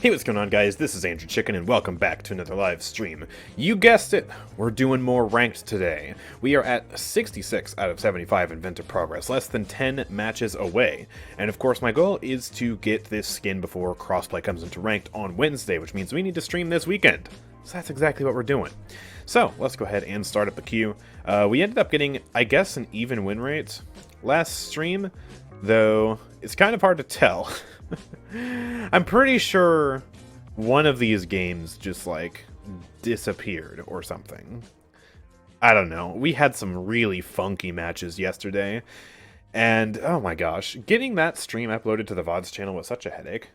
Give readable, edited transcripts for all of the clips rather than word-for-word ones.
Hey, what's going on, guys? This is AndrewChicken, and welcome back to another live stream. You guessed it, we're doing more ranked today. We are at 66 out of 75 in Venture Progress, less than 10 matches away. And of course, my goal is to get this skin before crossplay comes into ranked on Wednesday, which means we need to stream this weekend. So that's exactly what we're doing. So, let's go ahead and start up the queue. We ended up getting, I guess, an even win rate last stream, though it's kind of hard to tell. I'm pretty sure one of these games just, like, disappeared or something. I don't know. We had some really funky matches yesterday, and oh my gosh, getting that stream uploaded to the VODs channel was such a headache.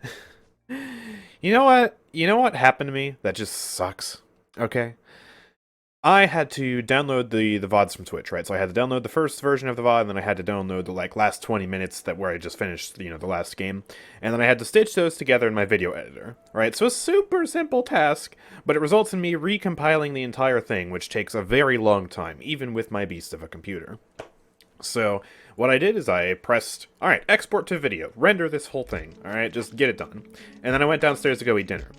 You know what? You know what happened to me that just sucks? Okay? I had to download the VODs from Twitch, right? So I had to download the first version of the VOD, and then I had to download the last 20 minutes where I just finished, the last game. And then I had to stitch those together in my video editor, right? So a super simple task, but it results in me recompiling the entire thing, which takes a very long time, even with my beast of a computer. So what I did is I pressed, alright, export to video, render this whole thing, alright, just get it done. And then I went downstairs to go eat dinner.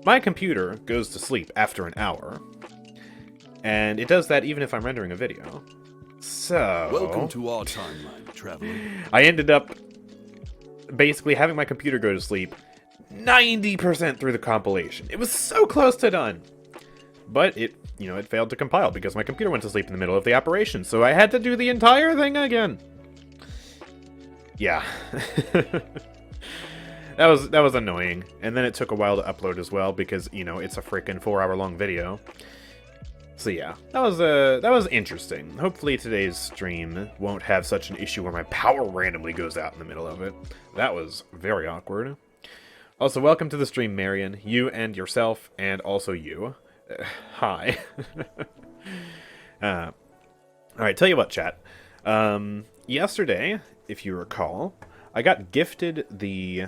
My computer goes to sleep after an hour. And it does that even if I'm rendering a video. So... Welcome to our timeline, traveler. I ended up basically having my computer go to sleep 90% through the compilation. It was so close to done. But it, it failed to compile because my computer went to sleep in the middle of the operation. So I had to do the entire thing again. Yeah. That was annoying. And then it took a while to upload as well because, it's a freaking 4-hour-long video. So yeah, that was interesting. Hopefully today's stream won't have such an issue where my power randomly goes out in the middle of it. That was very awkward. Also, welcome to the stream, Marion. You and yourself, and also you. Hi. Alright, tell you what, chat. Yesterday, if you recall, I got gifted the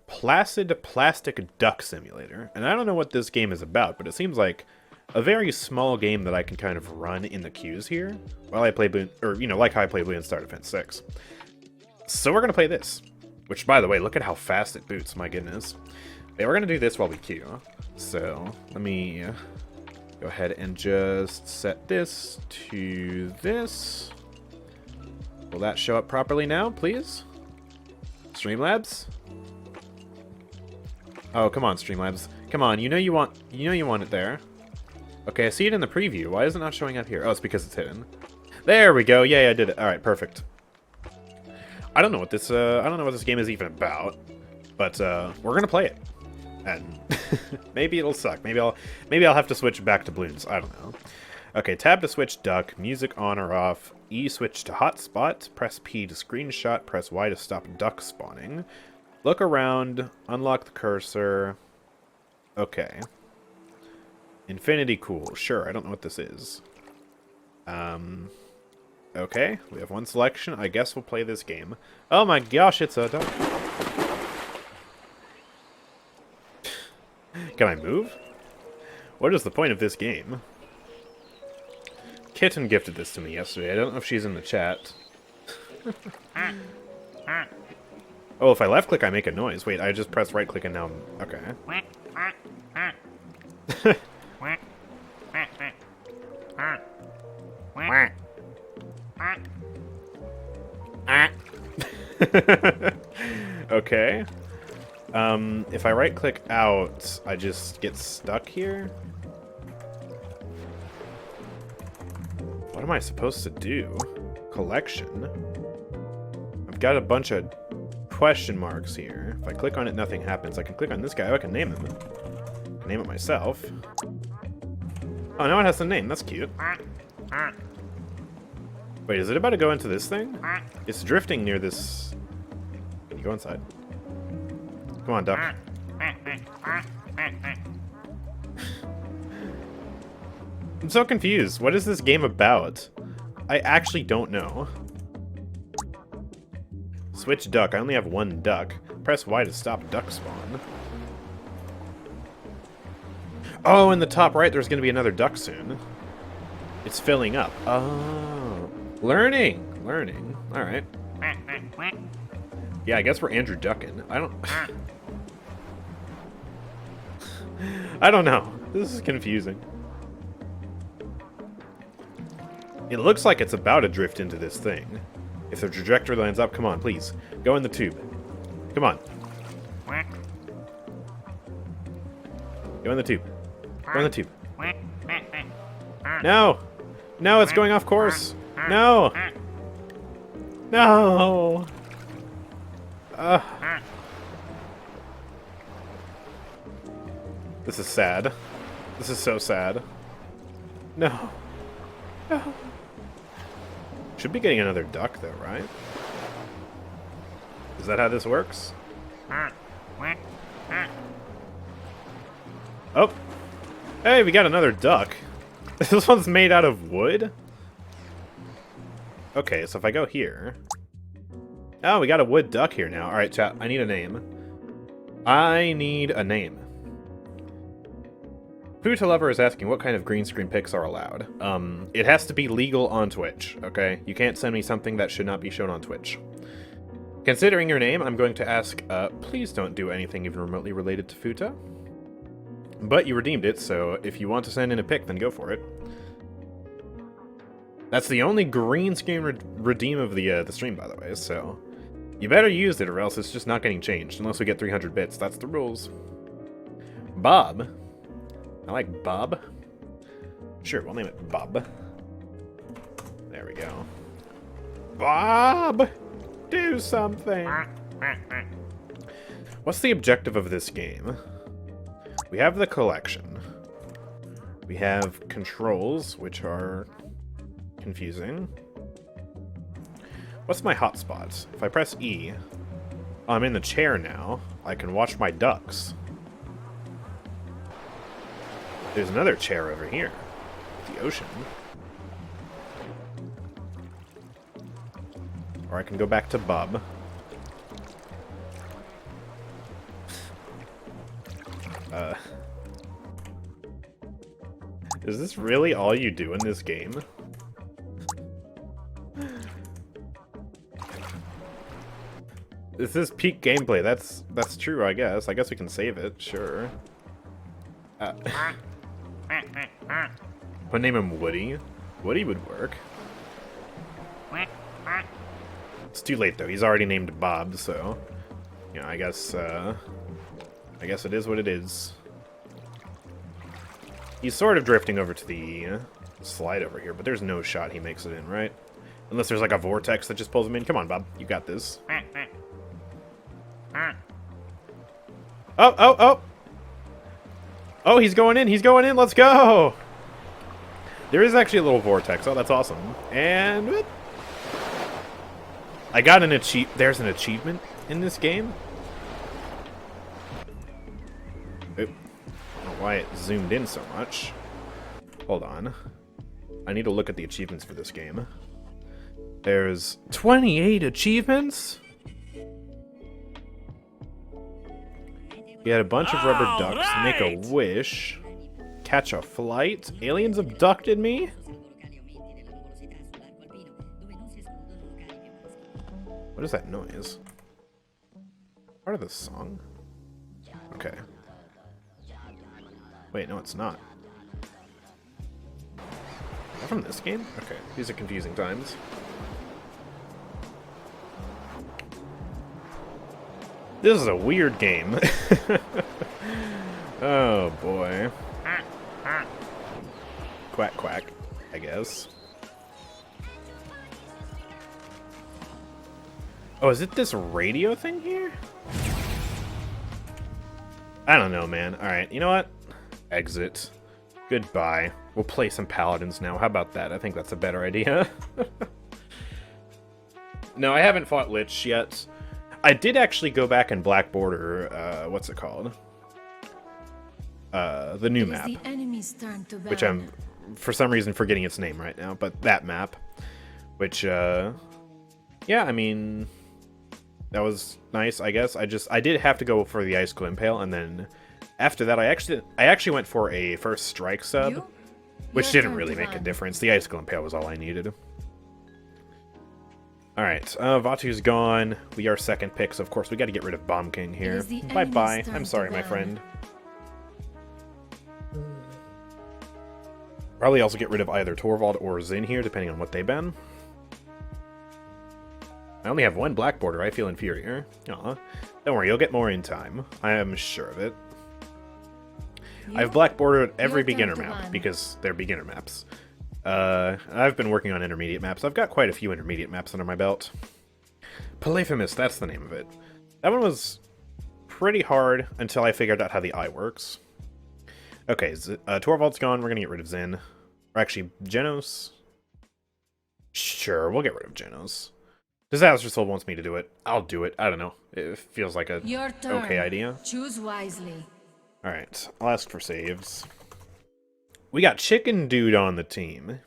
Placid Plastic Duck Simulator. And I don't know what this game is about, but it seems like a very small game that I can kind of run in the queues here while I play Bloons, or, like how I play Bloons Star Defense 6. So we're going to play this, which, by the way, look at how fast it boots, my goodness. Yeah, we're going to do this while we queue. So let me go ahead and just set this to this. Will that show up properly now, please? Streamlabs? Oh, come on, Streamlabs. Come on, you know you want it there. Okay, I see it in the preview. Why is it not showing up here? Oh, it's because it's hidden. There we go. Yay, I did it. All right, perfect. I don't know what this game is even about, but we're gonna play it, and maybe it'll suck. Maybe I'll have to switch back to Bloons. I don't know. Okay, tab to switch duck. Music on or off. E switch to hotspot. Press P to screenshot. Press Y to stop duck spawning. Look around. Unlock the cursor. Okay. Infinity Cool. Sure, I don't know what this is. Okay, we have one selection. I guess we'll play this game. Oh my gosh, it's a duck. Can I move? What is the point of this game? Kitten gifted this to me yesterday. I don't know if she's in the chat. Oh, if I left click, I make a noise. Wait, I just pressed right click and now I'm... Okay. Okay. If I right click out, I just get stuck here? What am I supposed to do? Collection? I've got a bunch of question marks here. If I click on it, nothing happens. I can click on this guy. Oh, I can name him. Name it myself. Oh, now it has a name. That's cute. Wait, is it about to go into this thing? It's drifting near this... Can you go inside? Come on, duck. I'm so confused. What is this game about? I actually don't know. Switch duck. I only have one duck. Press Y to stop duck spawn. Oh, in the top right, there's going to be another duck soon. It's filling up. Oh. Learning. Alright. Yeah, I guess we're Andrew Duckin. I don't... I don't know. This is confusing. It looks like it's about to drift into this thing. If the trajectory lines up, come on, please. Go in the tube. Come on. Go in the tube. Go in the tube. No! No, it's going off course! No! No! This is sad. This is so sad. No. No. Should be getting another duck, though, right? Is that how this works? Oh! Hey, we got another duck. This one's made out of wood? Okay, so if I go here... Oh, we got a wood duck here now. Alright, chat, I need a name. I need a name. Futa Lover is asking what kind of green screen pics are allowed. It has to be legal on Twitch, okay? You can't send me something that should not be shown on Twitch. Considering your name, I'm going to ask, please don't do anything even remotely related to Futa. But you redeemed it, so if you want to send in a pic, then go for it. That's the only green screen redeem of the stream, by the way, so... You better use it or else it's just not getting changed, unless we get 300 bits. That's the rules. Bob. I like Bob. Sure, we'll name it Bob. There we go. Bob! Do something! What's the objective of this game? We have the collection. We have controls, which are confusing. What's my hotspot? If I press E, I'm in the chair now. I can watch my ducks. There's another chair over here. The ocean. Or I can go back to Bob. Is this really all you do in this game? This is peak gameplay. That's true, I guess. I guess we can save it, sure. I'll name him Woody. Woody would work. It's too late though. He's already named Bob, so you know, I guess it is what it is. He's sort of drifting over to the slide over here, but there's no shot he makes it in, right? Unless there's like a vortex that just pulls him in. Come on, Bob. You got this. Oh, oh, oh! Oh, he's going in. He's going in. Let's go! There is actually a little vortex. Oh, that's awesome. And... whoop. I got an there's an achievement in this game. Oop. I don't know why it zoomed in so much. Hold on. I need to look at the achievements for this game. There's 28 achievements? We had a bunch of rubber ducks, make a wish, catch a flight, aliens abducted me? What is that noise? Part of the song? Okay. Wait, no it's not. Is that from this game? Okay, these are confusing times. This is a weird game. Oh boy. Quack quack, I guess. Oh, is it this radio thing here? I don't know, man. Alright, you know what? Exit. Goodbye. We'll play some Paladins now. How about that? I think that's a better idea. No, I haven't fought Lich yet. I did actually go back in Black Border, what's it called? The new map. Which I'm, for some reason, forgetting its name right now, but that map. Which, yeah, I mean, that was nice, I guess. I did have to go for the Icicle Impale, and then after that, I actually went for a First Strike sub, which didn't really make a difference. The Icicle Impale was all I needed. Alright, Vatu's gone. We are second pick, so of course we gotta get rid of Bomb King here. Bye-bye. I'm sorry, my friend. Probably also get rid of either Torvald or Zin here, depending on what they've been. I only have one black border. I feel inferior. Aw. Don't worry, you'll get more in time. I am sure of it. I have black border at every beginner map, because they're beginner maps. I've been working on intermediate maps. I've got quite a few intermediate maps under my belt. Polyphemus, that's the name of it. That one was pretty hard until I figured out how the eye works. Okay, Torvald's gone. We're going to get rid of Zin. Or actually, Genos. Sure, we'll get rid of Genos. Disaster Soul wants me to do it. I'll do it. I don't know. It feels like a okay idea. Choose wisely. Alright, I'll ask for saves. We got Chicken Dude on the team.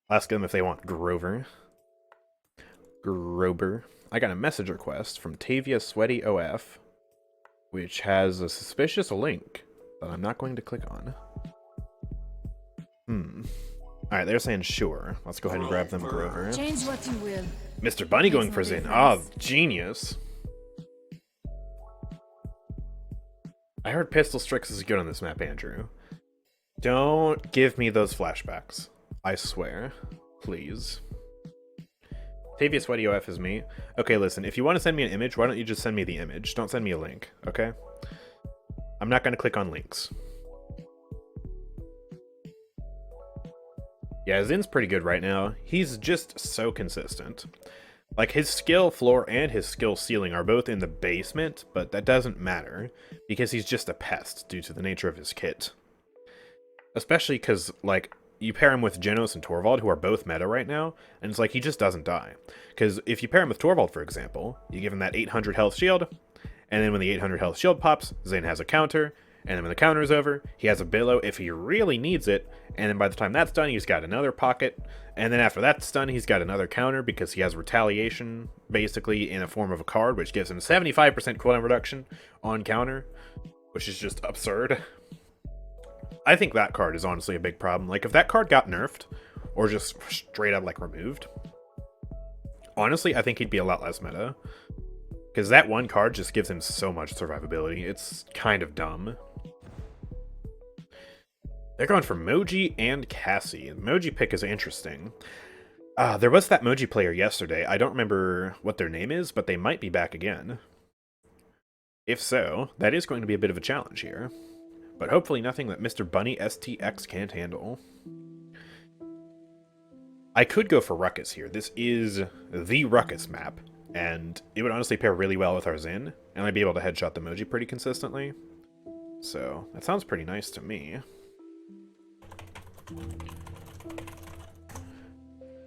I'll ask them if they want Grover. Grober. I got a message request from Tavia Sweaty OF, which has a suspicious link that I'm not going to click on. Alright, they're saying sure. Let's go ahead and grab them Grover. Change what you will. Mr. Bunny going for Zin. Ah, genius. I heard Pistol Strix is good on this map, Andrew. Don't give me those flashbacks. I swear. Please. Tavia Sweaty OF is me. Okay, listen, if you want to send me an image, why don't you just send me the image? Don't send me a link, okay? I'm not going to click on links. Yeah, Zin's pretty good right now. He's just so consistent. Like, his skill floor and his skill ceiling are both in the basement, but that doesn't matter, because he's just a pest due to the nature of his kit. Especially because, like, you pair him with Genos and Torvald, who are both meta right now, and it's like, he just doesn't die. Because if you pair him with Torvald, for example, you give him that 800 health shield, and then when the 800 health shield pops, Zin has a counter, and then when the counter is over, he has a billow if he really needs it, and then by the time that's done, he's got another pocket, and then after that's done, he's got another counter because he has retaliation, basically, in a form of a card, which gives him 75% cooldown reduction on counter, which is just absurd. I think that card is honestly a big problem. Like, if that card got nerfed, or just straight up, like, removed, honestly, I think he'd be a lot less meta. Because that one card just gives him so much survivability. It's kind of dumb. They're going for Moji and Cassie. The Moji pick is interesting. There was that Moji player yesterday. I don't remember what their name is, but they might be back again. If so, that is going to be a bit of a challenge here. But hopefully nothing that Mr. Bunny STX can't handle. I could go for Ruckus here. This is the Ruckus map. And it would honestly pair really well with our Zin. And I'd be able to headshot the Moji pretty consistently. So, that sounds pretty nice to me.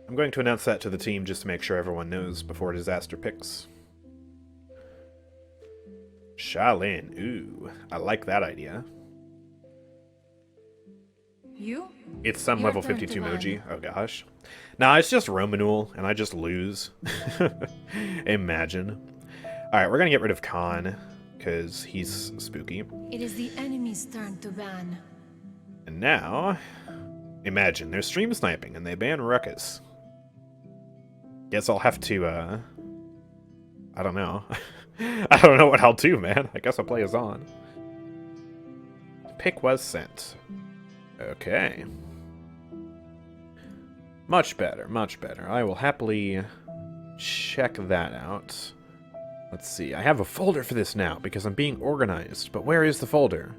I'm going to announce that to the team just to make sure everyone knows before disaster picks. Shaolin. Ooh, I like that idea. You? It's some level 52 Moji. Oh gosh. Nah, it's just Romanul, and I just lose. Imagine. Alright, we're gonna get rid of Khan, because he's spooky. It is the enemy's turn to ban. And now, imagine, they're stream sniping, and they ban Ruckus. Guess I'll have to, I don't know. I don't know what I'll do, man. I guess I'll play as on. Pick was sent. Okay. Much better, much better. I will happily check that out. Let's see. I have a folder for this now because I'm being organized. But where is the folder?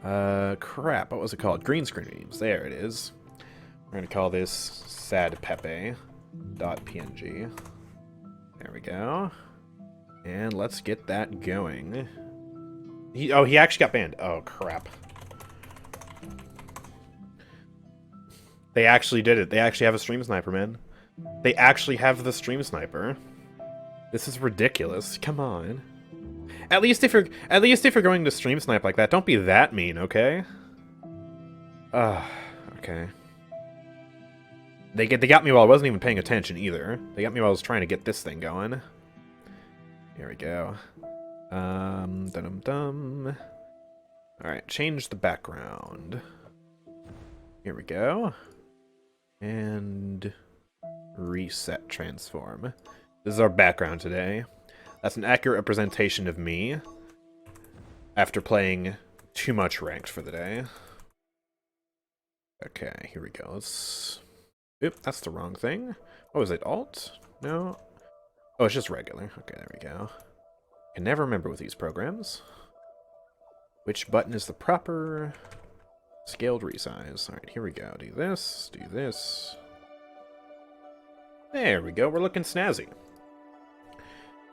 Crap. What was it called? Green screen memes. There it is. We're going to call this sadpepe.png. There we go. And let's get that going. He actually got banned. Oh, crap. They actually did it. They actually have a stream sniper, man. They actually have the stream sniper. This is ridiculous. Come on. At least if you're going to stream snipe like that, don't be that mean, okay? Okay. They got me while I wasn't even paying attention either. They got me while I was trying to get this thing going. Here we go. Dum-dum-dum. Alright, change the background. Here we go. And reset transform. This is our background today. That's an accurate representation of me after playing too much ranked for the day. Okay, here we go. Let's... Oop, that's the wrong thing. What was it, alt? No. Oh, it's just regular. Okay, there we go. I can never remember with these programs. Which button is the proper scaled resize? Alright, here we go. Do this, do this. There we go, we're looking snazzy.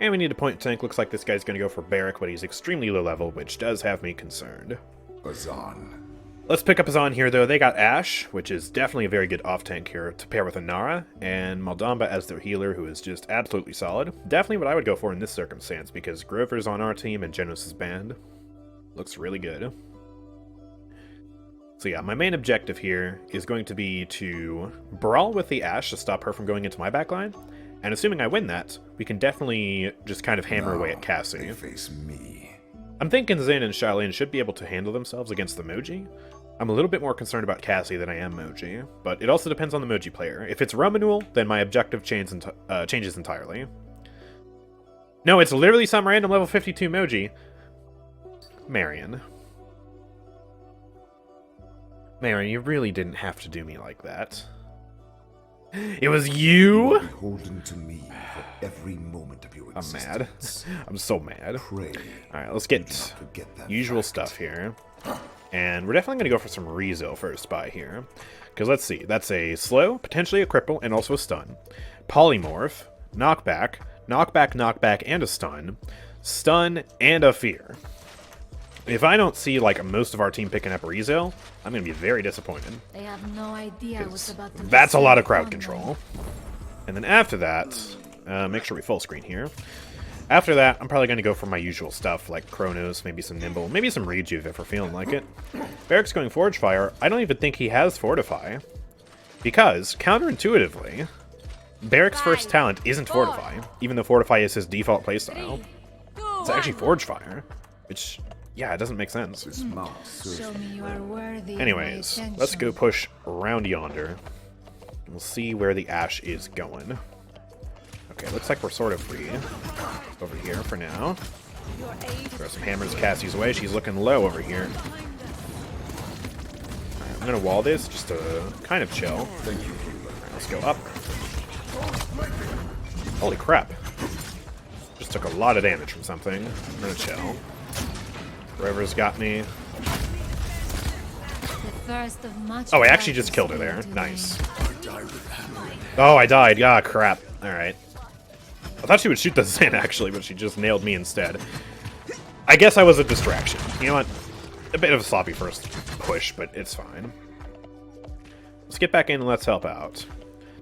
And we need a point tank. Looks like this guy's gonna go for Barrack, but he's extremely low level, which does have me concerned. Azan. Let's pick up Azan here, though. They got Ashe, which is definitely a very good off-tank here to pair with Inara, and Maldamba as their healer, who is just absolutely solid. Definitely what I would go for in this circumstance, because Grover's on our team and Genos is banned. Looks really good. So yeah, my main objective here is going to be to brawl with the Ashe to stop her from going into my backline, and assuming I win that, we can definitely just kind of hammer away at Cassie. They face me. I'm thinking Xin and Charlene should be able to handle themselves against the Moji. I'm a little bit more concerned about Cassie than I am Moji, but it also depends on the Moji player. If it's Romanul, then my objective changes entirely. No, it's literally some random level 52 Moji. Marion. Marion, you really didn't have to do me like that. It was you? Beholden to me for every moment of your I'm existence. mad. I'm so mad. Pray. Alright, let's do get not forget that usual fact. stuff here. And we're definitely going to go for some Rezo first buy here. Because let's see, that's a slow, potentially a cripple, and also a stun. Polymorph, knockback, knockback, knockback, and a stun. Stun, and a fear. If I don't see, like, most of our team picking up Rezo, I'm going to be very disappointed. They have no idea what's about to That's a lot of crowd on them. control. And then after that, make sure we full screen here. After that, I'm probably going to go for my usual stuff, like Chronos, maybe some Nimble, maybe some Rejuve if we're feeling like it. Barrack's going Forge Fire. I don't even think he has Fortify. Because, counterintuitively, Barrack's first talent isn't Fortify, even though Fortify is his default playstyle. It's actually Forge Fire, which, yeah, it doesn't make sense. This mouth serves Show me you are worthy. of my Anyways, let's go attention. push around yonder. We'll see where the Ashe is going. Okay, looks like we're sort of free over here for now. Throw some hammers Cassie's way. She's looking low over here. Alright, I'm gonna wall this just to kind of chill. Alright, let's go up. Holy crap. Just took a lot of damage from something. I'm gonna chill. Rover's got me. The first of much Oh, I actually practice just killed her for you there. today. Nice. Oh, I died. Ah, crap. Alright. I thought she would shoot the Zen, actually, but she just nailed me instead. I guess I was a distraction. You know what? A bit of a sloppy first push, but it's fine. Let's get back in and let's help out.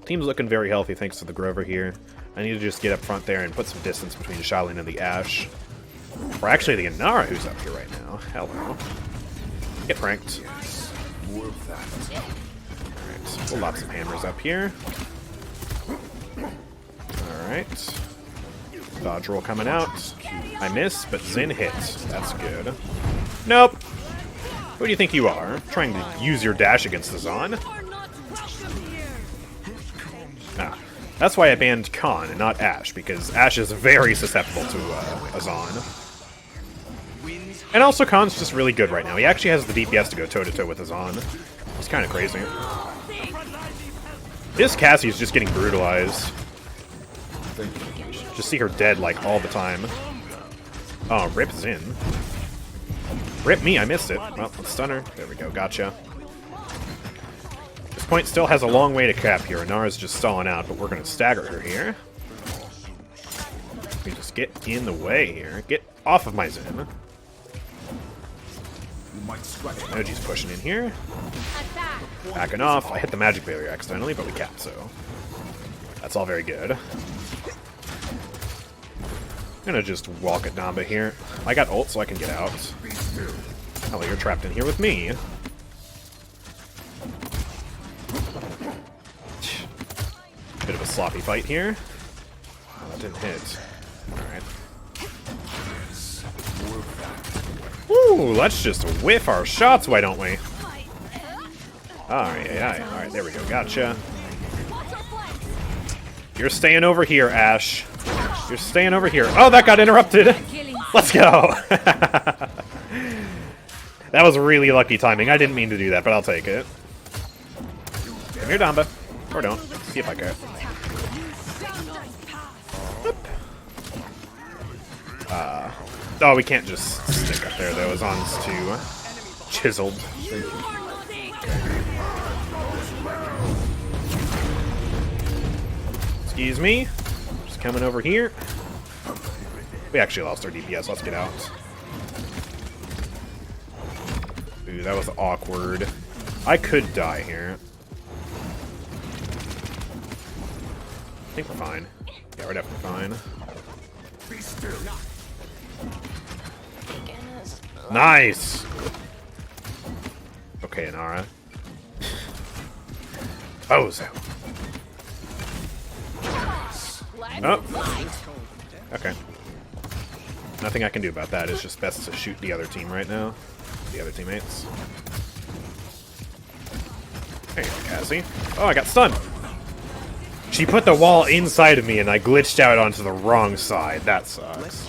Team's looking very healthy thanks to the Grover here. I need to just get up front there and put some distance between Shaolin and the Ashe. Or actually the Inara who's up here right now. Hello. Get pranked. more of that. Alright, we'll lob some hammers up here. Alright. Dodge roll coming out. I miss, but Xin hits. That's good. Nope! Who do you think you are? Trying to use your dash against the Zon? Ah, that's why I banned Khan and not Ashe, because Ashe is very susceptible to a Zon. And also Khan's just really good right now. He actually has the DPS to go toe-to-toe with a Zon. It's kind of crazy. This Cassie is just getting brutalized. Just see her dead, like, all the time. Oh, rip Xin. Rip me, I missed it. Well, stun her. There we go, gotcha. This point still has a long way to cap here. Inara's just stalling out, but we're going to stagger her here. We just get in the way here. Get off of my Xin. Moji's pushing in here. Backing off. I hit the magic barrier accidentally, but we capped, so that's all very good. I'm gonna just walk at Namba here. I got ult, so I can get out. Oh, you're trapped in here with me. Bit of a sloppy fight here. Oh, that didn't hit. Alright. Ooh, let's just whiff our shots, why don't we? Alright, alright, there we go, gotcha. You're staying over here, Ashe. You're staying over here. Oh, that got interrupted! Let's go! That was really lucky timing. I didn't mean to do that, but I'll take it. Come here, Damba. Or don't. See if I can. Oh, we can't just stick up there, though. Azan's too chiseled. Excuse me. Just coming over here. We actually lost our DPS. Let's get out. Ooh, that was awkward. I could die here. I think we're fine. Yeah, we're definitely fine. Nice! Okay, Inara. Bozo. Oh! Okay. Nothing I can do about that. It's just best to shoot the other team right now. The other teammates. There you go, Cassie. Oh, I got stunned! She put the wall inside of me and I glitched out onto the wrong side. That sucks.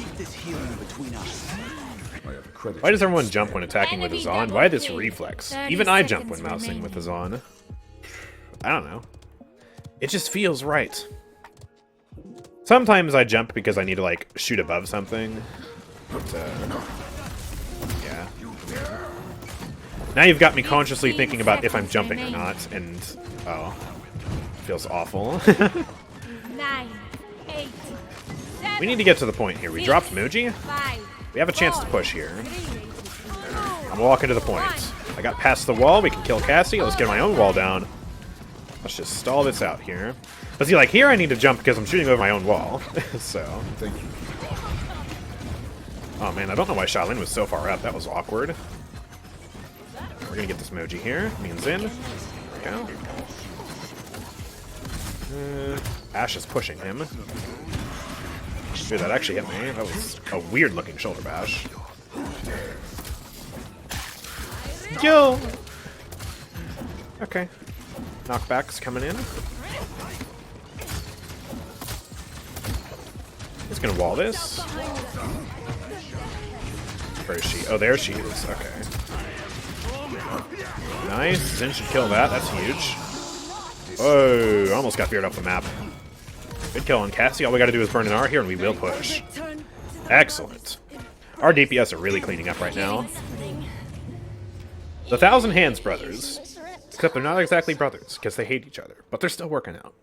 Why does everyone jump when attacking with Azan? Why this reflex? Even I jump when mousing with Azan. I don't know. It just feels right. Sometimes I jump because I need to, like, shoot above something. But, yeah. Now you've got me consciously thinking about if I'm jumping or not, and, oh. Feels awful. 9, 8, We need to get to the point here. We dropped Muji. We have a chance to push here. I'm walking to the point. I got past the wall. We can kill Cassie. Let's get my own wall down. Let's just stall this out here. But see, like, here I need to jump because I'm shooting over my own wall. So. Thank you. Oh, man, I don't know why Shaolin was so far up. That was awkward. We're gonna get this Moji here. Me and Zin. There we go. Ash is pushing him. Dude, that actually hit me. That was a weird-looking shoulder bash. Yo! Okay. Knockback's coming in. He's gonna wall this. Where is she? Oh, there she is. Okay. Nice. Zin should kill that. That's huge. Oh, almost got feared off the map. Good kill on Cassie. All we gotta do is burn an R here and we will push. Excellent. Our DPS are really cleaning up right now. The Thousand Hands brothers. Except they're not exactly brothers, because they hate each other. But they're still working out.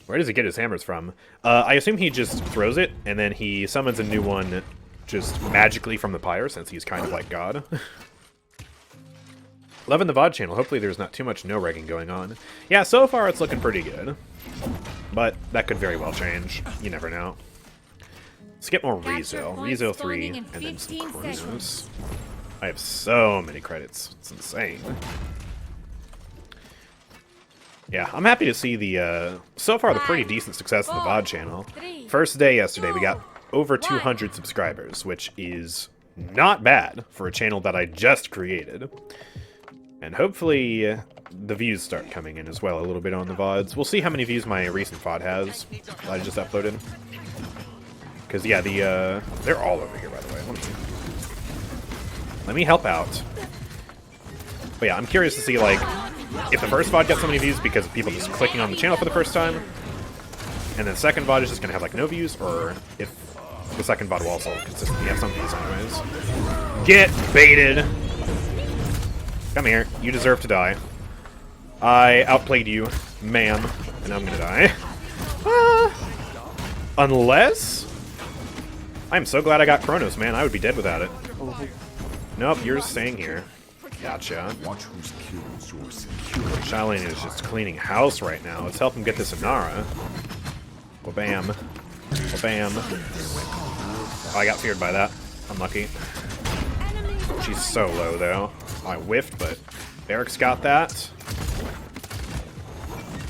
Where does he get his hammers from? I assume he just throws it, and then he summons a new one just magically from the pyre, since he's kind of like God. Loving the VOD channel. Hopefully there's not too much no-regging going on. Yeah, so far it's looking pretty good. But that could very well change. You never know. Let's get more Rezo. Rezo 3, and then some Chronos. I have so many credits. It's insane. Yeah, I'm happy to see the, so far, the pretty decent success of the VOD channel. First day yesterday, we got over 200 subscribers, which is not bad for a channel that I just created. And hopefully the views start coming in as well a little bit on the VODs. We'll see how many views my recent VOD has that I just uploaded. Because, yeah, they're all over here, by the way. Let me help out. But yeah, I'm curious to see, like, if the first VOD got so many views because of people just clicking on the channel for the first time, and then second VOD is just going to have, like, no views, or if the second VOD will also consistently have some views anyways. Get baited! Come here. You deserve to die. I outplayed you, ma'am, and I'm gonna die. Unless... I'm so glad I got Chronos, man. I would be dead without it. Nope, you're staying here. Gotcha. Watch whose kills your secure. Shaolin is just cleaning house right now. Let's help him get this Inara. Well, bam. Well, bam. Oh, I got feared by that. Unlucky. She's so low, though. I whiffed, but Barrick's got that.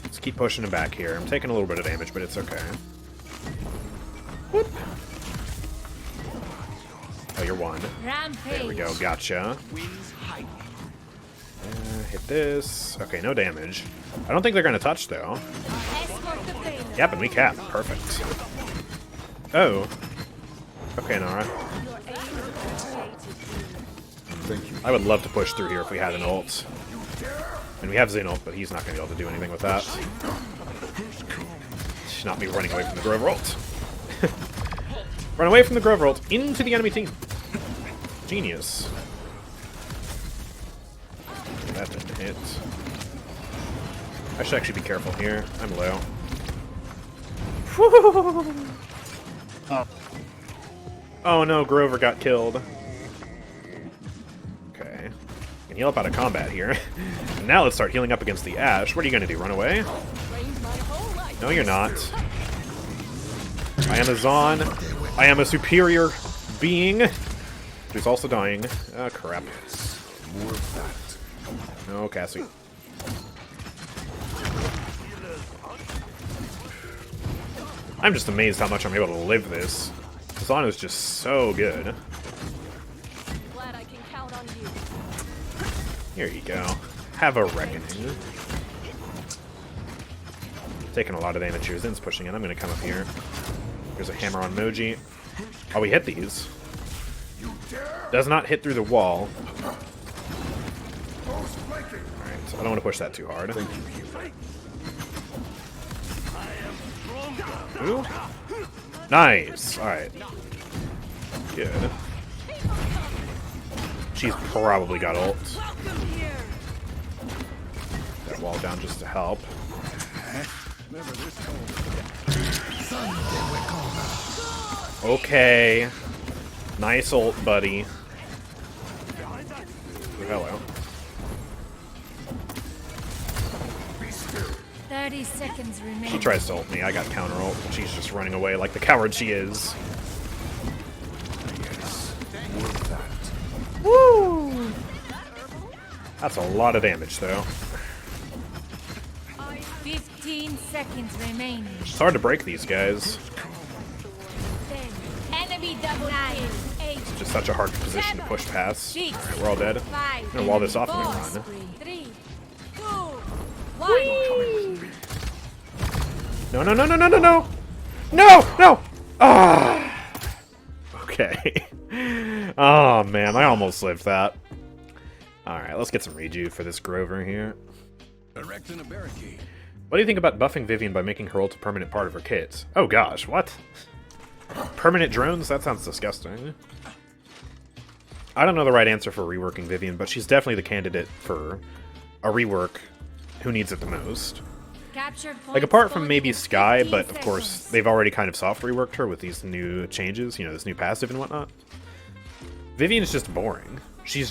Let's keep pushing him back here. I'm taking a little bit of damage, but it's okay. Whoop. Oh, you're one. There we go. Gotcha. Hit this. Okay, no damage. I don't think they're going to touch, though. Yep, and we cap. Perfect. Oh. Okay, Nara. Thank you. I would love to push through here if we had an ult. And we have Zin ult, but he's not going to be able to do anything with that. Should not be running away from the Grover ult. Run away from the Grover ult into the enemy team. Genius. That didn't hit. I should actually be careful here. I'm low. Oh no, Grover got killed. Okay. Can heal up out of combat here. And now let's start healing up against the Ashe. What are you gonna do? Run away? No, you're not. I am a Zon. I am a superior being who's also dying. Oh, crap. No, Cassie. I'm just amazed how much I'm able to live this. Zon is just so good. Glad I can count on you. Here you go. Have a reckoning. Taking a lot of damage here. Zin's pushing in. I'm going to come up here. There's a hammer on Moji. Oh, we hit these. Does not hit through the wall. Alright, so I don't want to push that too hard. Ooh. Nice! Alright. Good. She's probably got ult. That wall down just to help. Okay. Nice ult, buddy. Hello. 30 seconds remaining. She tries to ult me. I got counter ult. She's just running away like the coward she is. Woo! That's a lot of damage, though. 15 seconds remaining. It's hard to break these guys. Enemy double 9, 8, It's just such a hard position to push past. 6, Alright, we're all dead. 5, I'm gonna wall this off and then 4, run. 3, 2, 1. No, no, no, no, no, no, no! No! No! Ah! Okay. Oh, man, I almost lived that. Alright, let's get some reju for this Grover here. Erecting a barricade. What do you think about buffing Vivian by making her ult a permanent part of her kit? Oh gosh, what? Permanent drones? That sounds disgusting. I don't know the right answer for reworking Vivian, but she's definitely the candidate for a rework who needs it the most. Like, apart from maybe Skye, but of course, they've already kind of soft reworked her with these new changes, you know, this new passive and whatnot. Vivian is just boring. She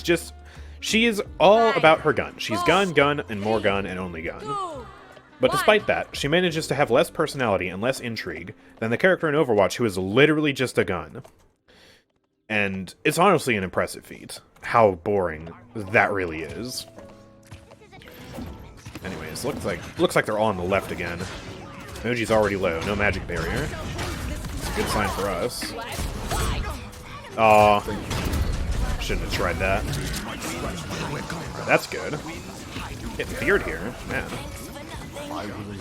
is all about her gun. She's gun, gun, and more gun, and only gun. But despite that, she manages to have less personality and less intrigue than the character in Overwatch who is literally just a gun. And it's honestly an impressive feat, how boring that really is. Anyways, looks like they're all on the left again. Moji's already low, no magic barrier. It's a good sign for us. Aw, shouldn't have tried that. That's good. Getting feared here, man.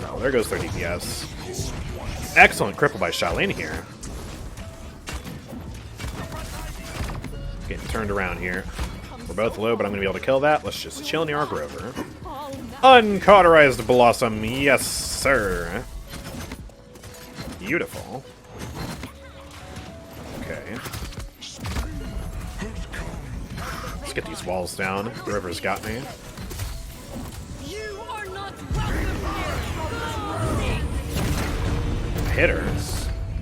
Oh, there goes their DPS. Excellent cripple by Shaolin here. Getting turned around here. We're both low, but I'm going to be able to kill that. Let's just chill near our Grover. Uncauterized Blossom, yes sir. Beautiful. Okay. Let's get these walls down. Grover's got me. Hit her.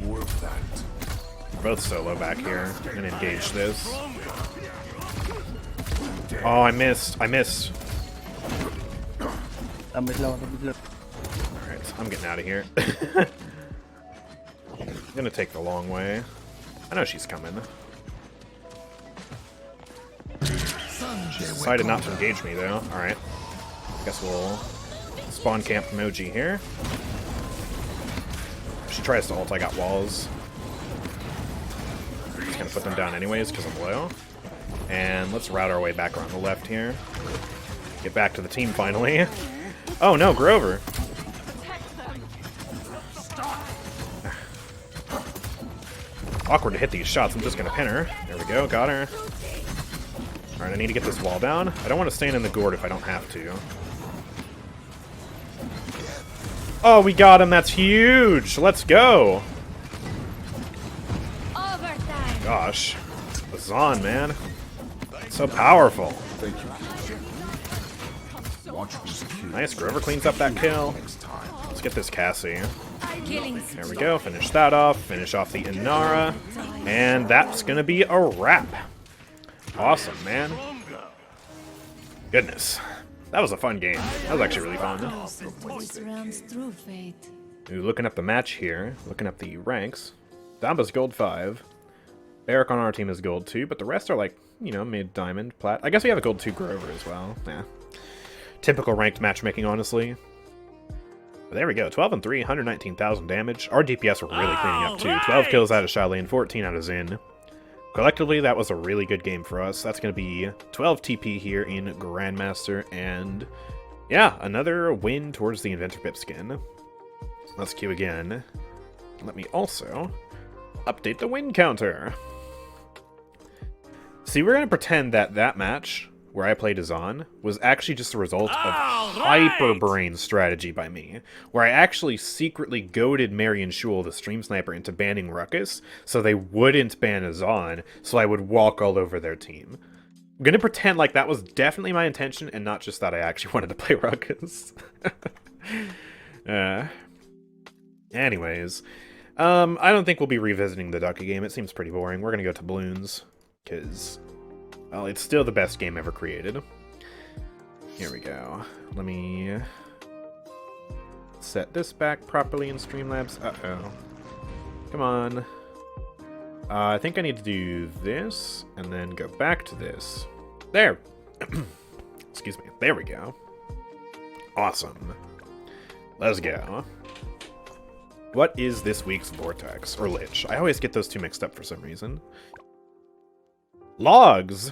We're both solo back here. I'm gonna engage this. Oh, I missed. I missed. Alright, I'm getting out of here. I'm gonna take the long way. I know she's coming. She decided not to engage me, though. Alright. Guess we'll spawn camp Moji here. If she tries to ult, I got walls. Just gonna put them down anyways, because I'm low. And let's route our way back around the left here. Get back to the team, finally. Oh no, Grover! Awkward to hit these shots. I'm just gonna pin her. There we go, got her. Alright, I need to get this wall down. I don't want to stand in the gourd if I don't have to. Oh, we got him! That's huge! Let's go! Overtime. Gosh. The Zon, man. So powerful. Thank you. Watch this kill. Nice, Grover cleans up that kill. Let's get this Cassie. Killing. There we go, finish that off. Finish off the Inara. And that's gonna be a wrap. Awesome, man. Goodness. That was a fun game. That was actually really fun. This round's through fate. Ooh, looking up the match here, looking up the ranks. Damba's gold 5. Eric on our team is gold 2, but the rest are like, you know, mid diamond, plat. I guess we have a gold 2 Grover as well. Yeah. Typical ranked matchmaking, honestly. But there we go. 12 and 3, 119,000 damage. Our DPS were really cleaning up too. 12 kills out of Shaolin, 14 out of Xin. Collectively, that was a really good game for us. That's going to be 12 TP here in Grandmaster, and yeah, another win towards the Inventor Pip skin. Let's queue again. Let me also update the win counter. See, we're going to pretend that that match, where I played Azan, was actually just a result of hyper brain strategy by me, where I actually secretly goaded Marion Shul, the stream sniper, into banning Ruckus, so they wouldn't ban Azan, so I would walk all over their team. I'm gonna pretend like that was definitely my intention, and not just that I actually wanted to play Ruckus. Anyways, I don't think we'll be revisiting the Ducky game. It seems pretty boring. We're gonna go to Bloons, because, well, it's still the best game ever created. Here we go. Let me set this back properly in Streamlabs. Uh-oh. Come on. I think I need to do this, and then go back to this. There! Excuse me. There we go. Awesome. Let's go. What is this week's Vortex? Or Lich? I always get those two mixed up for some reason. Logs.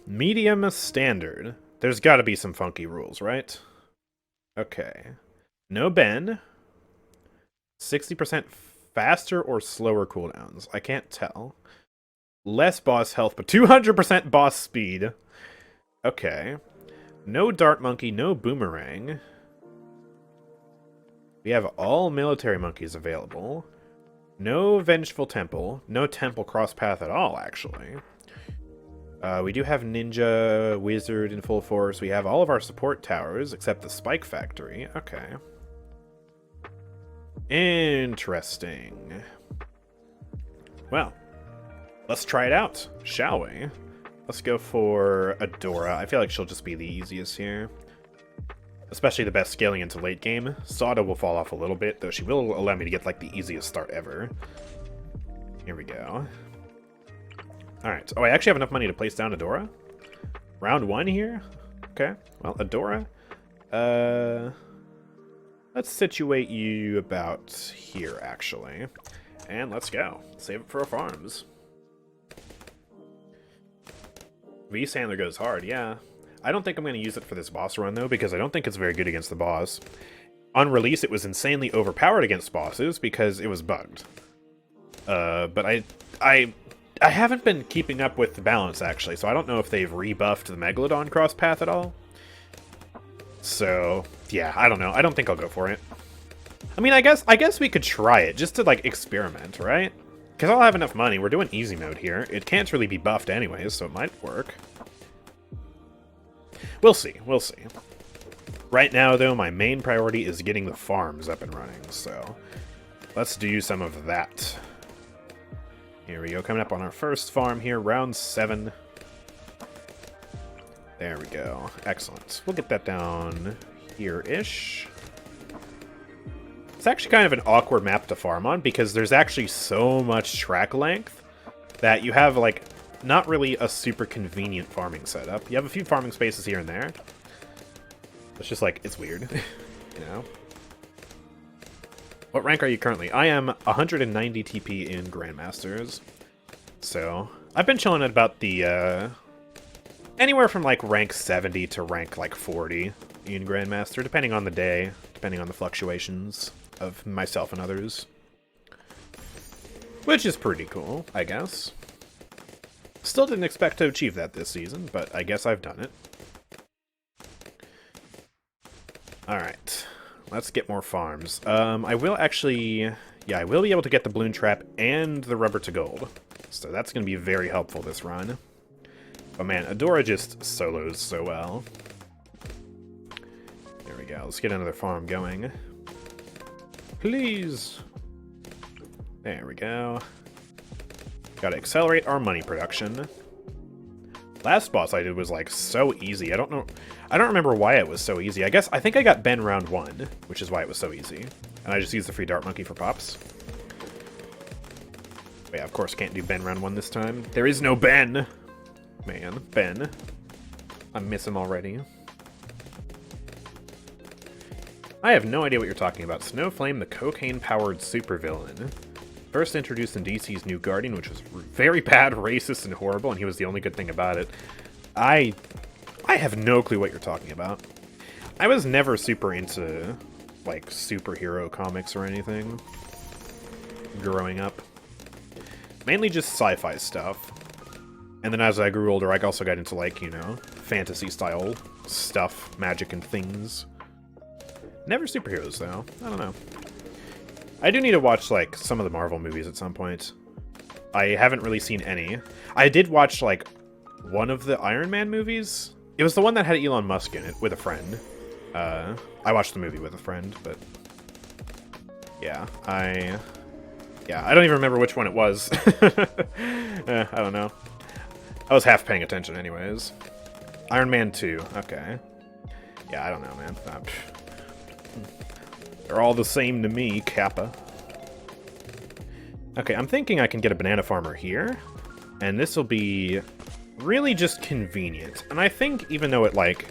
Medium standard. There's got to be some funky rules, right? Okay. No Ben. 60% faster or slower cooldowns. I can't tell. Less boss health, but 200% boss speed. Okay. No Dart Monkey, no Boomerang. We have all military monkeys available. No Vengeful Temple. No Temple Cross Path at all, actually. We do have Ninja, Wizard in full force. We have all of our support towers, except the Spike Factory. Okay. Interesting. Well, let's try it out, shall we? Let's go for Adora. I feel like she'll just be the easiest here. Especially the best scaling into late game. Sada will fall off a little bit, though she will allow me to get like the easiest start ever. Here we go. Alright, oh, I actually have enough money to place down Adora? Round 1 here? Okay, well, Adora. Let's situate you about here, actually. And let's go. Save it for our farms. V-Sandler goes hard, yeah. I don't think I'm going to use it for this boss run, though, because I don't think it's very good against the boss. On release, it was insanely overpowered against bosses because it was bugged. But I haven't been keeping up with the balance, actually, so I don't know if they've rebuffed the Megalodon cross path at all. So, yeah, I don't know. I don't think I'll go for it. I mean, I guess we could try it, just to, like, experiment, right? Because I'll have enough money. We're doing easy mode here. It can't really be buffed anyways, so it might work. We'll see. We'll see. Right now, though, my main priority is getting the farms up and running, so let's do some of that. Here we go, coming up on our first farm here, round 7. There we go. Excellent. We'll get that down here-ish. It's actually kind of an awkward map to farm on because there's actually so much track length that you have, like, not really a super convenient farming setup. You have a few farming spaces here and there. It's just like, it's weird, you know? What rank are you currently? I am 190 TP in Grandmasters. So, I've been chilling at about the, anywhere from, like, rank 70 to rank, like, 40 in Grandmaster, depending on the day, depending on the fluctuations of myself and others. Which is pretty cool, I guess. still didn't expect to achieve that this season, but I guess I've done it. Alright, let's get more farms. I will actually... Yeah, I will be able to get the Bloon Trap and the Rubber to Gold. So that's going to be very helpful this run. But man, Adora just solos so well. There we go. Let's get another farm going. Please! There we go. Gotta accelerate our money production. Last boss I did was like so easy. I don't remember why it was so easy. I think I got Ben round 1, which is why it was so easy. And I just used the free Dart Monkey for pops. But yeah, of course can't do Ben round 1 this time. There is no Ben! Man, Ben. I miss him already. I have no idea what you're talking about. Snowflame, the cocaine-powered supervillain. First introduced in DC's New Guardian, which was very bad, racist, and horrible, and he was the only good thing about it. I have no clue what you're talking about. I was never super into, like, superhero comics or anything growing up. Mainly just sci-fi stuff. And then as I grew older, I also got into, like, you know, fantasy-style stuff, magic and things. Never superheroes, though. I don't know. I do need to watch, like, some of the Marvel movies at some point. I haven't really seen any. I did watch, like, one of the Iron Man movies. It was the one that had Elon Musk in it, with a friend. I watched the movie with a friend, but... Yeah, I don't even remember which one it was. I don't know. I was half paying attention anyways. Iron Man 2, okay. Yeah, I don't know, man. They're all the same to me, Kappa. Okay, I'm thinking I can get a banana farmer here. And this will be really just convenient. And I think even though it, like,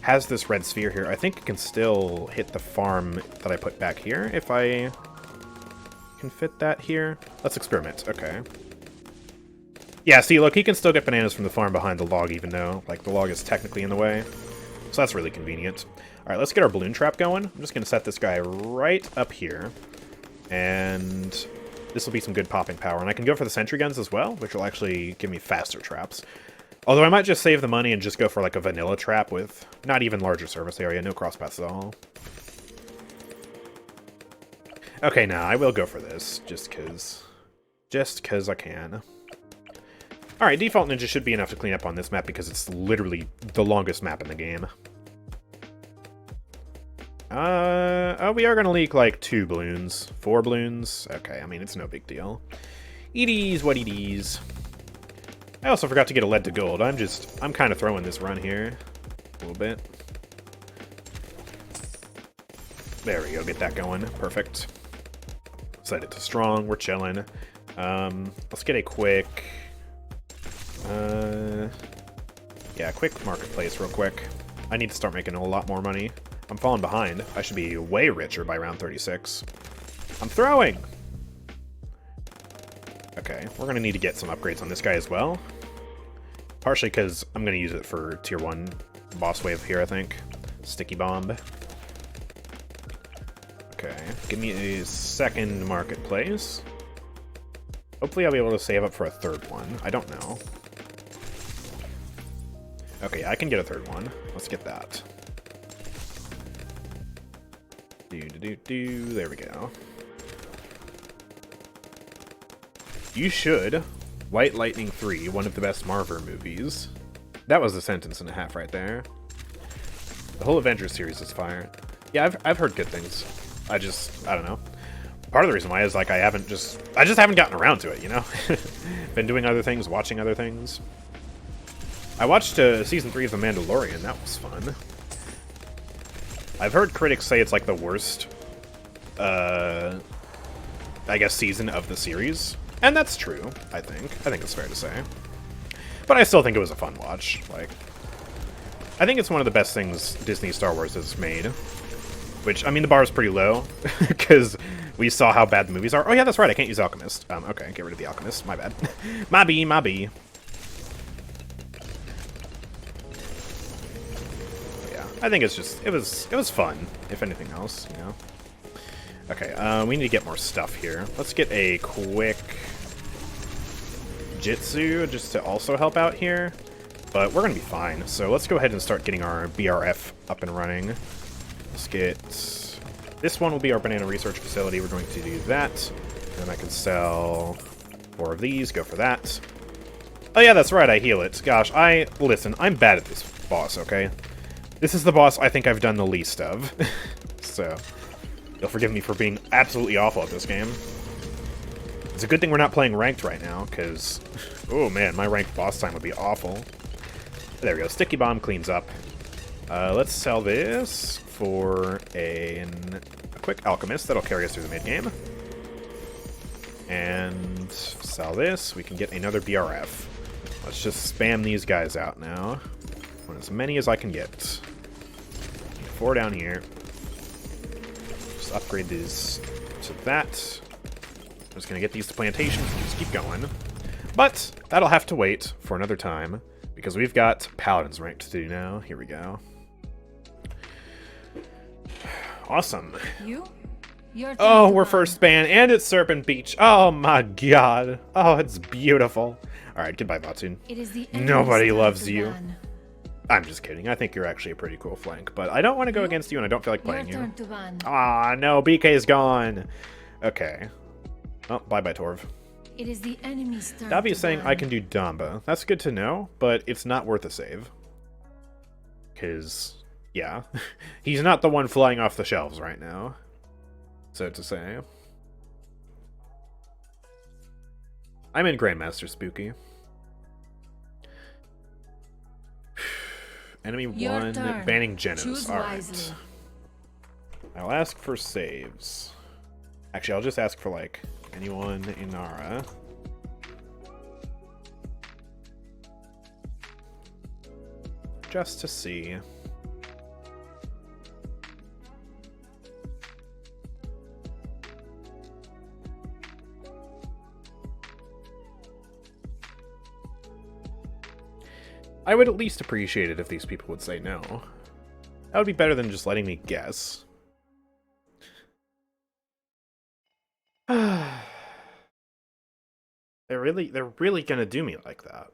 has this red sphere here, I think it can still hit the farm that I put back here if I can fit that here. Let's experiment. Okay. Yeah, see, look, he can still get bananas from the farm behind the log, even though, like, the log is technically in the way. So that's really convenient. Alright, let's get our Bloon Trap going. I'm just going to set this guy right up here. And this will be some good popping power. And I can go for the sentry guns as well, which will actually give me faster traps. Although I might just save the money and just go for like a vanilla trap with not even larger surface area, no crosspaths at all. Okay, now I will go for this, just cause I can. Alright, Default Ninja should be enough to clean up on this map because it's literally the longest map in the game. Oh, we are gonna leak like 2 balloons. 4 balloons? Okay, I mean, it's no big deal. It is what it is. I also forgot to get a lead to gold. I'm kind of throwing this run here a little bit. There we go, get that going. Perfect. Set it to strong, we're chilling. Let's get a quick... yeah, quick marketplace real quick. I need to start making a lot more money. I'm falling behind. I should be way richer by round 36. I'm throwing! Okay, we're going to need to get some upgrades on this guy as well. Partially because I'm going to use it for tier 1 boss wave here, I think. Sticky bomb. Okay, give me a second marketplace. Hopefully I'll be able to save up for a third one. I don't know. Okay, I can get a third one. Let's get that. There we go. You should. White Lightning 3, one of the best Marvel movies. That was a sentence and a half right there. The whole Avengers series is fire. Yeah, I've heard good things. I don't know. Part of the reason why is like I just haven't gotten around to it, you know? Been doing other things, watching other things. I watched season 3 of The Mandalorian. That was fun. I've heard critics say it's like the worst, I guess, season of the series. And that's true, I think. I think it's fair to say. But I still think it was a fun watch. Like, I think it's one of the best things Disney Star Wars has made. Which, I mean, the bar is pretty low, because we saw how bad the movies are. Oh yeah, that's right, I can't use Alchemist. Okay, get rid of the Alchemist. My bad. My B. I think it's just, it was fun, if anything else, you know? Okay, we need to get more stuff here. Let's get a quick Jitsu just to also help out here. But we're going to be fine. So let's go ahead and start getting our BRF up and running. Let's get... This one will be our banana research facility. We're going to do that. And then I can sell 4 of these. Go for that. Oh yeah, that's right. I heal it. Gosh, listen, I'm bad at this boss, okay? This is the boss I think I've done the least of. So, you'll forgive me for being absolutely awful at this game. It's a good thing we're not playing ranked right now, because... Oh man, my ranked boss time would be awful. There we go. Sticky Bomb cleans up. Let's sell this for a quick Alchemist. That'll carry us through the mid-game. And sell this. We can get another BRF. Let's just spam these guys out now. I want as many as I can get. 4 down here. Just upgrade these to that. I'm just going to get these to plantations and just keep going. But that'll have to wait for another time, because we've got Paladins ranked to do now. Here we go. Awesome. Oh, we're first ban, and it's Serpent Beach. Oh my god. Oh, it's beautiful. Alright, goodbye, Vatsun. Nobody loves you. I'm just kidding. I think you're actually a pretty cool flank, but I don't want to go against you, and I don't feel like playing you. Ah, no, BK is gone. Okay. Oh, bye-bye, Torv. It is the enemy's turn. Davi is saying I can do Damba. That's good to know, but it's not worth a save. Because, yeah, he's not the one flying off the shelves right now, so to say. I'm in Grandmaster Spooky. Enemy 1, banning Genos. Alright. I'll ask for saves. Actually, I'll just ask for, like, anyone in Nara. Just to see. I would at least appreciate it if these people would say no. That would be better than just letting me guess. They're really gonna do me like that.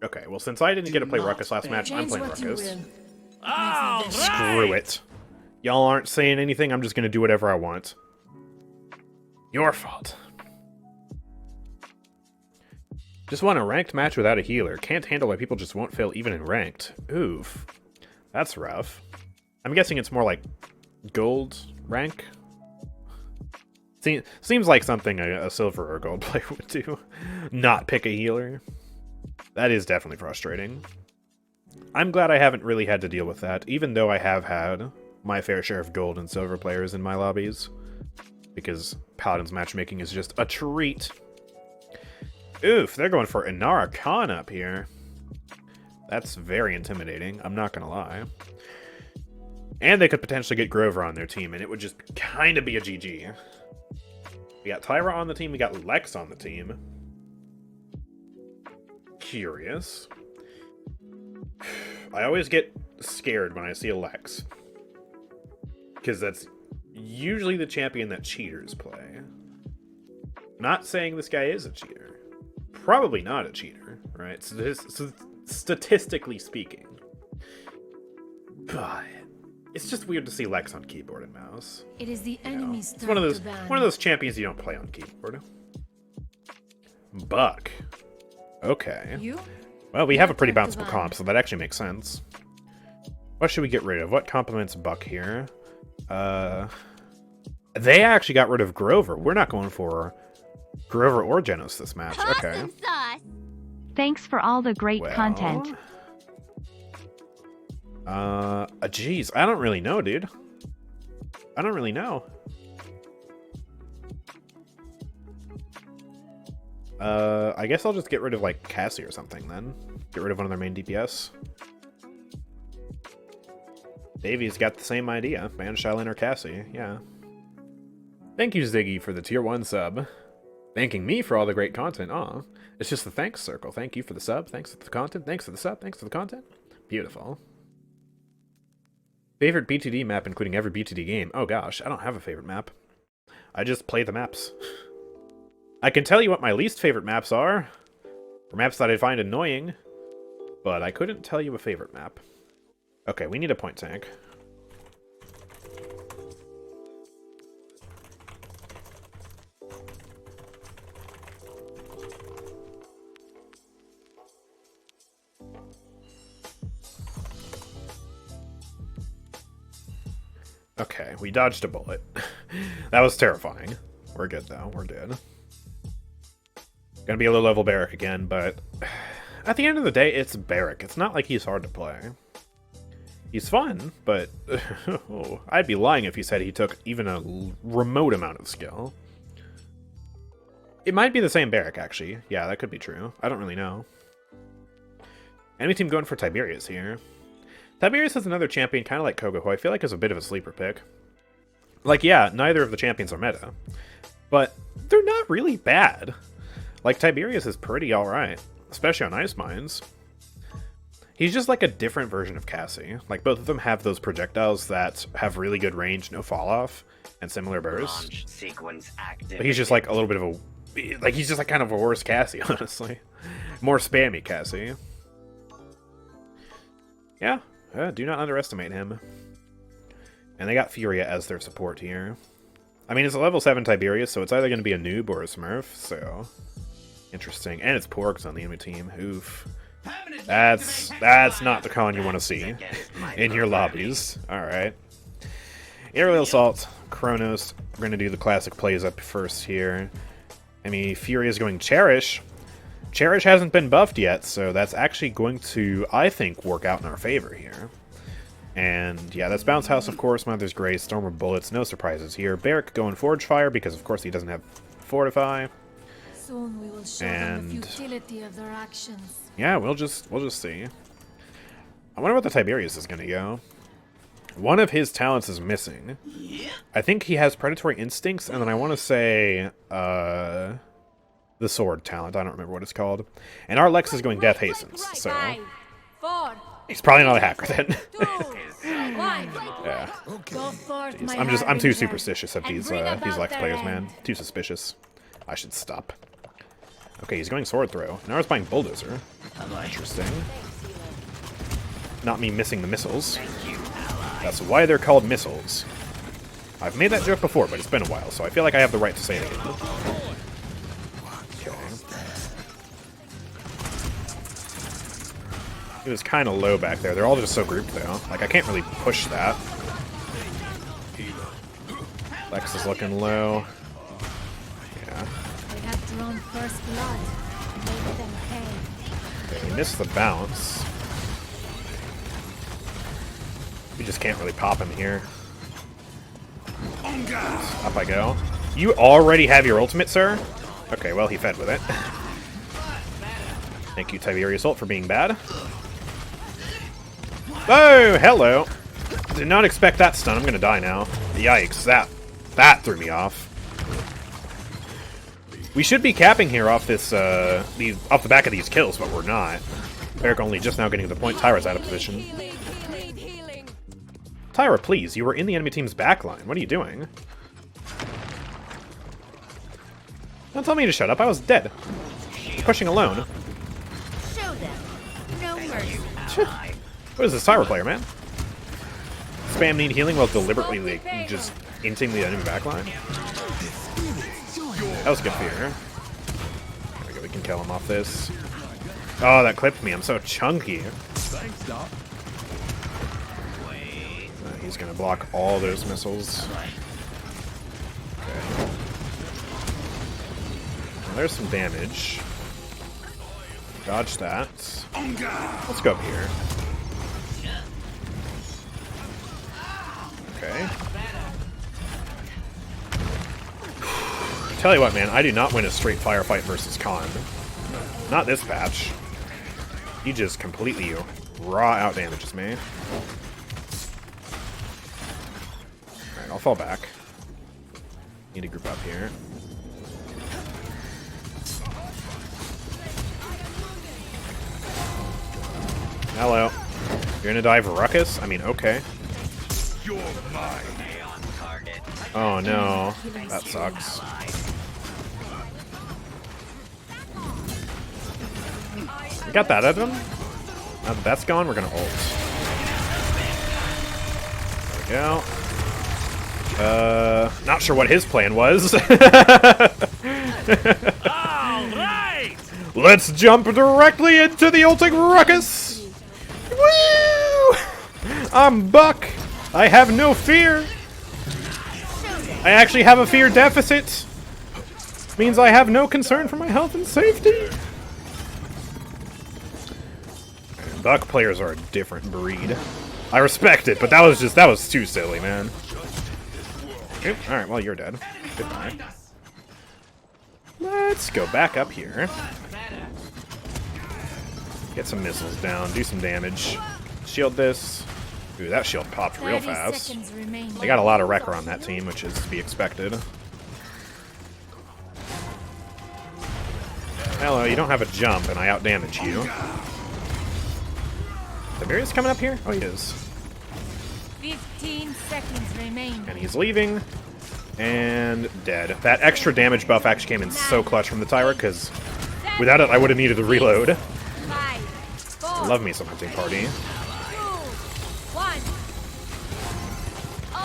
Okay, well, since I didn't get to play Ruckus last match, I'm playing Ruckus. Screw it. Y'all aren't saying anything, I'm just gonna do whatever I want. Your fault. Just won a ranked match without a healer. Can't handle why people just won't fail even in ranked. Oof. That's rough. I'm guessing it's more like gold rank? Seems like something a silver or gold player would do. Not pick a healer. That is definitely frustrating. I'm glad I haven't really had to deal with that, even though I have had my fair share of gold and silver players in my lobbies. Because Paladins matchmaking is just a treat. Oof, they're going for Inara Khan up here. That's very intimidating, I'm not gonna lie. And they could potentially get Grover on their team, and it would just kind of be a GG. We got Tyra on the team, we got Lex on the team. Curious. I always get scared when I see a Lex. Because that's usually the champion that cheaters play. Not saying this guy is a cheater. Probably not a cheater, right? Statistically speaking. But it's just weird to see Lex on keyboard and mouse. It is the enemy's it's one of those champions you don't play on keyboard. Buck. Okay. Well, we have a pretty bounceable comp, so that actually makes sense. What should we get rid of? What complements Buck here? They actually got rid of Grover. We're not going for Grover or Genos this match. Okay. Thanks for all the great content. Geez, I don't really know, dude. I don't really know. I guess I'll just get rid of, like, Cassie or something, then. Get rid of one of their main DPS. Davy's got the same idea. Ban Shaolin or Cassie, yeah. Thank you, Ziggy, for the tier 1 sub. Thanking me for all the great content. Aw, it's just the thanks circle. Thank you for the sub. Thanks for the content. Thanks for the sub. Thanks for the content. Beautiful. Favorite BTD map, including every BTD game. Oh gosh, I don't have a favorite map. I just play the maps. I can tell you what my least favorite maps are. For maps that I find annoying, but I couldn't tell you a favorite map. Okay, we need a point tank. Okay, we dodged a bullet. That was terrifying. We're good, though. We're good. Gonna be a low-level Barrack again, but at the end of the day, it's Barrack. It's not like he's hard to play. He's fun, but oh, I'd be lying if he said he took even a remote amount of skill. It might be the same Barrack, actually. Yeah, that could be true. I don't really know. Enemy team going for Tiberius here. Tiberius is another champion, kind of like Koga, who I feel like is a bit of a sleeper pick. Like, yeah, neither of the champions are meta, but they're not really bad. Like, Tiberius is pretty alright, especially on Ice Mines. He's just like a different version of Cassie. Like, both of them have those projectiles that have really good range, no fall-off, and similar bursts. Sequence active. But he's just like a little bit of a... Like, he's just like kind of a worse Cassie, honestly. More spammy Cassie. Yeah. Do not underestimate him. And they got Furia as their support here. I mean, it's a level 7 Tiberius, so it's either going to be a noob or a smurf, so... Interesting. And it's Porgs on the enemy team. Oof. That's not the con you want to see in your lobbies. Alright. Aerial Assault, Kronos. We're going to do the classic plays up first here. I mean, Furia is going Cherish. Cherish hasn't been buffed yet, so that's actually going to, I think, work out in our favor here. And yeah, that's Bounce House, of course, Mother's Grace, Storm of Bullets, no surprises here. Barrack going Forge Fire, because of course he doesn't have Fortify. Soon we will show them the futility of their actions. Yeah, we'll just see. I wonder what the Tiberius is going to go. One of his talents is missing. I think he has Predatory Instincts, and then I want to say, the sword talent. I don't remember what it's called. And our Lex is going Death Hastens, so... He's probably not a hacker then. Yeah. Jeez. I'm too superstitious of these Lex players, man. Too suspicious. I should stop. Okay, he's going Sword Throw. Now he's buying Bulldozer. Interesting. Not me missing the missiles. That's why they're called missiles. I've made that joke before, but it's been a while, so I feel like I have the right to say it again. It was kind of low back there. They're all just so grouped, though. Like, I can't really push that. Lex is looking low. Yeah. They have drawn first blood. Make them pay. Okay, we missed the bounce. We just can't really pop him here. Up I go. You already have your ultimate, sir? Okay, well, he fed with it. Thank you, Tiberius ult, for being bad. Oh, hello. Did not expect that stun. I'm gonna die now. Yikes, that threw me off. We should be capping here off this, off the back of these kills, but we're not. Barrack only just now getting to the point. Tyra's out of position. Tyra, please, you were in the enemy team's backline. What are you doing? Don't tell me to shut up. I was dead. Pushing alone. Show them. No mercy. What is this Tyra player, man? Spam need healing while deliberately like, just inting the enemy backline. That was good fear. There we go, we can kill him off this. Oh, that clipped me. I'm so chunky. He's gonna block all those missiles. Okay. Well, there's some damage. Dodge that. Let's go up here. Okay. Tell you what, man, I do not win a straight firefight versus Khan. Not this patch. He just completely raw out damages me. Alright, I'll fall back. Need to group up here. Hello. You're gonna die of Ruckus? I mean, okay. Oh no, that sucks. We got that out of him. Now that that's gone, we're gonna ult. There we go. Not sure what his plan was. Let's jump directly into the ulting ruckus! Woo! I'm Buck. I have no fear. I actually have a fear deficit. Means I have no concern for my health and safety. Buck players are a different breed. I respect it, but that was too silly, man. Alright, well, you're dead. Goodbye. Let's go back up here. Get some missiles down, do some damage. Shield this. Ooh, that shield popped real fast. They got a lot of wrecker on that team, which is to be expected. Hello, you don't have a jump, and I outdamage you. Tiberius coming up here? Oh, he is. 15 seconds remain. And he's leaving. And dead. That extra damage buff actually came in so clutch from the Tyra, because without it, I would have needed to reload. 5, 4, Love me some hunting party. 2, 1.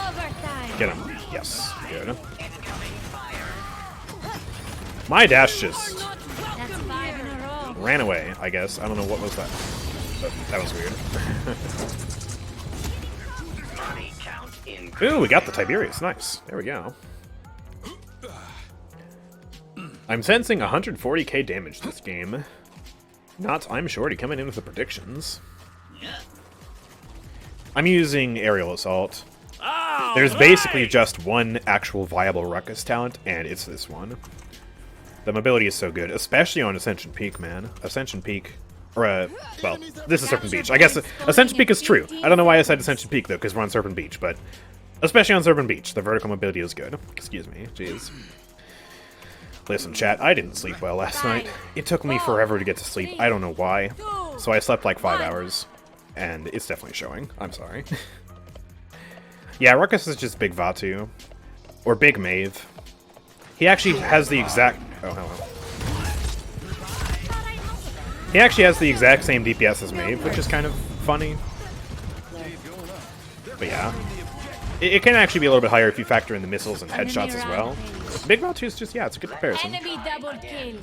Overtime. Get him. Yes. Good. My dash just That's 5 in a row. ran away, I guess. I don't know what was that. But that was weird. Ooh, we got the Tiberius. Nice. There we go. I'm sensing 140k damage this game. Not I'm Shorty coming in with the predictions. I'm using Aerial Assault. There's basically just one actual viable Ruckus talent, and it's this one. The mobility is so good, especially on Ascension Peak, man. Ascension Peak... Or, well, this is Serpent Beach. I guess Ascension Peak is true. I don't know why I said Ascension Peak, though, because we're on Serpent Beach, but... Especially on Serpent Beach, the vertical mobility is good. Excuse me, jeez. Listen, chat, I didn't sleep well last night. It took me forever to get to sleep. I don't know why. So I slept like 5 hours, and it's definitely showing. I'm sorry. Yeah, Ruckus is just Big Vatu. Or Big Maeve. He actually has the exact... Oh, hello. He actually has the exact same DPS as Maeve, which is kind of funny. But yeah. It can actually be a little bit higher if you factor in the missiles and headshots as well. Big Vatu is just, yeah, it's a good comparison. Enemy double kill.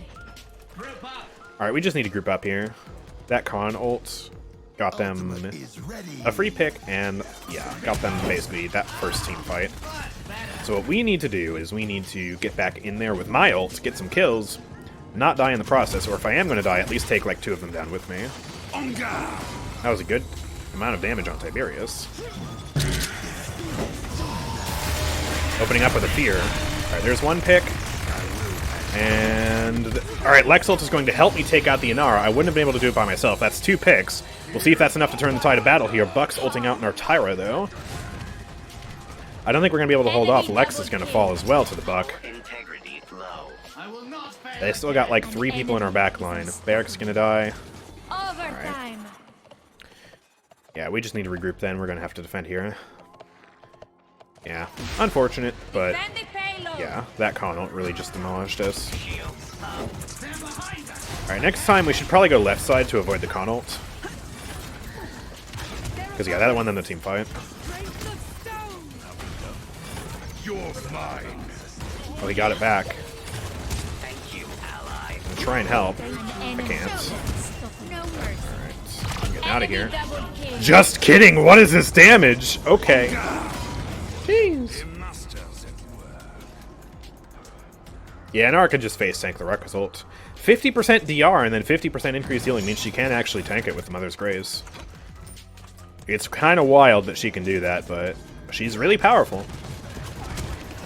Alright, we just need to group up here. That Khan ult got them a free pick, and yeah, got them basically that first team fight. So what we need to do is we need to get back in there with my ult, get some kills, not die in the process, or if I am going to die, at least take like 2 of them down with me. That was a good amount of damage on Tiberius. Opening up with a fear. Alright, there's one pick. And... Alright, Lexult is going to help me take out the Inara. I wouldn't have been able to do it by myself. That's 2 picks. We'll see if that's enough to turn the tide of battle here. Buck's ulting out in our Tyra, though. I don't think we're going to be able to hold off. Lex is going to fall as well to the Buck. They still got like 3 people in our back line. Barrick's going to die. Overtime. Yeah, we just need to regroup then. We're going to have to defend here. Yeah, unfortunate, but yeah, that Khan ult really just demolished us. Alright, next time we should probably go left side to avoid the Khan ult. Because yeah, that won them the team fight. Oh, he got it back. I'm gonna try and help. I can't. Alright, I'm getting out of here. Just kidding! What is this damage? Okay. Jeez. Yeah, Nara can just face tank the Ruckus ult. 50% DR and then 50% increased healing means she can actually tank it with the Mother's Grace. It's kind of wild that she can do that, but she's really powerful.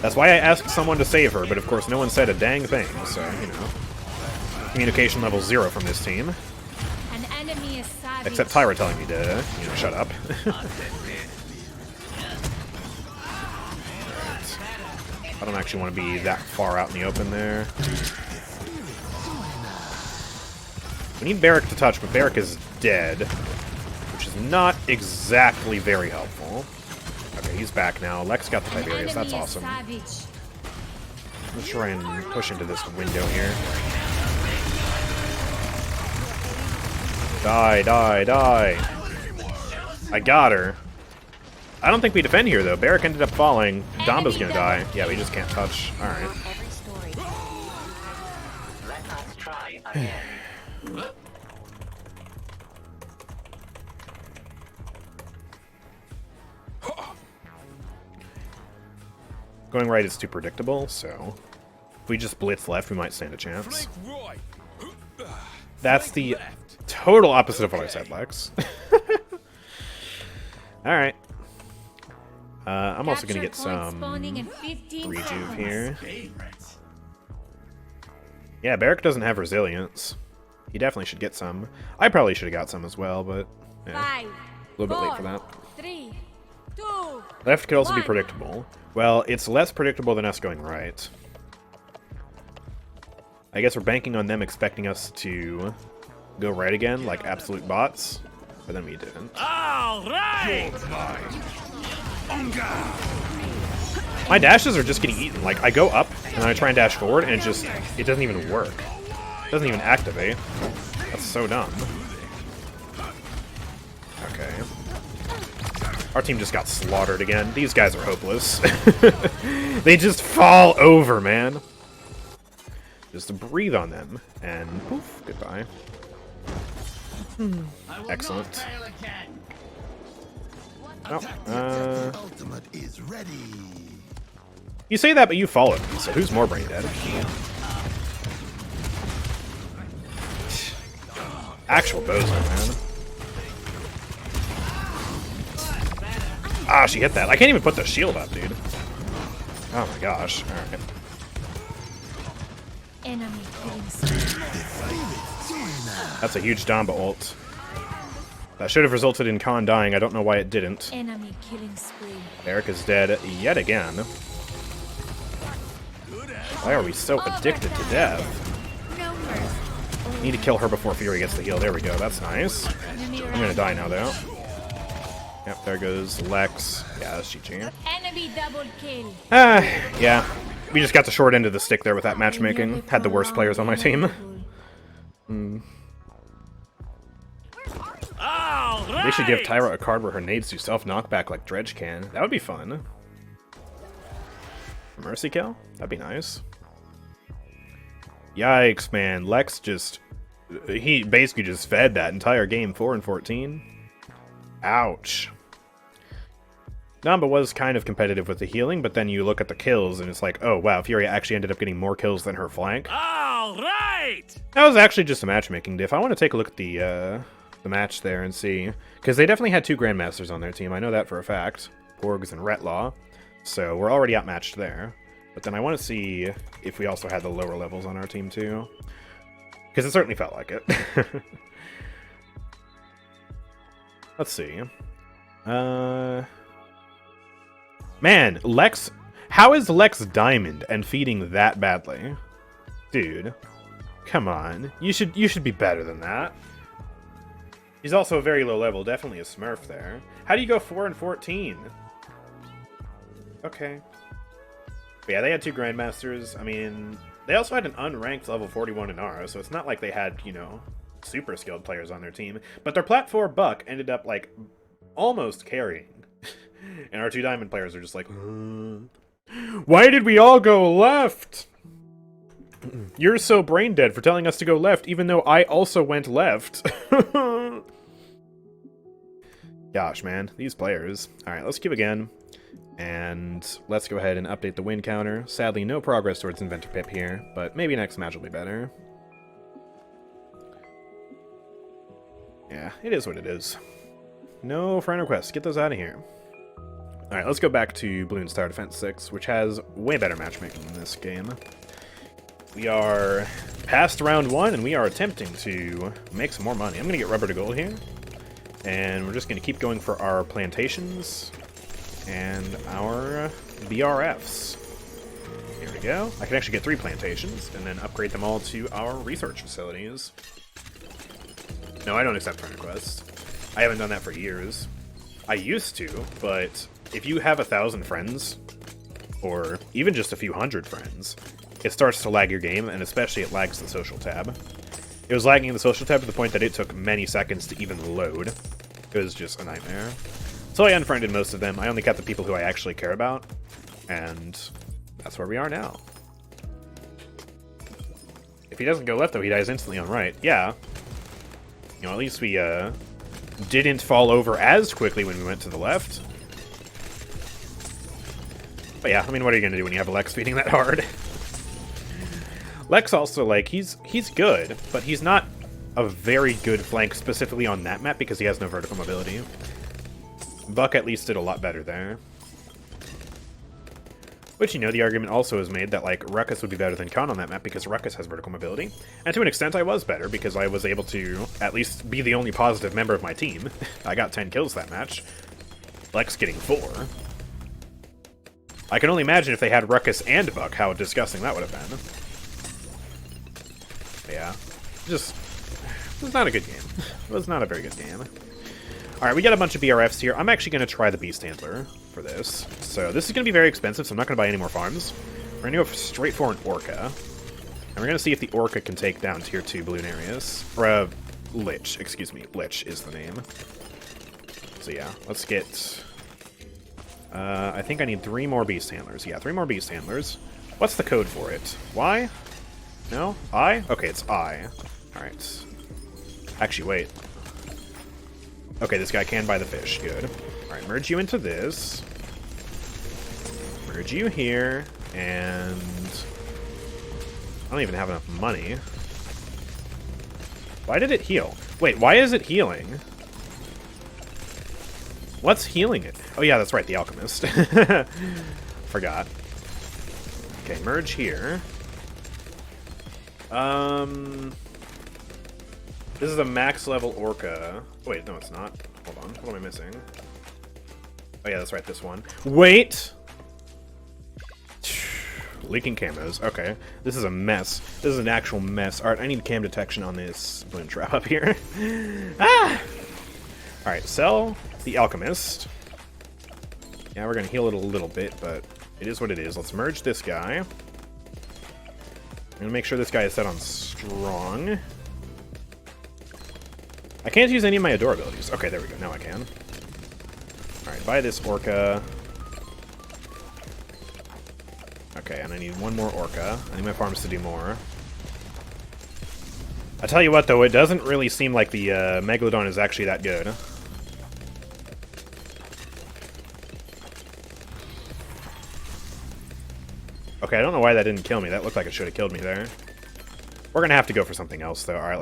That's why I asked someone to save her, but of course no one said a dang thing, so, you know. Communication level 0 from this team. An enemy is savage. Except Tyra telling me to, you know, shut up. I don't actually want to be that far out in the open there. We need Barrick to touch, but Barrick is dead, which is not exactly very helpful. Okay, he's back now. Lex got the Tiberius. That's awesome. Let's try and push into this window here. Die, die, die. I got her. I don't think we defend here, though. Barrack ended up falling. Domba's gonna die. Yeah, we just can't touch. Alright. Going right is too predictable, so if we just blitz left, we might stand a chance. That's the total opposite of what I said, Lex. Alright. I'm also going to get some rejuve here. Yeah, Barrack doesn't have resilience. He definitely should get some. I probably should have got some as well, but yeah, a little bit late for that. 3, 2, Left could also be predictable. Well, it's less predictable than us going right. I guess we're banking on them expecting us to go right again, like absolute bots, but then we didn't. All right. My dashes are just getting eaten. Like, I go up, and then I try and dash forward, and it doesn't even work. It doesn't even activate. That's so dumb. Okay. Our team just got slaughtered again. These guys are hopeless. They just fall over, man. Just breathe on them, and poof, goodbye. Excellent. Oh, Ultimate is ready. you say that, but you followed me, so who's more brain dead? Actual bozo, man. Ah, she hit that. I can't even put the shield up, dude. Oh my gosh. Alright. enemy killing spree. That's a huge Domba ult. That should have resulted in Khan dying. I don't know why it didn't. Enemy killing spree. Eric is dead yet again. Why are we so addicted to death? No mercy. Need to kill her before Fury gets the heal. There we go. That's nice. I'm gonna die now, though. Yep, there goes Lex. Yeah, that's GG. Enemy double kill. Yeah. We just got the short end of the stick there with that matchmaking. Had the worst players on my team. They should give Tyra a card where her nades do self-knockback like Dredge can. That would be fun. Mercy kill? That'd be nice. Yikes, man. Lex just... He basically just fed that entire game, 4 and 14. Ouch. Namba was kind of competitive with the healing, but then you look at the kills, and it's like, oh, wow, Fury actually ended up getting more kills than her flank. All right. That was actually just a matchmaking diff. I want to take a look at the match there and see. Because they definitely had 2 Grandmasters on their team. I know that for a fact. Porgs and Retlaw. So we're already outmatched there. But then I want to see if we also had the lower levels on our team, too. Because it certainly felt like it. Let's see. Man, Lex... How is Lex Diamond and feeding that badly? Dude. Come on. You should be better than that. He's also a very low level. Definitely a smurf there. How do you go 4 and 14? Okay. But yeah, they had 2 Grandmasters. I mean, they also had an unranked level 41 in Nara, so it's not like they had, you know, super skilled players on their team. But their plat 4 Buck ended up, like, almost carrying. And our 2 Diamond players are just like, why did we all go left? You're so brain dead for telling us to go left, even though I also went left. Gosh, man. These players. Alright, let's queue again. And let's go ahead and update the win counter. Sadly, no progress towards Inventor Pip here, but maybe next match will be better. Yeah, it is what it is. No friend requests. Get those out of here. Alright, let's go back to Bloons Tower Defense 6, which has way better matchmaking in this game. We are past round 1, and we are attempting to make some more money. I'm going to get rubber to gold here. And we're just going to keep going for our plantations and our BRFs. Here we go. I can actually get 3 plantations and then upgrade them all to our research facilities. No, I don't accept friend requests. I haven't done that for years. I used to, but if you have 1,000 friends, or even just a few hundred friends, it starts to lag your game, and especially it lags the social tab. It was lagging in the social tab to the point that it took many seconds to even load. It was just a nightmare. So I unfriended most of them. I only kept the people who I actually care about. And that's where we are now. If he doesn't go left, though, he dies instantly on right. Yeah. You know, at least we didn't fall over as quickly when we went to the left. But yeah, I mean, what are you going to do when you have a Lex feeding that hard? Lex also, like, he's good, but he's not a very good flank specifically on that map because he has no vertical mobility. Buck at least did a lot better there. Which, you know, the argument also is made that, like, Ruckus would be better than Khan on that map because Ruckus has vertical mobility. And to an extent, I was better because I was able to at least be the only positive member of my team. I got 10 kills that match. Lex getting 4. I can only imagine if they had Ruckus and Buck, how disgusting that would have been. Yeah, just, it was not a good game. It was not a very good game. Alright, we got a bunch of BRFs here. I'm actually going to try the Beast Handler for this. So this is going to be very expensive, so I'm not going to buy any more farms. We're going to go straight for an Orca. And we're going to see if the Orca can take down tier 2 balloon areas. Or, Lich, excuse me. Lich is the name. So yeah, let's get... I think I need 3 more Beast Handlers. Yeah, 3 more Beast Handlers. What's the code for it? Y? No? I? Okay, it's I. Alright. Actually, wait. Okay, this guy can buy the fish. Good. Alright, merge you into this. Merge you here. And... I don't even have enough money. Why did it heal? Wait, why is it healing? What's healing it? Oh yeah, that's right, the Alchemist. Forgot. Okay, merge here. This is a max level Orca. Wait, no, it's not. Hold on. What am I missing? Oh, yeah, that's right, this one. Wait! Leaking camos. Okay. This is a mess. This is an actual mess. Alright, I need cam detection on this balloon trap up here. Ah! Alright, sell the Alchemist. Yeah, we're gonna heal it a little bit, but it is what it is. Let's merge this guy. I'm gonna make sure this guy is set on strong. I can't use any of my Adore abilities. Okay, there we go. Now I can. Alright, buy this Orca. Okay, and I need 1 more Orca. I need my farms to do more. I tell you what, though, it doesn't really seem like the Megalodon is actually that good. Okay, I don't know why that didn't kill me. That looked like it should have killed me there. We're gonna have to go for something else, though. Alright,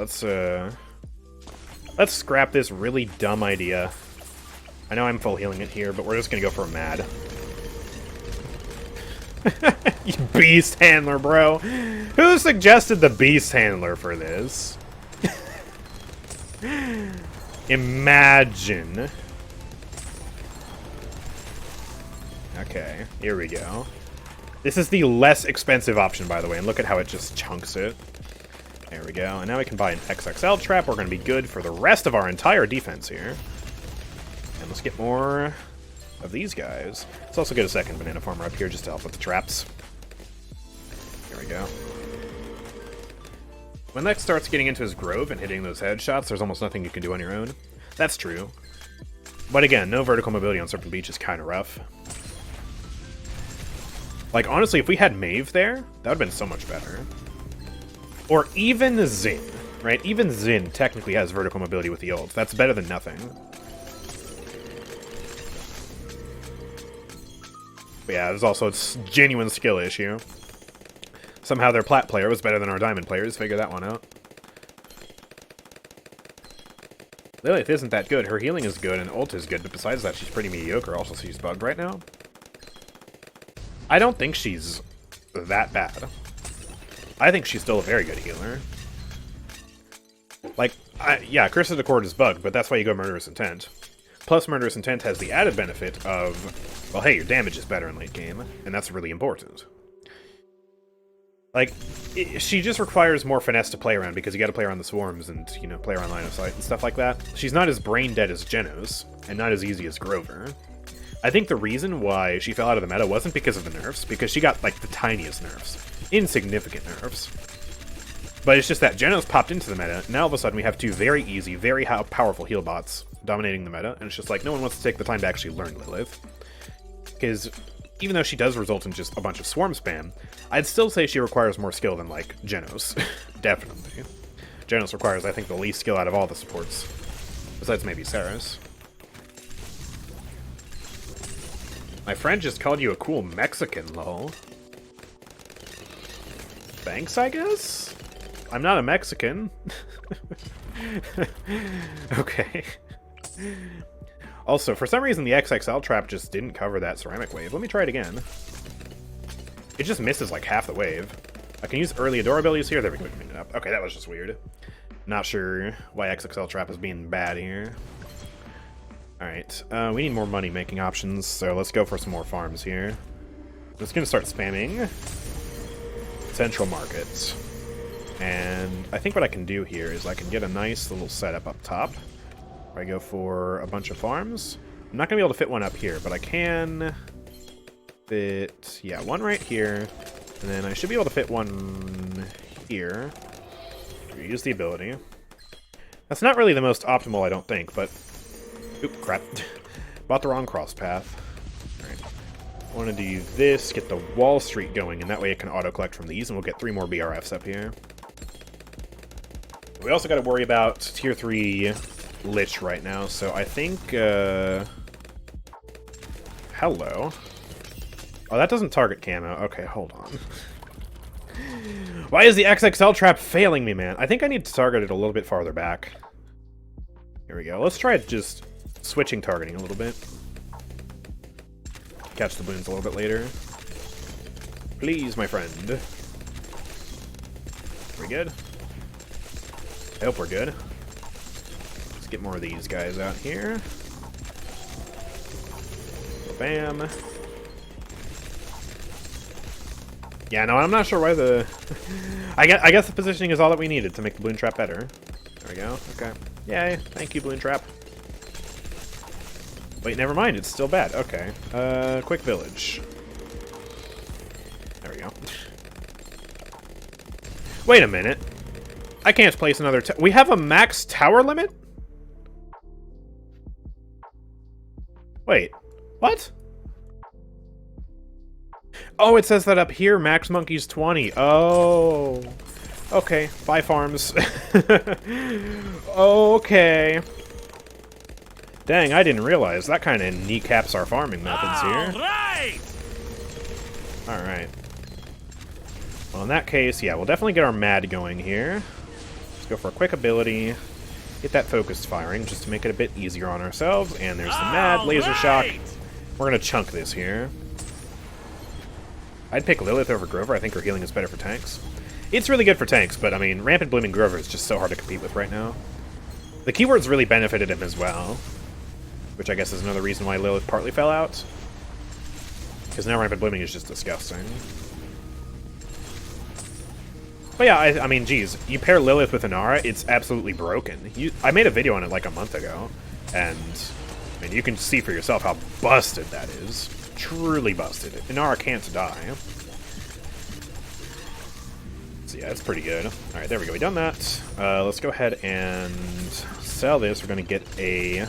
let's scrap this really dumb idea. I know I'm full healing it here, but we're just gonna go for a Mad. You Beast Handler, bro! Who suggested the Beast Handler for this? Imagine. Okay, here we go. This is the less expensive option, by the way, and look at how it just chunks it. There we go, and now we can buy an XXL trap. We're going to be good for the rest of our entire defense here. And let's get more of these guys. Let's also get a second banana farmer up here just to help with the traps. Here we go. When Lex starts getting into his grove and hitting those headshots, there's almost nothing you can do on your own. That's true. But again, no vertical mobility on Serpent Beach is kind of rough. Like, honestly, if we had Maeve there, that would have been so much better. Or even Zin, right? Even Zin technically has vertical mobility with the ult. That's better than nothing. But yeah, there's also a genuine skill issue. Somehow their plat player was better than our diamond players. Figure that one out. Lilith isn't that good. Her healing is good and ult is good, but besides that, she's pretty mediocre. Also, she's bugged right now. I don't think she's that bad. I think she's still a very good healer. Like, yeah, Curse of the Cord is bugged, but that's why you go Murderous Intent. Plus, Murderous Intent has the added benefit of, well, hey, your damage is better in late game, and that's really important. Like, she just requires more finesse to play around, because you gotta play around the swarms and, you know, play around line of sight and stuff like that. She's not as brain dead as Genos, and not as easy as Grover. I think the reason why she fell out of the meta wasn't because of the nerfs, because she got, like, the tiniest nerfs. Insignificant nerfs. But it's just that Genos popped into the meta. Now all of a sudden we have two very easy, very powerful heal bots dominating the meta, and it's just like no one wants to take the time to actually learn Lilith. Because even though she does result in just a bunch of swarm spam, I'd still say she requires more skill than, like, Genos. Definitely. Genos requires, I think, the least skill out of all the supports. Besides maybe Saris. My friend just called you a cool Mexican, lol. Thanks, I guess? I'm not a Mexican. Okay. Also, for some reason, the XXL trap just didn't cover that ceramic wave. Let me try it again. It just misses like half the wave. I can use early Adora abilities here. There we go. Clean it up. Okay, that was just weird. Not sure why XXL trap is being bad here. Alright, we need more money making options, so let's go for some more farms here. I'm just gonna start spamming Central Market. And I think what I can do here is I can get a nice little setup up top. I go for a bunch of farms. I'm not going to be able to fit one up here, but I can fit, yeah, one right here. And then I should be able to fit one here. Use the ability. That's not really the most optimal, I don't think, but... Oop, crap. Bought the wrong cross path. Alright. I want to do this, get the wall streak going, and that way it can auto-collect from these, and we'll get 3 more BRFs up here. We also got to worry about tier 3 Lich right now, so I think, hello. Oh, that doesn't target camo. Okay, hold on. Why is the XXL trap failing me, man? I think I need to target it a little bit farther back. Here we go. Let's try just switching targeting a little bit. Catch the Bloons a little bit later. Please, my friend. We good? I hope we're good. Let's get more of these guys out here. Bam. Yeah, no, I'm not sure why the... I guess the positioning is all that we needed to make the Bloon Trap better. There we go. Okay. Yay. Thank you, Bloon Trap. Wait, never mind. It's still bad. Okay. Quick village. There we go. Wait a minute. I can't place another... We have a max tower limit? Wait. What? Oh, it says that up here, max monkeys 20. Oh. Okay, 5 farms. Okay. Dang, I didn't realize. That kind of kneecaps our farming methods here. Alright. Well, in that case, yeah, we'll definitely get our mad going here. Let's go for a quick ability. Get that focused firing, just to make it a bit easier on ourselves. And there's the mad laser shock. We're going to chunk this here. I'd pick Lilith over Grover. I think her healing is better for tanks. It's really good for tanks, but I mean, Rampant Blooming Grover is just so hard to compete with right now. The keywords really benefited him as well, which I guess is another reason why Lilith partly fell out. Because now Rampant Blooming is just disgusting. But yeah, I mean, geez, you pair Lilith with Inara, it's absolutely broken. I made a video on it like a month ago, and I mean, you can see for yourself how busted that is. Truly busted. Inara can't die. So yeah, it's pretty good. Alright, there we go. We done that. Let's go ahead and sell this. We're going to get a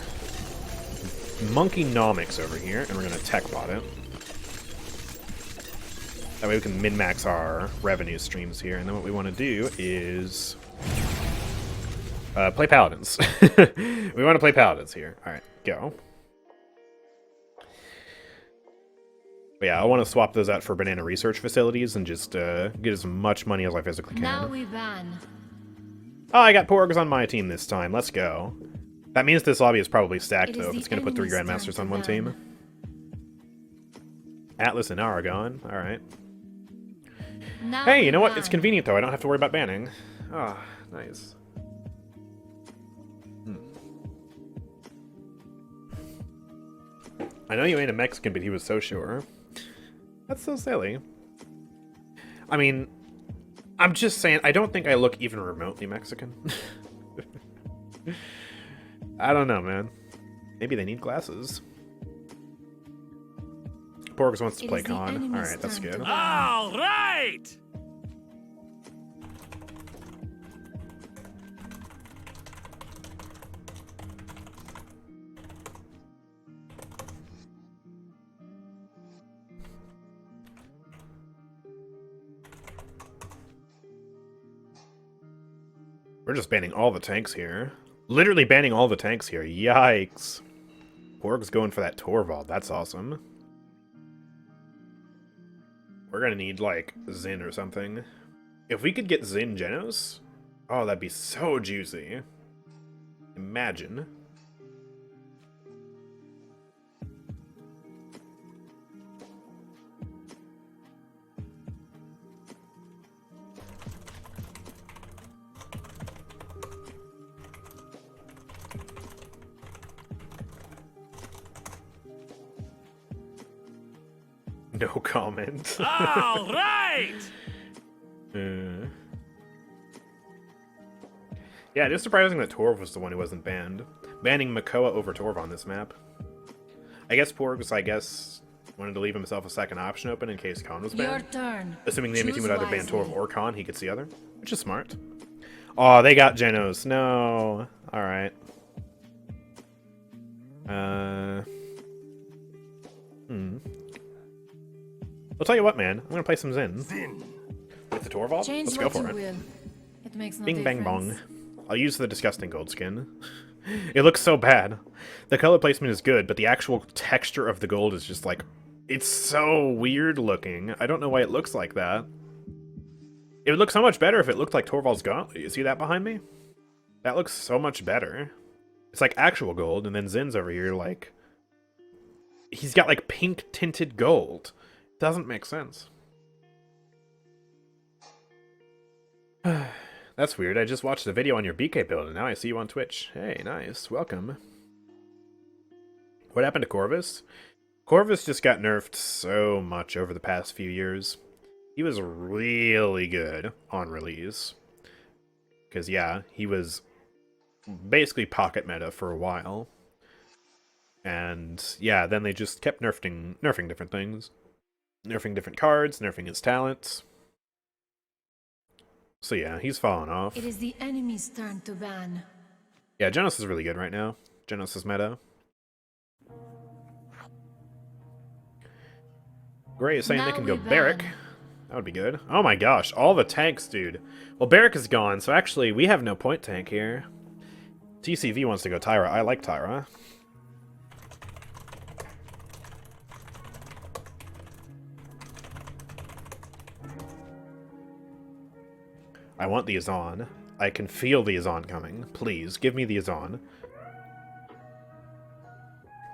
Monkeynomics over here, and we're going to tech bot it. That way we can min-max our revenue streams here. And then what we want to do is play Paladins. We want to play Paladins here. Alright, go. But yeah, I want to swap those out for banana research facilities and just get as much money as I physically can. Now we ban. Oh, I got Porgs on my team this time. Let's go. That means this lobby is probably stacked, though, if it's going to put 3 Grandmasters on one team. Atlas and Aragon. Alright. Hey, you know what? It's convenient, though. I don't have to worry about banning. Ah, oh, nice. I know you ain't a Mexican, but he was so sure. That's so silly. I mean, I'm just saying, I don't think I look even remotely Mexican. I don't know, man. Maybe they need glasses. Porgs wants to play con. Alright, that's good. All right! We're just banning all the tanks here. Literally banning all the tanks here. Yikes. Porg's going for that Torvald. That's awesome. We're gonna need, like, Xin or something. If we could get Xin Genos, oh, that'd be so juicy. Imagine. No comment. All right! Yeah, it is surprising that Torv was the one who wasn't banned. Banning Makoa over Torv on this map. I guess Porgs, wanted to leave himself a second option open in case Khan was banned. Your turn. Assuming the enemy team Choose would either ban wisely. Torv or Khan, he could see other. Which is smart. Oh, they got Genos. No. Alright. I'll tell you what, man. I'm gonna play some Xin. With the Torvald? Change Let's go what for you it. will. It makes no Bing bang difference. bong. I'll use the disgusting gold skin. It looks so bad. The color placement is good, but the actual texture of the gold is just like... It's so weird looking. I don't know why it looks like that. It would look so much better if it looked like Torvald's gauntlet. You see that behind me? That looks so much better. It's like actual gold, and then Zin's over here like... He's got like pink tinted gold. Doesn't make sense. That's weird. I just watched a video on your BK build and now I see you on Twitch. Hey, nice. Welcome. What happened to Corvus? Corvus just got nerfed so much over the past few years. He was really good on release. Because, yeah, he was basically pocket meta for a while. And, yeah, then they just kept nerfing different things. Nerfing different cards, nerfing his talents. So yeah, he's fallen off. It is the enemy's turn to ban. Yeah, Genos is really good right now. Genos is meta. Gray is saying Now they can go we ban. Barrack. That would be good. Oh my gosh, all the tanks, dude. Well, Barrack is gone, so actually we have no point tank here. TCV wants to go Tyra. I like Tyra. I want the Azan. I can feel the Azan coming. Please, give me the Azan.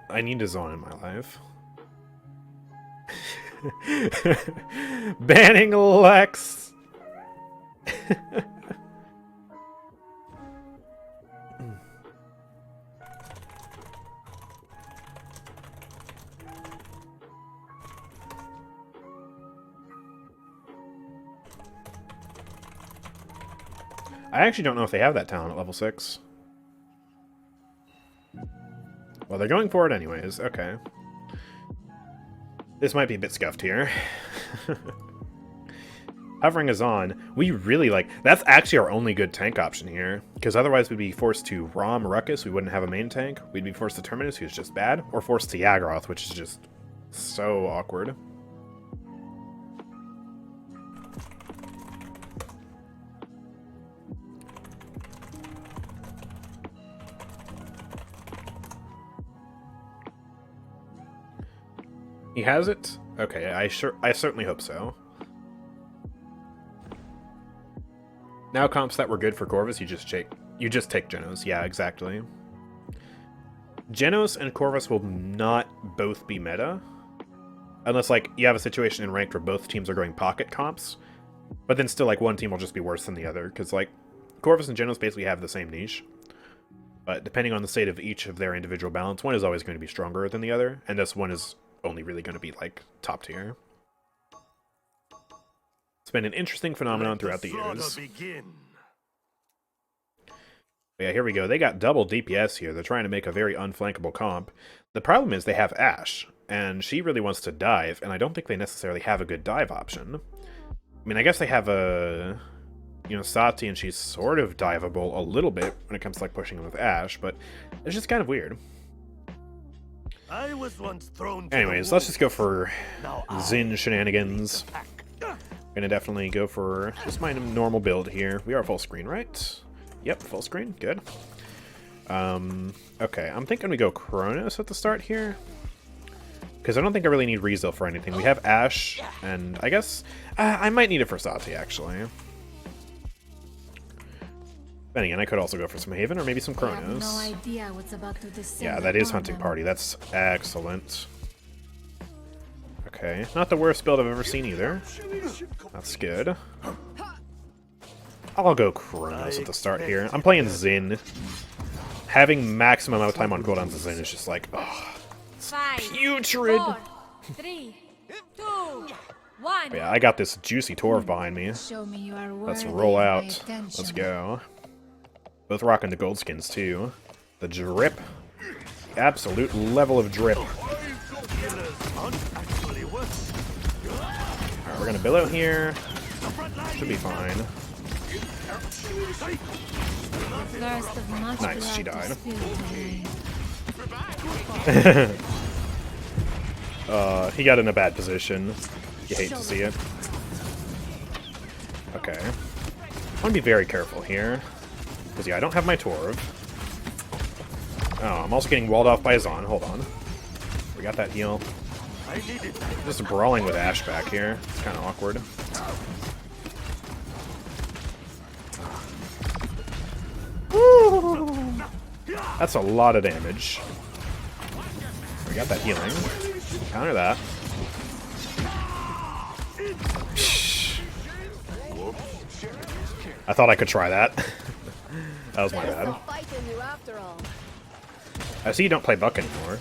I need Azan in my life. Banning Lex! I actually don't know if they have that talent at level 6. Well, they're going for it anyways. Okay. This might be a bit scuffed here. Hovering is on. We really like... That's actually our only good tank option here. Because otherwise we'd be forced to Rom Ruckus. We wouldn't have a main tank. We'd be forced to Terminus, who's just bad. Or forced to Yaggroth, which is just so awkward. He has it? Okay, I certainly hope so. Now comps that were good for Corvus, you just take Genos. Yeah, exactly. Genos and Corvus will not both be meta. Unless, like, you have a situation in ranked where both teams are going pocket comps. But then still, like, one team will just be worse than the other. Because, like, Corvus and Genos basically have the same niche. But depending on the state of each of their individual balance, one is always going to be stronger than the other. And this one is only really going to be, like, top tier. It's been an interesting phenomenon throughout the years. But yeah, here we go. They got double DPS here. They're trying to make a very unflankable comp. The problem is they have Ashe, and she really wants to dive, and I don't think they necessarily have a good dive option. I mean, I guess they have a... You know, Sati, and she's sort of diveable a little bit when it comes to, like, pushing with Ashe, but it's just kind of weird. I was once thrown Anyways, let's just go for Xin shenanigans. Gonna definitely go for just my normal build here. We are full screen, right? Yep, full screen. Good. Okay, I'm thinking we go Kronos at the start here. Because I don't think I really need Rezel for anything. We have Ashe, and I guess I might need it for Sati, actually. Then again, I could also go for some Haven or maybe some I have Kronos. no idea what's about to descend Yeah, that is upon Hunting them. Party. That's excellent. Okay, not the worst build I've ever seen either. That's good. I'll go Kronos at the start here. I'm playing Xin. Having maximum amount of time on cooldowns of Xin is just like, ugh. 5, Putrid. 4, 3, 2, 1. Yeah, I got this juicy Torv behind me. Show me you are Let's worthy roll of my out. attention. Let's go. Both rocking the gold skins too. The drip. Absolute level of drip. Alright, we're gonna billow here. Should be fine. Thirst of much Nice, she blood to died. spill. He got in a bad position. You hate to see it. Okay. I want to be very careful here. Because, yeah, I don't have my Torv. Oh, I'm also getting walled off by Zon. Hold on. We got that heal. Just brawling with Ashe back here. It's kind of awkward. That's a lot of damage. We got that healing. Counter that. I thought I could try that. That was my bad. I see you don't play Buck anymore.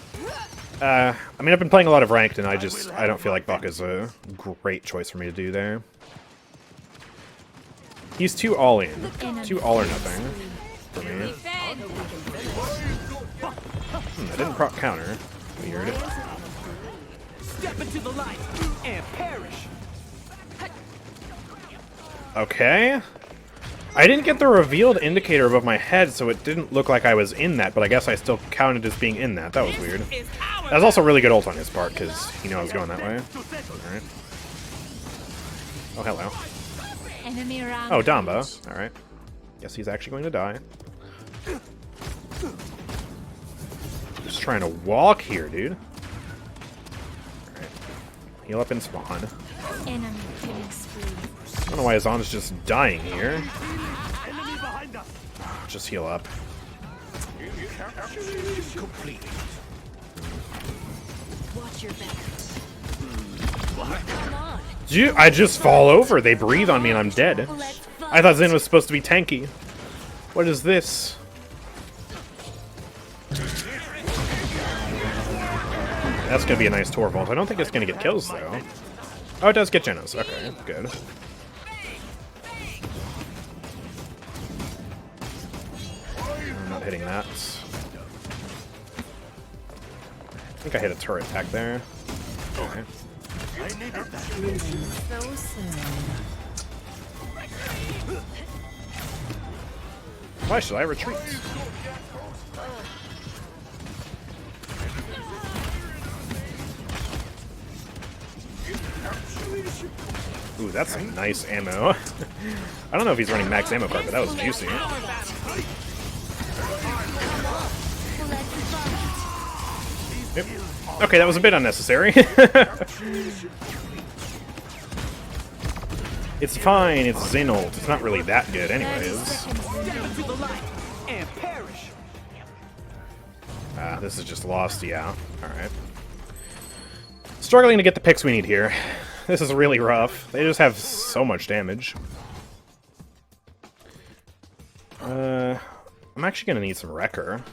I mean, I've been playing a lot of Ranked, and I don't feel like Buck is a great choice for me to do there. He's too all-in. Too all or nothing for me. I didn't proc counter. Weird. Step into the light and perish. Okay. I didn't get the revealed indicator above my head, so it didn't look like I was in that, but I guess I still counted as being in that. That was weird. That was also really good ult on his part, because he knew I was going that way. Alright. Oh, hello. Enemy around. Oh, Damba. Alright. Guess he's actually going to die. Just trying to walk here, dude. Alright. Heal up and spawn. Enemy killing spree. I don't know why Zon's just dying here. Just heal up. Watch your back. I just fall over. They breathe on me and I'm dead. I thought Xin was supposed to be tanky. What is this? That's gonna be a nice Torv vault. I don't think it's gonna get kills though. Oh, it does get Genos. Okay, good. I'm not hitting that. I think I hit a turret back there. Okay. So soon. Why should I retreat? Ooh, that's some nice ammo. I don't know if he's running max ammo card, but that was juicy. Yep. Okay, that was a bit unnecessary. It's fine, it's Xin ult. It's not really that good anyways. This is just lost, yeah. Alright. Struggling to get the picks we need here. This is really rough. They just have so much damage. I'm actually gonna need some Wrecker.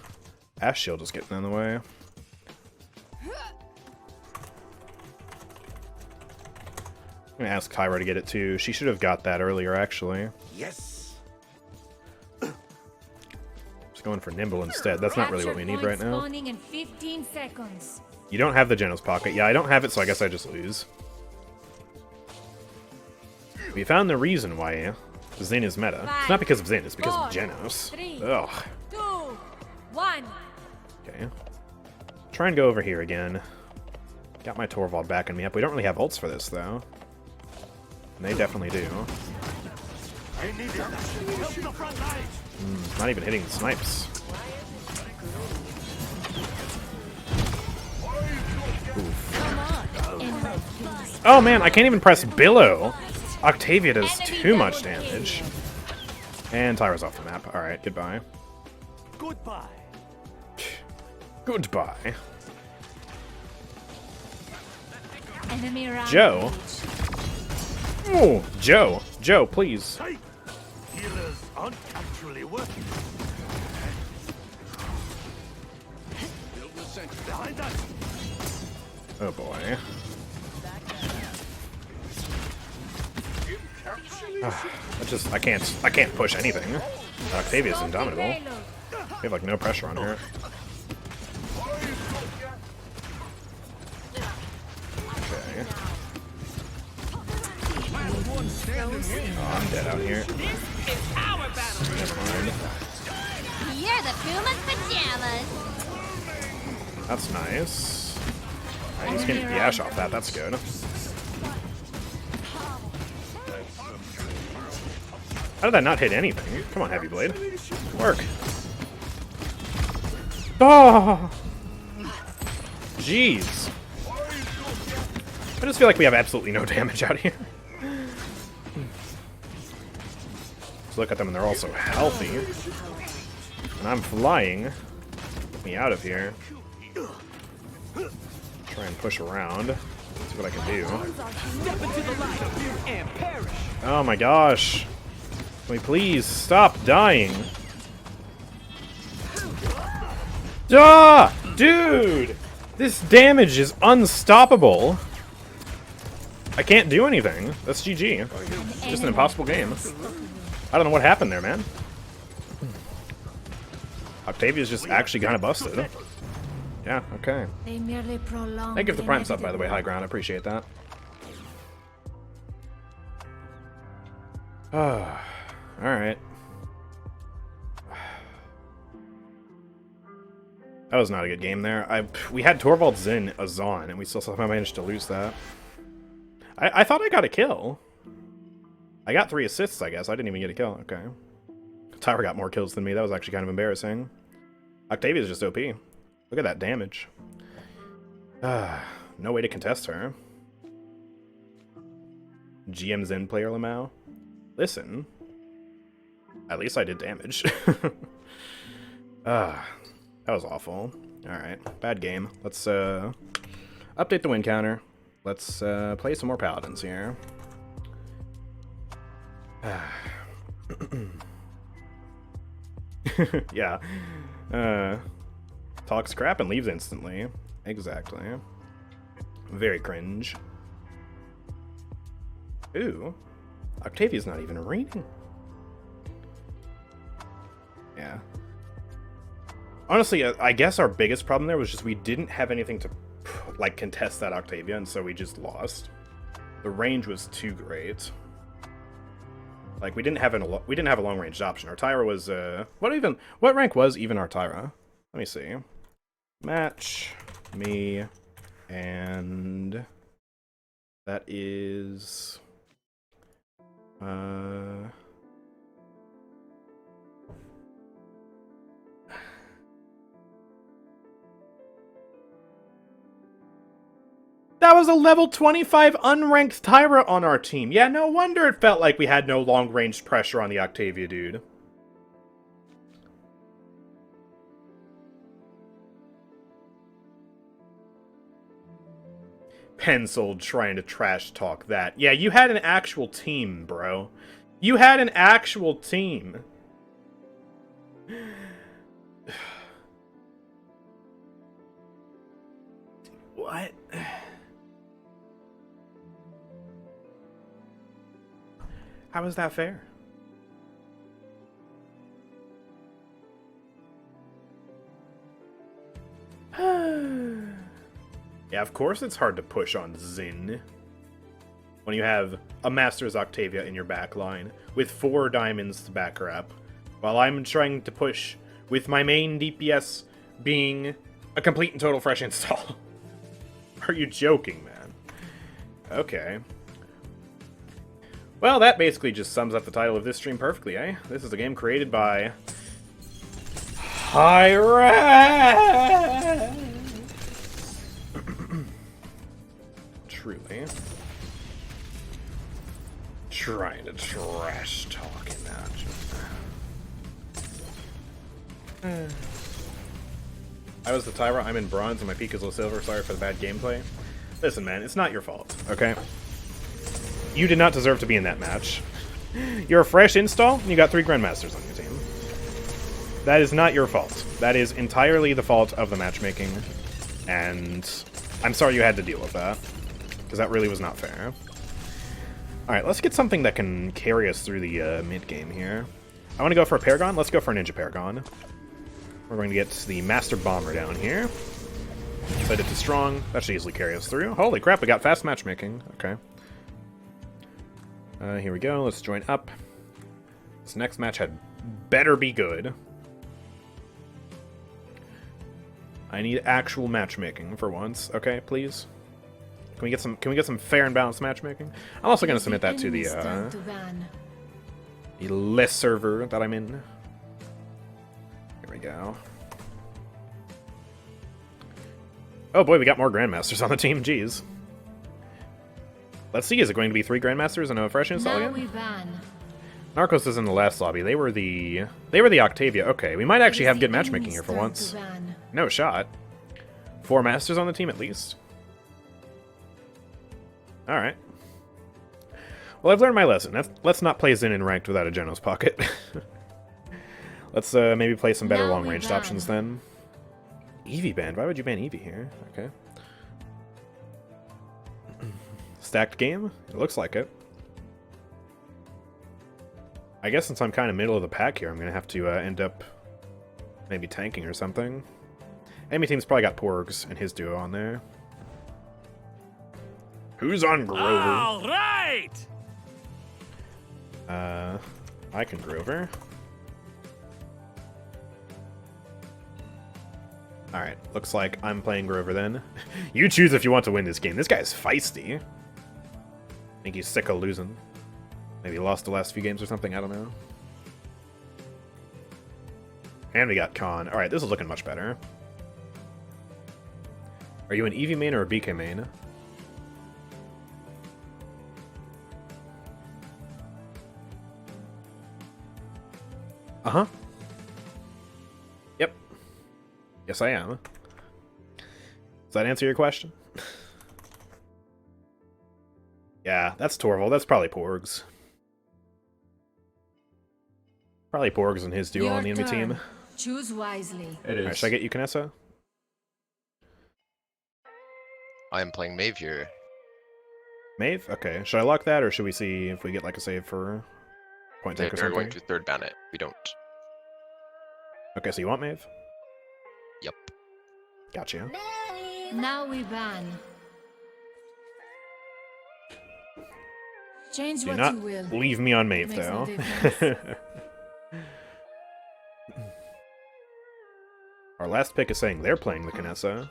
Ashe Shield is getting in the way. I'm gonna ask Kyra to get it too. She should have got that earlier, actually. Yes. Just going for Nimble instead. That's not really what we need right now. Spawning in 15 seconds. You don't have the Genos pocket. Yeah, I don't have it, so I guess I just lose. We found the reason why Xin is meta. It's not because of Xin, it's because of Genos. Ugh. 2, 1. Okay. Try and go over here again. Got my Torvald backing me up. We don't really have ults for this, though. And they definitely do. Not even hitting the snipes. Oh man, I can't even press Billow. Octavia does too much damage. And Tyra's off the map. Alright, goodbye. Goodbye. Goodbye. Enemy Joe? Oh, Joe. Joe, please. Healers aren't actually working. Behind us. Oh boy. I can't push anything. Octavia's indomitable. We have like no pressure on her. Okay. Oh, I'm dead out here. Never mind. You're the Puma's pajamas. That's nice. Alright, he's getting the ash off that. That's good. How did that not hit anything? Come on, Heavy Blade. Work. Oh! Jeez. I just feel like we have absolutely no damage out here. Just look at them and they're all so healthy. And I'm flying. Get me out of here. Try and push around. See what I can do. Step into the light and perish. Oh my gosh. Can we please stop dying? Ah! Dude! This damage is unstoppable. I can't do anything. That's GG. It's just an impossible game. I don't know what happened there, man. Octavia's just actually kind of busted. Yeah, okay. They merely prolong. Thank you for the Prime sub, by the way, High Ground. I appreciate that. Alright. That was not a good game there. We had Torvald Zin Azan, and we still somehow managed to lose that. I thought I got a kill. I got 3 assists, I guess. I didn't even get a kill. Okay. Tyra got more kills than me. That was actually kind of embarrassing. Octavia's just OP. Look at that damage. No way to contest her. GM Zen player Lamau. Listen. At least I did damage. That was awful. Alright, bad game. Let's update the win counter. Let's play some more Paladins here. Yeah. Talks crap and leaves instantly. Exactly. Very cringe. Ooh. Octavia's not even reading. Yeah. Honestly, I guess our biggest problem there was just we didn't have anything to, like, contest that Octavia, and so we just lost. The range was too great. Like, we didn't have a long-range option. Our Tyra was, what rank was even our Tyra? Let me see. Match me, and that is, that was a level 25 unranked Tyra on our team. Yeah, no wonder it felt like we had no long-range pressure on the Octavia, dude. Penciled trying to trash talk that. Yeah, you had an actual team, bro. You had an actual team. What? How is that fair? Yeah, of course it's hard to push on Zin when you have a Master's Octavia in your back line with 4 diamonds to back her up, while I'm trying to push with my main DPS being a complete and total fresh install. Are you joking, man? Okay. Well, that basically just sums up the title of this stream perfectly, eh? This is a game created by... Hyra! Truly. Trying to trash talking now. I was the Tyra, I'm in bronze, and my peak is low silver. Sorry for the bad gameplay. Listen, man, it's not your fault, okay? You did not deserve to be in that match. You're a fresh install, and you got 3 Grandmasters on your team. That is not your fault. That is entirely the fault of the matchmaking, and I'm sorry you had to deal with that, because that really was not fair. Alright, let's get something that can carry us through the mid-game here. I want to go for a Paragon. Let's go for a Ninja Paragon. We're going to get the Master Bomber down here. Set it to strong. That should easily carry us through. Holy crap, we got fast matchmaking. Okay. Here we go. Let's join up. This next match had better be good. I need actual matchmaking for once. Okay, please. Can we get some fair and balanced matchmaking? I'm also going to submit that to the list server that I'm in. Here we go. Oh boy, we got more Grandmasters on the team. Jeez. Let's see. Is it going to be 3 Grandmasters and a fresh install again? Narcos is in the last lobby. They were the Octavia. Okay, we might actually have good matchmaking here for once. No shot. 4 Masters on the team at least. Alright. Well, I've learned my lesson. Let's not play Zin in ranked without a Genos pocket. Let's maybe play some better long-ranged options then. Eevee banned? Why would you ban Eevee here? Okay. Stacked game? It looks like it. I guess since I'm kind of middle of the pack here, I'm going to have to end up maybe tanking or something. Enemy team's probably got Porgs and his duo on there. Who's on Grover? All right. I can Grover. Alright, looks like I'm playing Grover then. You choose if you want to win this game. This guy's feisty. I think he's sick of losing. Maybe he lost the last few games or something, I don't know. And we got Khan. Alright, this is looking much better. Are you an Eevee main or a BK main? Uh-huh. Yep. Yes, I am. Does that answer your question? Yeah, that's Torval. That's probably Porgs. Probably Porgs and his duo on the enemy team. Choose wisely. It is. Alright, should I get you, Kinessa? I am playing Mave here. Mave? Okay. Should I lock that, or should we see if we get like a save for point tank or They're something? going to third ban it. We don't. Okay, so you want Mave? Yep. Gotcha. Now we ban. Change Do what not you will. leave me on Mave, Makes though. no difference. Our last pick is saying they're playing the Kinessa.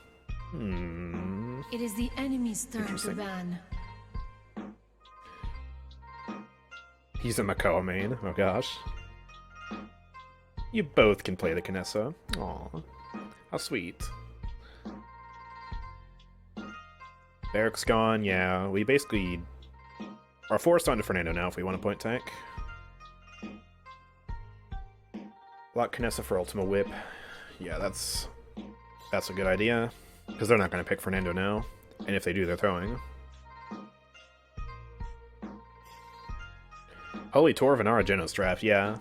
Hmm. It is the enemy's turn to Interesting. ban. He's a Makoa main. Oh gosh. You both can play the Kinessa. Aw. How sweet. Barrick's gone, yeah. We basically are forced onto Fernando now if we want a point tank. Lock Kinessa for Ultima Whip. Yeah, that's a good idea. Because they're not going to pick Fernando now. And if they do, they're throwing. Holy Tor Venara Genos draft, yeah.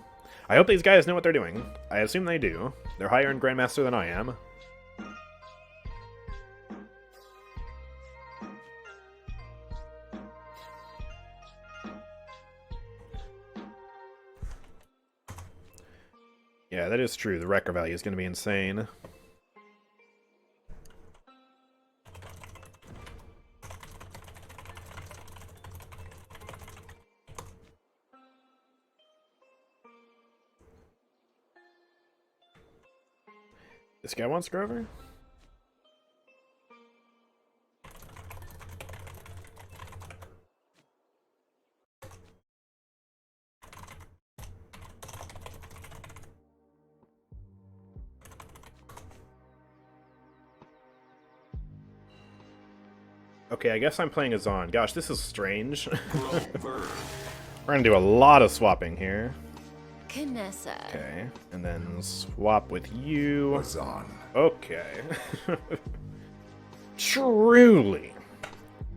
I hope these guys know what they're doing. I assume they do. They're higher in Grandmaster than I am. Yeah, that is true. The Wrecker value is going to be insane. This guy wants Grover? Okay, I guess I'm playing as on. Gosh, this is strange. We're gonna do a lot of swapping here. Knessa. Okay, and then swap with you. Azan. Okay. Truly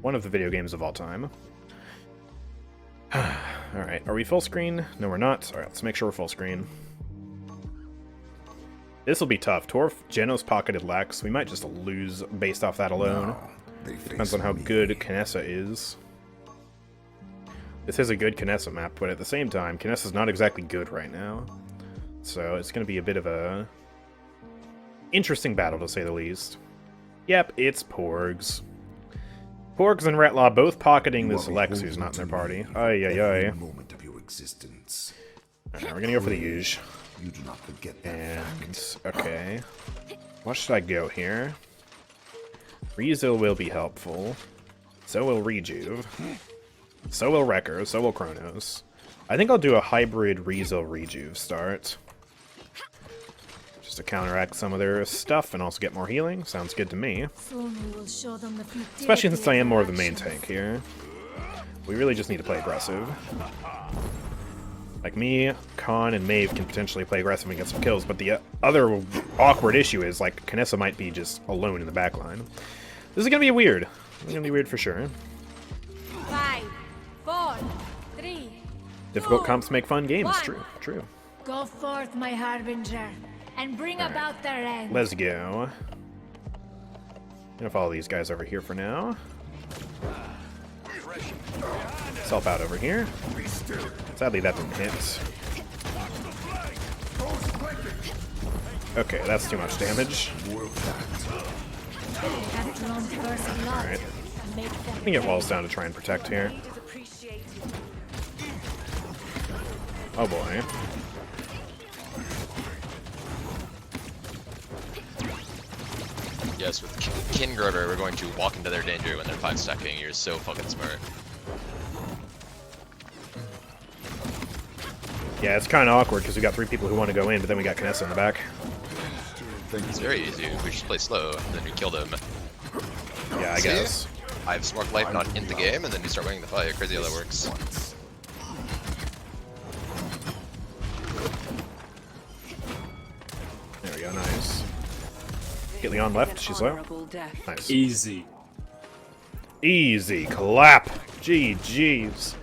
one of the video games of all time. Alright, are we full screen? No, we're not. Alright, let's make sure we're full screen. This will be tough. Torf, Genos pocketed Lex. We might just lose based off that alone. Now they Depends face on how me. good Knessa is. This is a good Knessa map, but at the same time, Knessa's not exactly good right now. So it's going to be a bit of a interesting battle, to say the least. Yep, it's Porgs. Porgs and Retlaw both pocketing You this are Lex who's beholden not in their to party. me Ay, ay, every ay. moment of your existence. Alright, we're gonna go for the Yuge. You do not forget that And, fact. okay. What should I go here? Reezil will be helpful. So will Rejuve. So will Wrecker. So will Chronos. I think I'll do a hybrid Reezil Rejuve start. Just to counteract some of their stuff and also get more healing. Sounds good to me. Soon we will show them the futility Especially since I am more of the of main actions. tank here. We really just need to play aggressive. Like me, Khan, and Maeve can potentially play aggressive and get some kills, but the other awkward issue is, like, Knessa might be just alone in the backline. This is gonna be weird. It's gonna be weird for sure. 5, 4, 3. Difficult 2, comps make fun games. 1. True, true. Go forth, my harbinger, and bring about their end. Let's go. Gonna follow these guys over here for now. Let's help out over here. Sadly, that didn't hit. Okay, that's too much damage. They have drawn first blood. Alright. Make them Let me get pay. walls down to try and protect here. Oh boy. Yes, with Kingroder, we're going to walk into their danger when they're 5 stacking. You're so fucking smart. Yeah, it's kind of awkward because we got 3 people who want to go in, but then we got Knessa in the back. It's very easy. We just play slow, and then we kill them. Yeah, I See? guess. I have Smart Life not in the game, and then you start winning the fight. Crazy how that works. There we go, nice. Get Leon left, she's low. Nice. Easy. Easy clap. GG's.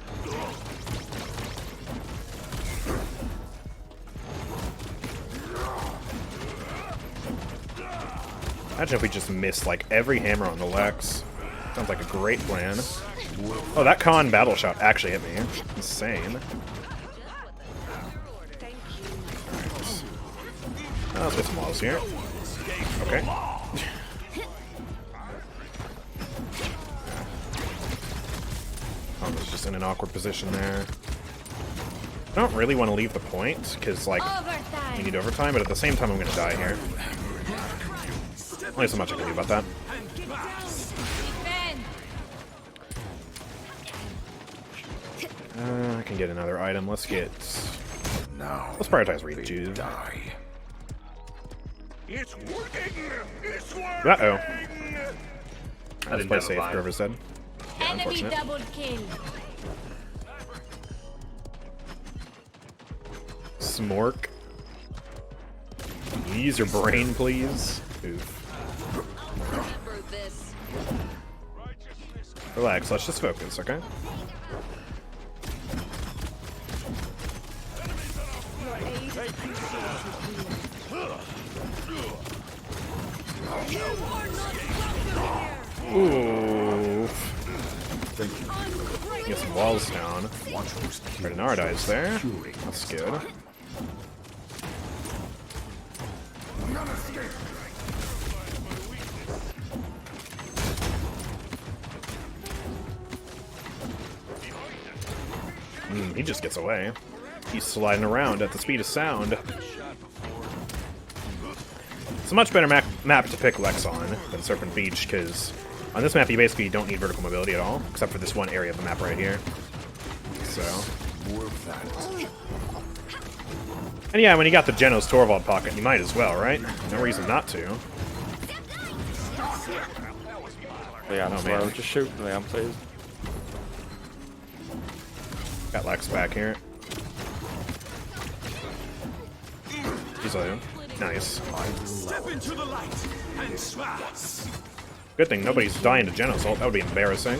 Imagine if we just missed like every hammer on the Lex. Sounds like a great plan. Oh, that Khan battle shot actually hit me. Insane. Let's get some walls here. Okay. I was just in an awkward position there. I don't really want to leave the point, because, like, Overtime. we need overtime, but at the same time I'm going to die here. Only so much I can do about that. Defend. I can get another item. Let's Now prioritize they Rejuve. die. It's working! It's working! Uh-oh. Let's didn't play have a safe, vibe. whoever said. Enemy unfortunate. double kill. Smork. Use your brain, please. Oof. Relax, let's just focus, okay? Ooh. Thank you. Get some walls down. Redenard dies there. That's good. He just gets away. He's sliding around at the speed of sound. It's a much better map to pick Lex on than Serpent Beach, because on this map you basically don't need vertical mobility at all, except for this one area of the map right here. So, More of that. and yeah, when you got the Genos Torvald pocket, you might as well, right? No reason not to. Leanne's Oh, man. slow. Just shoot Leanne, please. Got Lex back here. He's low. Nice. Step into the light and smash. Good thing nobody's dying to Gen Assault. That would be embarrassing.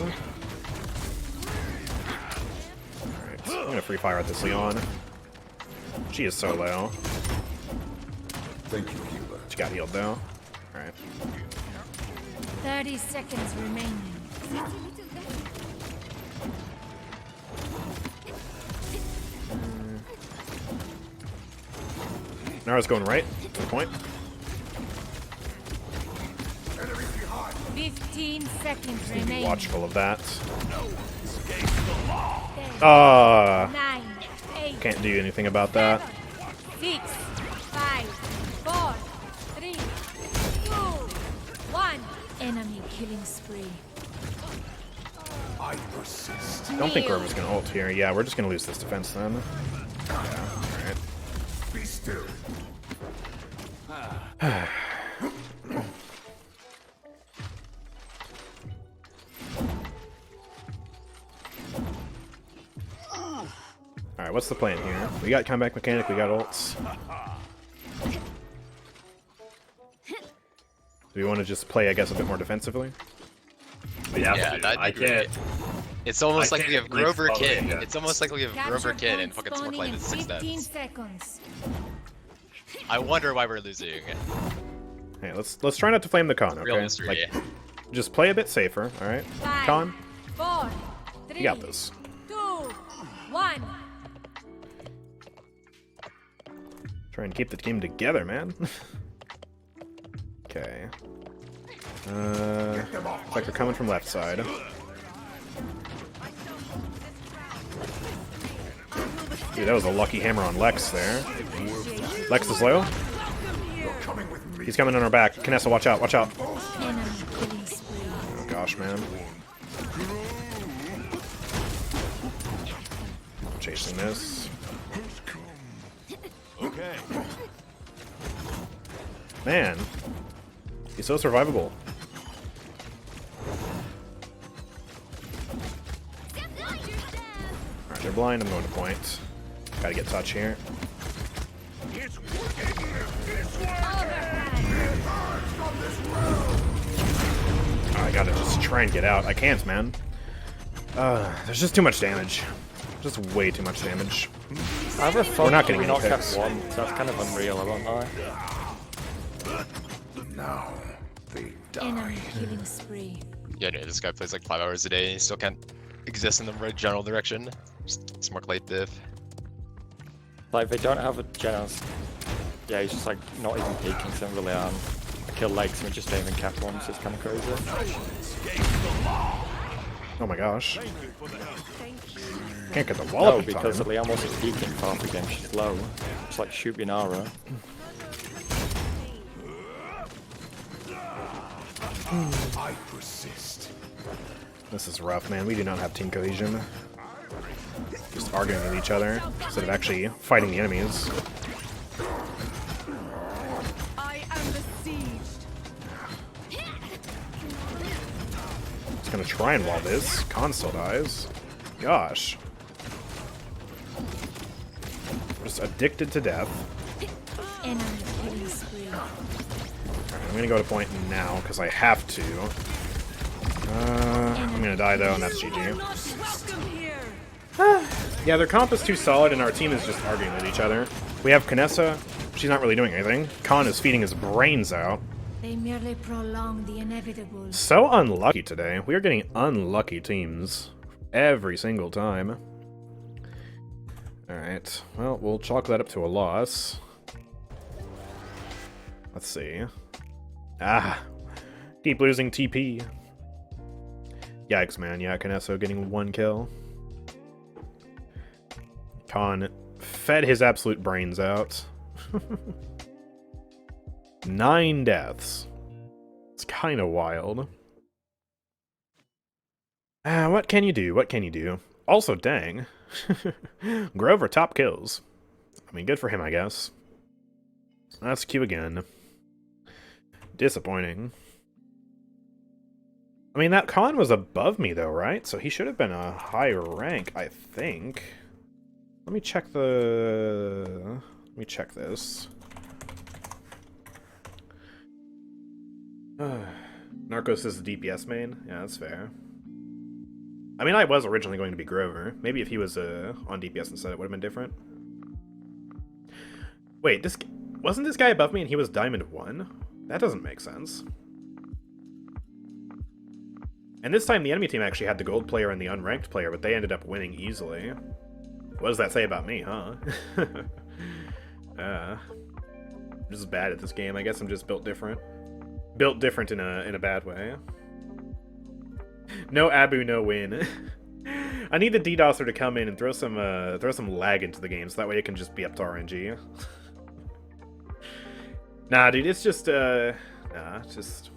Alright, I'm gonna free fire at this Leon. She is so low. Thank you, healer. She got healed though. Alright. 30 seconds remaining. Nara's going right. Good point. 15 seconds Be remaining. watchful of that. 10, Ah, 9, 8, can't do anything about that. 6, 5, 4, 3, 2, 1. Enemy killing spree. I persist. Don't think Grover's gonna ult here. Yeah, we're just gonna lose this defense then. Yeah, alright. Be still. Alright, what's the plan here? We got comeback mechanic, we got ults. Do we want to just play, I guess, a bit more defensively? Yeah, that'd be great. It's almost like we have Grover Kid. yet. It's almost like we have Grover Kid and fucking Smoke Light in 6 15 steps. seconds. I wonder why we're losing. Hey, let's try not to flame the con, Real okay? mystery. Like, just play a bit safer, alright? 5, Con, 4, 3, you got this. 2, 1. Try and keep the team together, man. Okay. Looks like they're coming from left side. Dude, that was a lucky hammer on Lex there. Lex is low. He's coming on our back. Kinessa, watch out, watch out. Enemy killing spree. Oh gosh, man. Chasing this. Okay. Man. He's so survivable. Alright, they're blind. I'm going to point. Gotta get touch here. It's working. It's working. I gotta just try and get out. I can't, man. There's just too much damage. Just way too much damage. I have a thought We're not that getting we any not kept picks. one, so that's kind of unreal, I won't lie. Now they Enemy die. killing spree. Yeah, dude, this guy plays like 5 hours a day and he still can't exist in the right general direction. Just Smoke Light diff. Like, they don't have a Genos. Yeah, he's just like not even peeking, so really I kill legs and we just don't even cap one, so it's kind of crazy. Oh my gosh. Can't get the No, wallop in because time. Liam wasn't peeking for half the game, she's low. Just like shoot Binara. I persist. This is rough, man. We do not have team cohesion. Just arguing with each other instead of actually fighting the enemies. I am besieged. Just gonna try and wall this. Con still dies. Gosh. Just addicted to death. Enemy killing spree. Alright, I'm gonna go to point now because I have to. I'm gonna die though, and that's GG. Welcome here. Yeah, their comp is too solid, and our team is just arguing with each other. We have Kinessa. She's not really doing anything. Khan is feeding his brains out. They merely prolong the inevitable. So unlucky today. We are getting unlucky teams every single time. Alright, well, we'll chalk that up to a loss. Let's see. Ah, keep losing TP. Yikes, man. Yeah, Kinesso getting 1 kill. Khan fed his absolute brains out. 9 deaths. It's kind of wild. What can you do? What can you do? Also, dang. Grover top kills. I mean, good for him, I guess. That's Q again. Disappointing. I mean, that Khan was above me, though, right? So he should have been a higher rank, I think. Let me check the... Let me check this. Narcos is the DPS main? Yeah, that's fair. I mean, I was originally going to be Grover. Maybe if he was on DPS instead, it would have been different. Wait, wasn't this guy above me and he was Diamond 1? That doesn't make sense. And this time the enemy team actually had the gold player and the unranked player, but they ended up winning easily. What does that say about me, huh? I'm just bad at this game. I guess I'm just built different. Built different in a bad way. No Abu, no win. I need the DDoSer to come in and throw some lag into the game, so that way it can just be up to RNG. Nah, dude, it's just it's just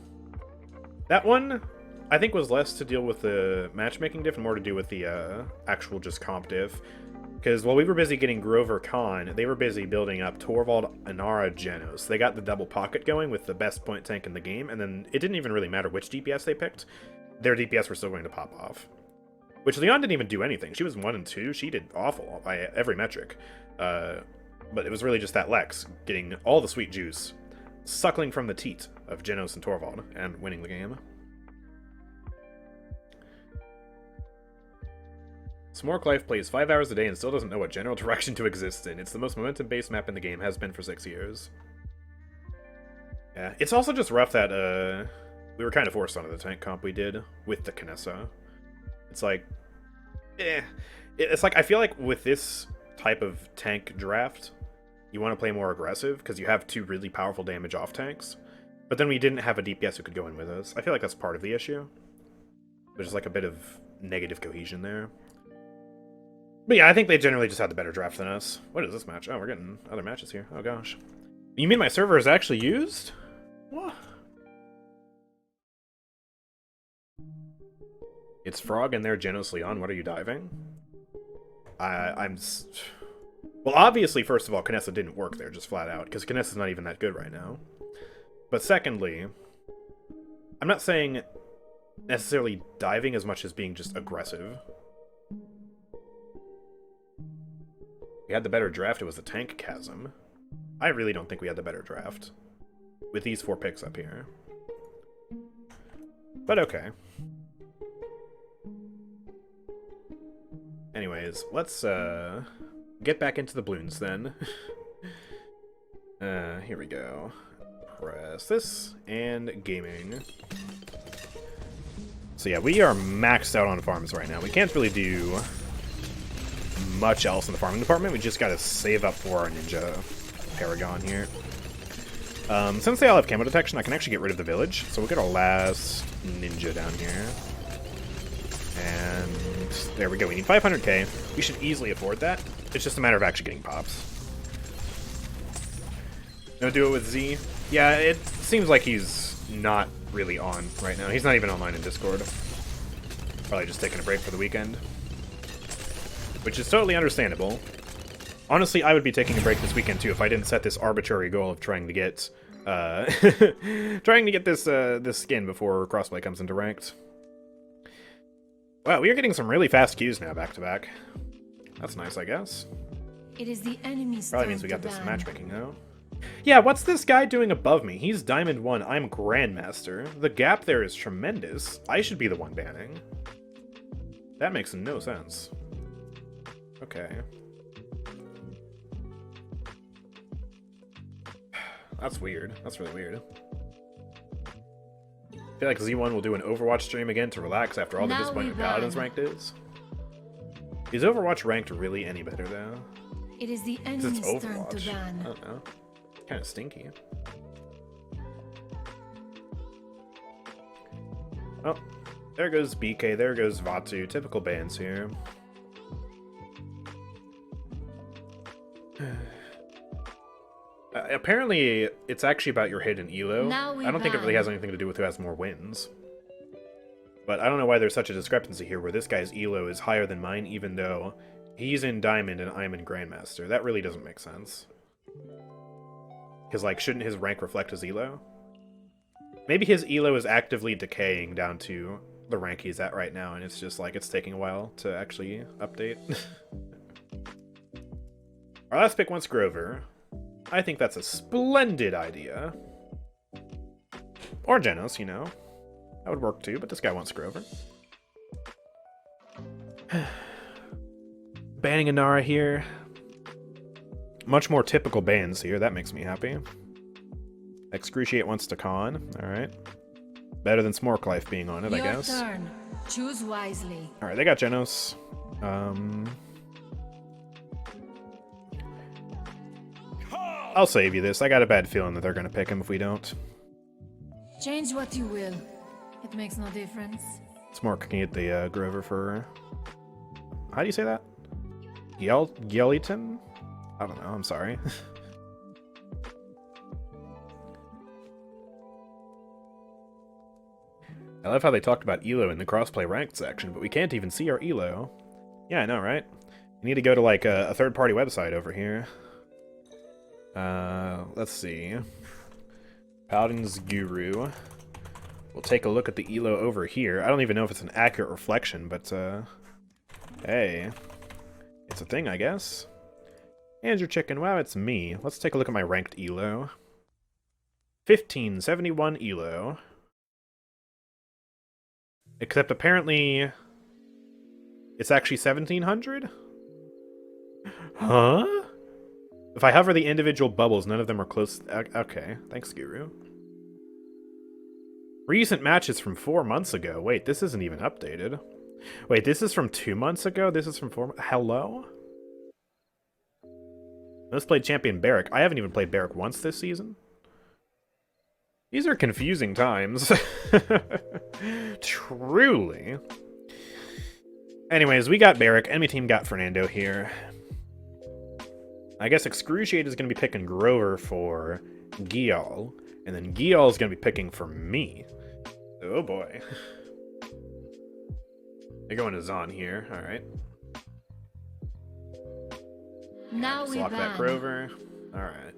that one. I think was less to deal with the matchmaking diff and more to do with the actual just comp diff. Because while we were busy getting Grover Khan, they were busy building up Torvald, Inara, Genos. They got the double pocket going with the best point tank in the game, and then it didn't even really matter which DPS they picked. Their DPS were still going to pop off. Which Leon didn't even do anything. She was 1 and 2. She did awful by every metric. But it was really just that Lex getting all the sweet juice, suckling from the teat of Genos and Torvald, and winning the game. Smork Life plays 5 hours a day and still doesn't know what general direction to exist in. It's the most momentum-based map in the game, has been for 6 years. Yeah, it's also just rough that we were kind of forced onto the tank comp we did with the Kinessa. It's like, it's like, I feel like with this type of tank draft, you want to play more aggressive because you have 2 really powerful damage off tanks. But then we didn't have a DPS who could go in with us. I feel like that's part of the issue. There's like a bit of negative cohesion there. But yeah, I think they generally just had the better draft than us. What is this match? Oh, we're getting other matches here. Oh gosh. You mean my server is actually used? What? It's Frog and there, Genos Leon. What are you diving? Well, obviously, first of all, Kinessa didn't work there, just flat out, because Kinessa's not even that good right now. But secondly, I'm not saying necessarily diving as much as being just aggressive. We had the better draft, it was the tank chasm. I really don't think we had the better draft with these 4 picks up here. But okay. Anyways, let's get back into the Bloons then. Here we go. Press this, and gaming. So yeah, we are maxed out on farms right now. We can't really do much else in the farming department. We just gotta save up for our ninja paragon here. Since they all have camo detection, I can actually get rid of the village. So we'll get our last ninja down here. And there we go. We need 500k. We should easily afford that. It's just a matter of actually getting pops. No duo with Z. Yeah, it seems like he's not really on right now. He's not even online in Discord. Probably just taking a break for the weekend. Which is totally understandable. Honestly, I would be taking a break this weekend too if I didn't set this arbitrary goal of trying to get this skin before crossplay comes into ranked. Wow, we are getting some really fast queues now back to back. That's nice, I guess. It is the enemy's Probably turn means we got to this ban. matchmaking though. Yeah, what's this guy doing above me? He's Diamond 1, I'm Grandmaster. The gap there is tremendous. I should be the one banning. That makes no sense. Okay. That's weird. That's really weird. I feel like Z1 will do an Overwatch stream again to relax after all the Now disappointment we Paladins run. ranked is. Is Overwatch ranked really any better though? It is the Because enemy's it's turn to Overwatch. I ban. don't know. Kind of stinky. Oh, there goes BK, there goes Vatu. Typical bans here. Apparently, it's actually about your hidden elo. Now we I don't think it really ban. has anything to do with who has more wins. But I don't know why there's such a discrepancy here where this guy's elo is higher than mine, even though he's in Diamond and I'm in Grandmaster. That really doesn't make sense. Because, like, shouldn't his rank reflect his elo? Maybe his elo is actively decaying down to the rank he's at right now, and it's just like it's taking a while to actually update. Our last pick wants Grover. I think that's a splendid idea. Or Genos, you know. That would work too, but this guy wants Grover. Banning Inara here. Much more typical bans here, that makes me happy. Excruciate wants to con, alright. Better than Smork Life being on it, I guess. Your turn. Choose wisely. Alright, they got Genos. I'll save you this. I got a bad feeling that they're gonna pick him if we don't. Change what you will. It makes no difference. Smork can get the Grover for... How do you say that? Yeliton? I don't know, I'm sorry. I love how they talked about elo in the crossplay ranked section, but we can't even see our elo. Yeah, I know, right? You need to go to like a third-party website over here. Let's see. Paladins Guru. We'll take a look at the elo over here. I don't even know if it's an accurate reflection, but hey, it's a thing, I guess. AndrewChicken, wow, it's me. Let's take a look at my ranked elo. 1571 elo. Except apparently it's actually 1700? Huh? If I hover the individual bubbles, none of them are close. Okay, thanks, Guru. Recent matches from 4 months ago. Wait, this isn't even updated. Wait, this is from 2 months ago? This is from 4 months? Hello? Most played champion Barrack. I haven't even played Barrack once this season. These are confusing times. Truly. Anyways, we got Barrack. Enemy team got Fernando here. I guess Excruciate is going to be picking Grover for Gial. And then Gial is going to be picking for me. Oh boy. They're going to Zon here. Alright. Now Let's we lock that ban. Grover. Alright.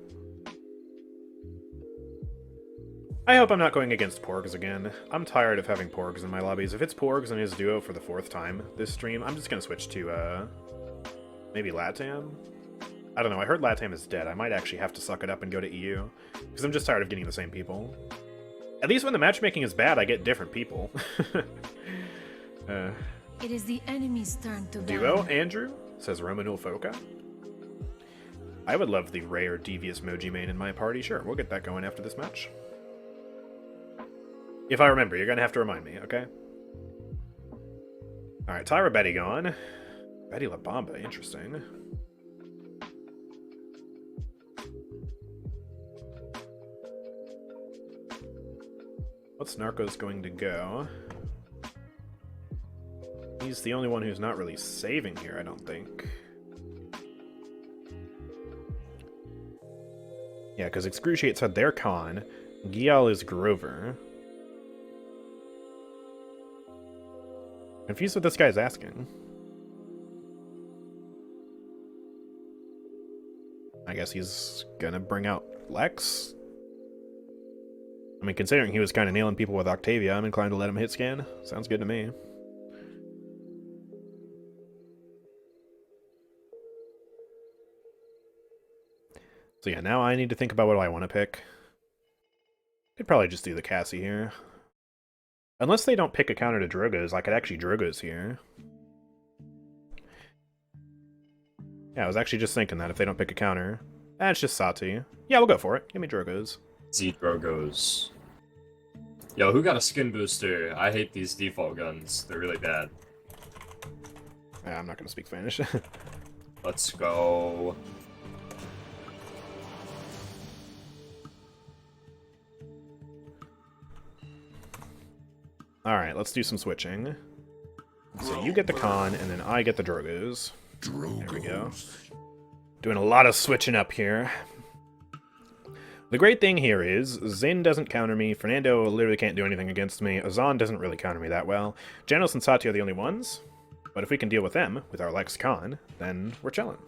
I hope I'm not going against Porgs again. I'm tired of having Porgs in my lobbies. If it's Porgs and his duo for the 4th time this stream, I'm just going to switch to, maybe Latam? I don't know, I heard Latam is dead. I might actually have to suck it up and go to EU. Because I'm just tired of getting the same people. At least when the matchmaking is bad, I get different people. It is the enemy's turn to Duo, ban. Andrew? Says Romanul Foca. I would love the rare Devious Moji main in my party. Sure, we'll get that going after this match. If I remember, you're gonna have to remind me, okay? Alright, Tyra Betty gone. Betty La Bamba, interesting. What's Narcos going to go? He's the only one who's not really saving here, I don't think. Yeah, because Excruciate said they're Con. Gial is Grover. Confused what this guy's asking. I guess he's gonna bring out Lex. I mean, considering he was kind of nailing people with Octavia, I'm inclined to let him hit scan. Sounds good to me. So yeah, now I need to think about what do I want to pick. I'd probably just do the Cassie here. Unless they don't pick a counter to Drogoz, I could actually Drogoz here. Yeah, I was actually just thinking that if they don't pick a counter. It's just Sati. Yeah, we'll go for it. Give me Drogoz. Drogos. Yo, who got a skin booster? I hate these default guns. They're really bad. I'm not going to speak Spanish. Let's go. Alright, let's do some switching. So you get the Con, and then I get the Drogos. There we go. Doing a lot of switching up here. The great thing here is, Zin doesn't counter me, Fernando literally can't do anything against me, Azan doesn't really counter me that well, Janos and Sati are the only ones, but if we can deal with them, with our Lex Con, then we're chilling.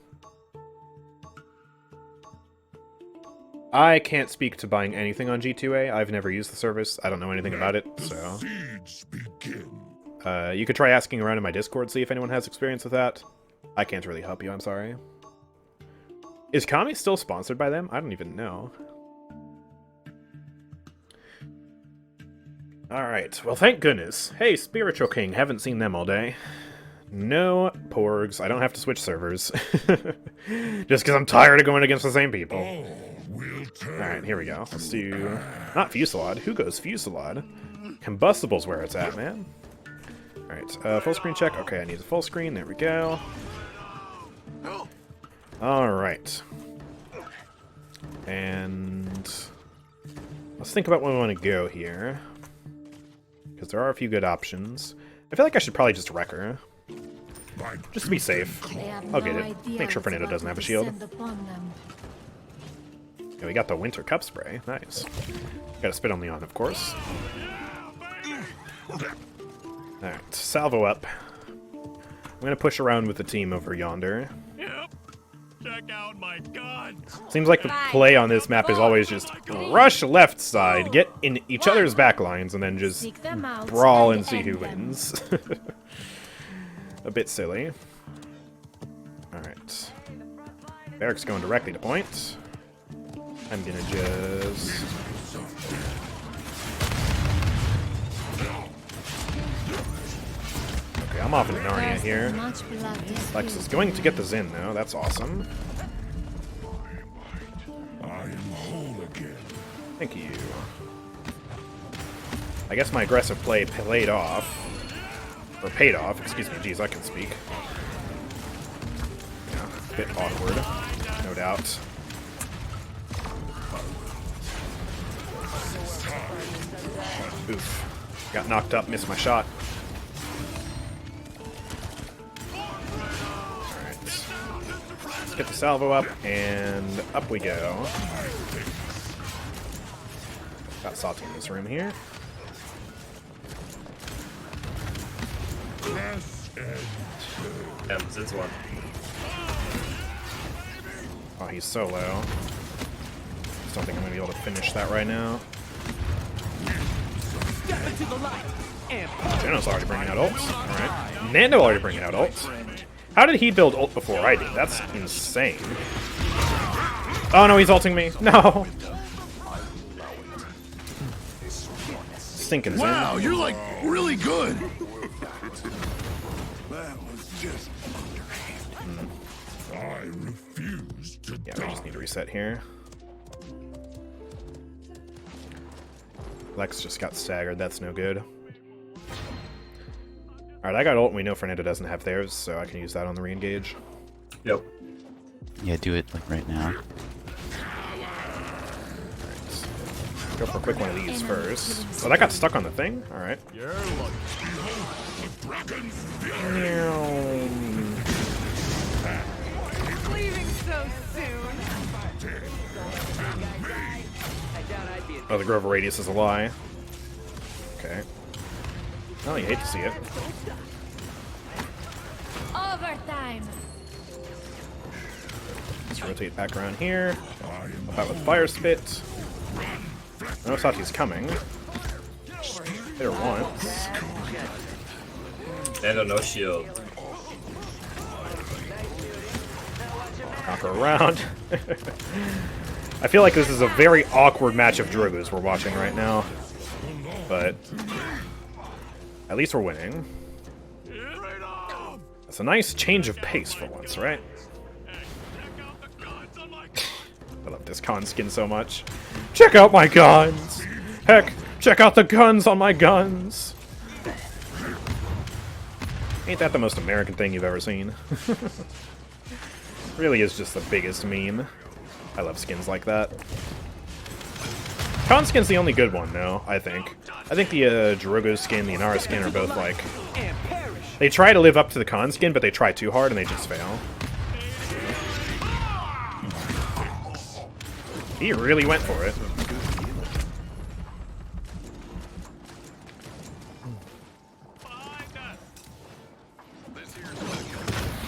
I can't speak to buying anything on G2A. I've never used the service. I don't know anything about it, so... you could try asking around in my Discord, see if anyone has experience with that. I can't really help you, I'm sorry. Is Kami still sponsored by them? I don't even know. Alright, well thank goodness. Hey, Spiritual King, haven't seen them all day. No porgs, I don't have to switch servers. Just because I'm tired of going against the same people. Alright, here we go. Let's do... Not Fusillade. Who goes Fusillade? Combustible's where it's at, man. Alright, full screen check. Okay, I need a full screen. There we go. Alright. And... let's think about where we want to go here. Because there are a few good options. I feel like I should probably just wreck her. Just to be safe. I'll get it. Make sure Fernando doesn't have a shield. Yeah, we got the Winter Cup Spray. Nice. Gotta spit on Leon, of course. Alright, salvo up. I'm gonna push around with the team over yonder. Check out my guns. Seems like the play on this map is always just rush left side, get in each other's back lines, and then just brawl and see who wins. A bit silly. Alright. Barrick's going directly to point. I'm gonna just... okay, I'm off into Narnia here. Lex is going to get the Zin, though. That's awesome. Thank you. I guess my aggressive play paid off. Or paid off, excuse me. Jeez, I can speak. Yeah, a bit awkward, no doubt. Oof. Got knocked up, missed my shot. Alright. Let's get the salvo up, and up we go. Got Salty in this room here. It's one. Oh, he's so low. Just don't think I'm gonna be able to finish that right now. Step into the light and Geno's already bringing out ults. Alright. Nando already bringing out ults. How did he build ult before I did? That's insane. Oh no, he's ulting me. No! Stinking Zen. Wow, you're like really good. That was just I refuse to Yeah, we just need to reset here. Lex just got staggered, that's no good. Alright, I got ult and we know Fernando doesn't have theirs, so I can use that on the re-engage. Yep. Yeah, do it like right now. Go for a quick one of these first. Oh, that got stuck on the thing? Alright. leaving so soon. Oh, the Grover radius is a lie. Okay. Oh, you hate to see it. Overtime. Let's rotate back around here. Help out with Fire Spit. No, Sati's coming. Hit her once. Nando, no shield. Knock her around. I feel like this is a very awkward match of Drogoos we're watching right now. But at least we're winning. That's a nice change of pace for once, right? I love this con skin so much. Check out my guns! Heck, check out the guns on my guns! Ain't that the most American thing you've ever seen? Really is just the biggest meme. I love skins like that. Con skin's the only good one, though, I think. I think the Drogo skin, the Inara skin are both like... they try to live up to the con skin, but they try too hard and they just fail. He really went for it.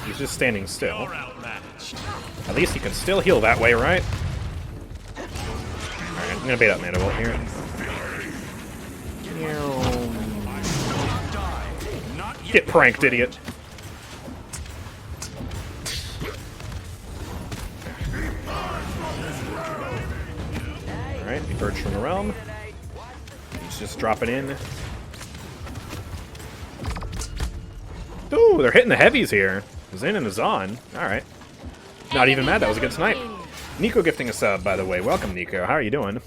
He's just standing still. At least he can still heal that way, right? I'm gonna bait out Mana Bolt here. Get pranked, idiot. Alright, he purged from the realm. He's just dropping in. Ooh, they're hitting the heavies here. Zin and Azan. Alright. Not even mad, that was a good snipe. Nico gifting a sub, by the way. Welcome, Nico. How are you doing?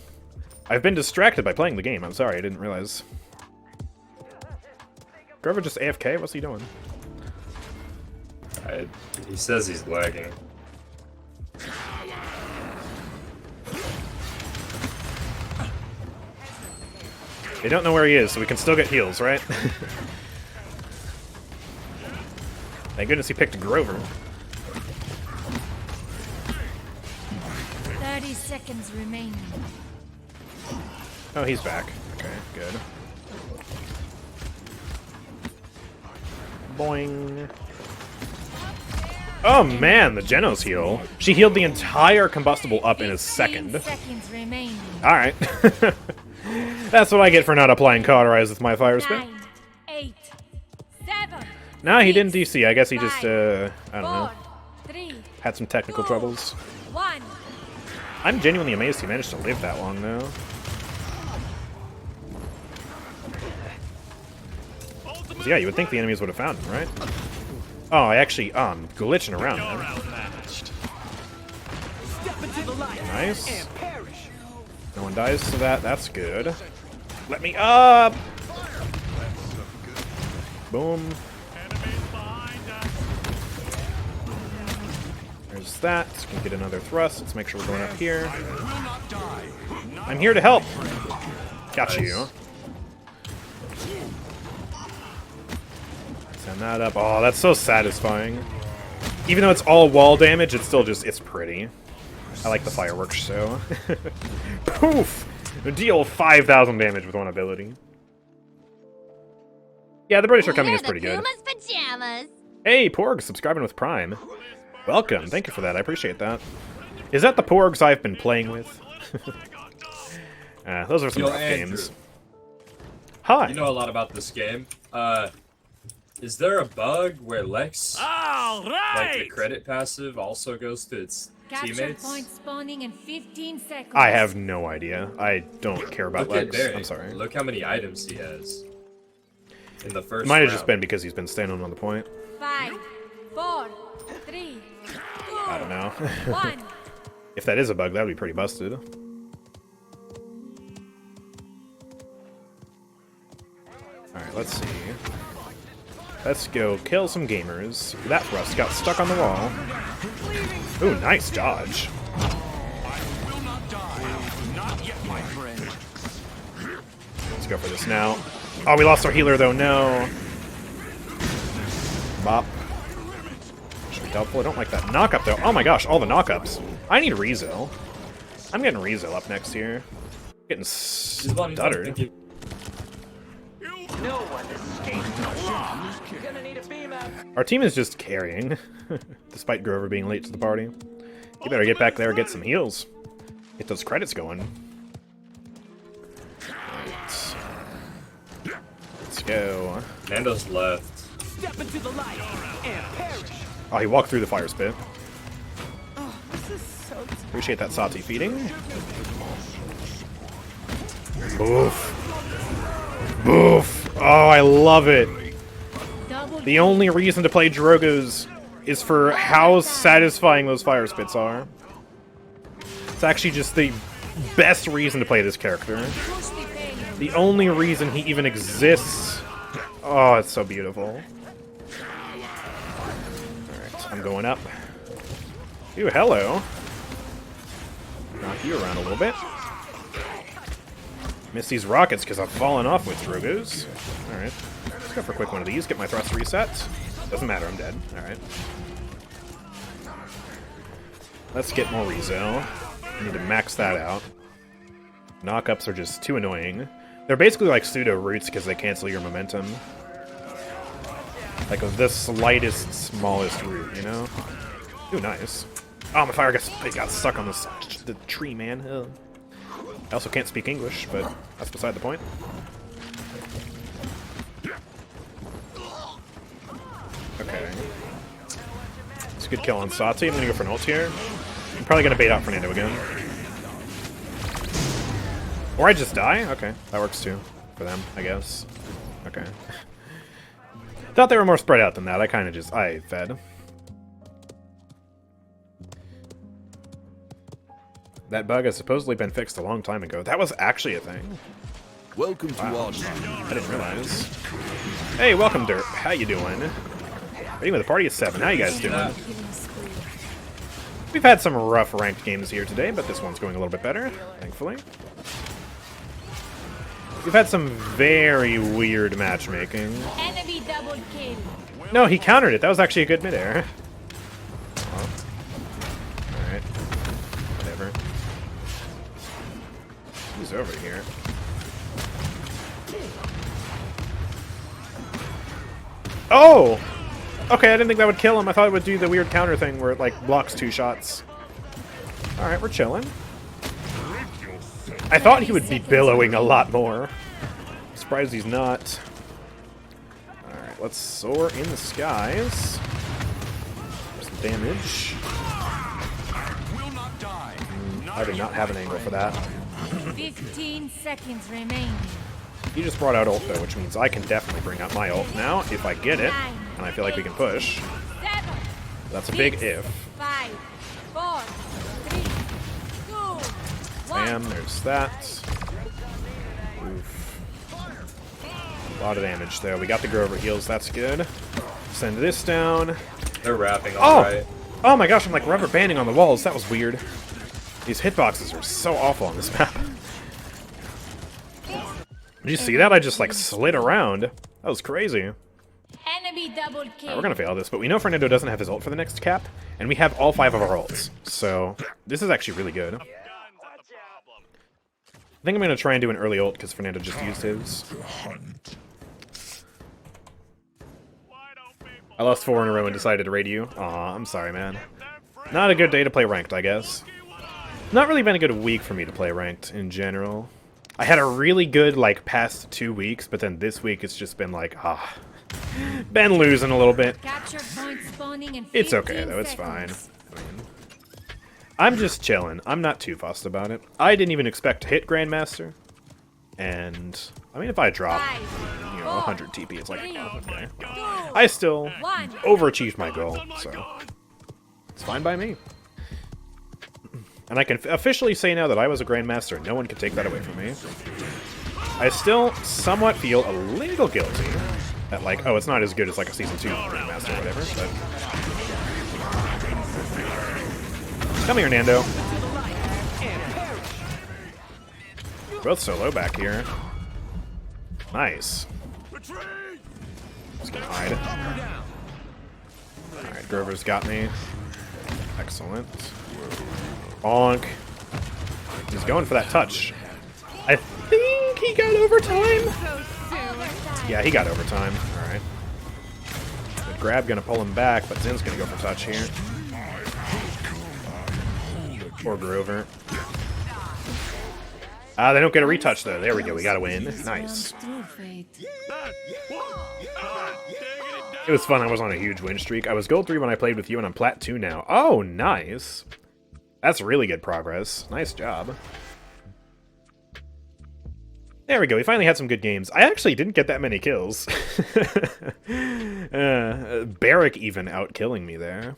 I've been distracted by playing the game. I'm sorry, I didn't realize. Grover just AFK? What's he doing? He says he's lagging. They don't know where he is, so we can still get heals, right? Thank goodness he picked Grover. 30 seconds remaining. Oh, he's back. Okay, good. Boing. Oh man, the Genos heal. She healed the entire combustible up in a second. 15 seconds remaining. Alright. That's what I get for not applying Cauterize with my fire spit. 9, 8, 7. Nah, he didn't DC. I guess he just, I don't know. 4, 3, Had some technical 2, troubles. 1. I'm genuinely amazed he managed to live that long, though. Yeah, you would think the enemies would have found him, right? Oh, I actually, glitching around, man. Nice. No one dies to that, that's good. Let me up! Boom. There's that. Can get another thrust. Let's make sure we're going up here. I'm here to help. Got you. Send that up. Oh, that's so satisfying. Even though it's all wall damage, it's still just, it's pretty. I like the fireworks show. Poof! Deal 5,000 damage with one ability. Yeah, the British are coming is pretty good. Hey, Porg, subscribing with Prime. Welcome, thank you for that, I appreciate that. Is that the Porgs I've been playing with? Those are some rough games. Hi! You know a lot about this game. Is there a bug where Lex, like the credit passive, also goes to its teammates? Point spawning in 15 seconds. I have no idea. I don't care about Lex. I'm sorry. Look how many items he has. In the first Might have round. just been because he's been standing on the point. 5, 4, 3, 2, I don't know. 1. If that is a bug, that would be pretty busted. Alright, let's see. Let's go kill some gamers. That thrust got stuck on the wall. Ooh, nice dodge. Let's go for this now. Oh, we lost our healer though, no. Bop. Should be helpful. I don't like that knock-up though. Oh my gosh, all the knock-ups. I need Rezo. I'm getting Rezo up next here. Getting stuttered. Our team is just carrying, despite Grover being late to the party. You better get back there and get some heals. Get those credits going. Right. Let's go. Nando's left. Step into the light and perish. Oh, he walked through the fire spit. Oh, this is so Appreciate that Sati feeding. Boof. Boof. Oh, I love it. The only reason to play Drogos is for how satisfying those fire spits are. It's actually just the best reason to play this character. The only reason he even exists. Oh, it's so beautiful. Alright, I'm going up. Ooh, hello. Knock you around a little bit. Miss these rockets because I've fallen off with Drogos. Alright. Let's go for a quick one of these. Get my thrust reset. Doesn't matter, I'm dead. Alright. Let's get more Rezo. I need to max that out. Knockups are just too annoying. They're basically like pseudo roots because they cancel your momentum. Like the slightest, smallest root, you know? Ooh, nice. Oh, my fire got stuck on the tree, man. Ugh. I also can't speak English, but that's beside the point. Okay. It's a good kill on Sati. I'm gonna go for an ult here. I'm probably gonna bait out Fernando again. Or I just die? Okay, that works too. For them, I guess. Okay. Thought they were more spread out than that. I fed. That bug has supposedly been fixed a long time ago. That was actually a thing. Welcome to our I didn't realize. Hey, welcome, Derp. How you doing? Anyway, the party is 7. How you guys doing? We've had some rough ranked games here today, but this one's going a little bit better, thankfully. We've had some very weird matchmaking. Enemy double kill. No, he countered it. That was actually a good midair. Oh. Alright. Whatever. Who's over here? Oh! Okay, I didn't think that would kill him. I thought it would do the weird counter thing where it, like, blocks 2 shots. Alright, we're chilling. I thought he would be billowing a lot more. I'm surprised he's not. Alright, let's soar in the skies. Some damage. I do not have an angle for that. 15 seconds remain. He just brought out ult though, which means I can definitely bring out my ult now if I get it, and I feel like we can push. 7, That's a big if. 5, 4, 3, 2, 1. Bam, there's that. Oof. A lot of damage there. We got the Grover heals, that's good. Send this down. They're wrapping alright. Oh my gosh, I'm like rubber banding on the walls. That was weird. These hitboxes are so awful on this map. Did you see that? I just like slid around. That was crazy. Enemy double kill. Alright, we're gonna fail this, but we know Fernando doesn't have his ult for the next cap, and we have all 5 of our ults. So this is actually really good. I think I'm gonna try and do an early ult because Fernando just used his. I lost 4 in a row and decided to raid you. Aw, I'm sorry, man. Not a good day to play ranked, I guess. Not really been a good week for me to play ranked in general. I had a really good, like, past 2 weeks, but then this week it's just been like, been losing a little bit. Capture point spawning in It's okay, 15 though. It's fine. seconds. I mean, I'm just chilling. I'm not too fussed about it. I didn't even expect to hit Grandmaster. And, I mean, if I drop, 100 TP, it's like, oh, okay. I still overachieved my goal, so it's fine by me. And I can officially say now that I was a Grandmaster. No one can take that away from me. I still somewhat feel a little guilty that, like, oh, it's not as good as, like, a Season 2 Grandmaster or whatever, but... Come here, Nando. Both so low back here. Nice. Just gonna hide. Alright, Grover's got me. Excellent. Bonk. He's going for that touch. I think he got overtime. Yeah, he got overtime. Alright. Good grab, gonna pull him back, but Zin's gonna go for touch here. Or Grover. Ah, they don't get a retouch though. There we go, we gotta win. Nice. It was fun, I was on a huge win streak. I was gold 3 when I played with you, and I'm plat 2 now. Oh, nice. That's really good progress. Nice job. There we go. We finally had some good games. I actually didn't get that many kills. Barrick even out-killing me there.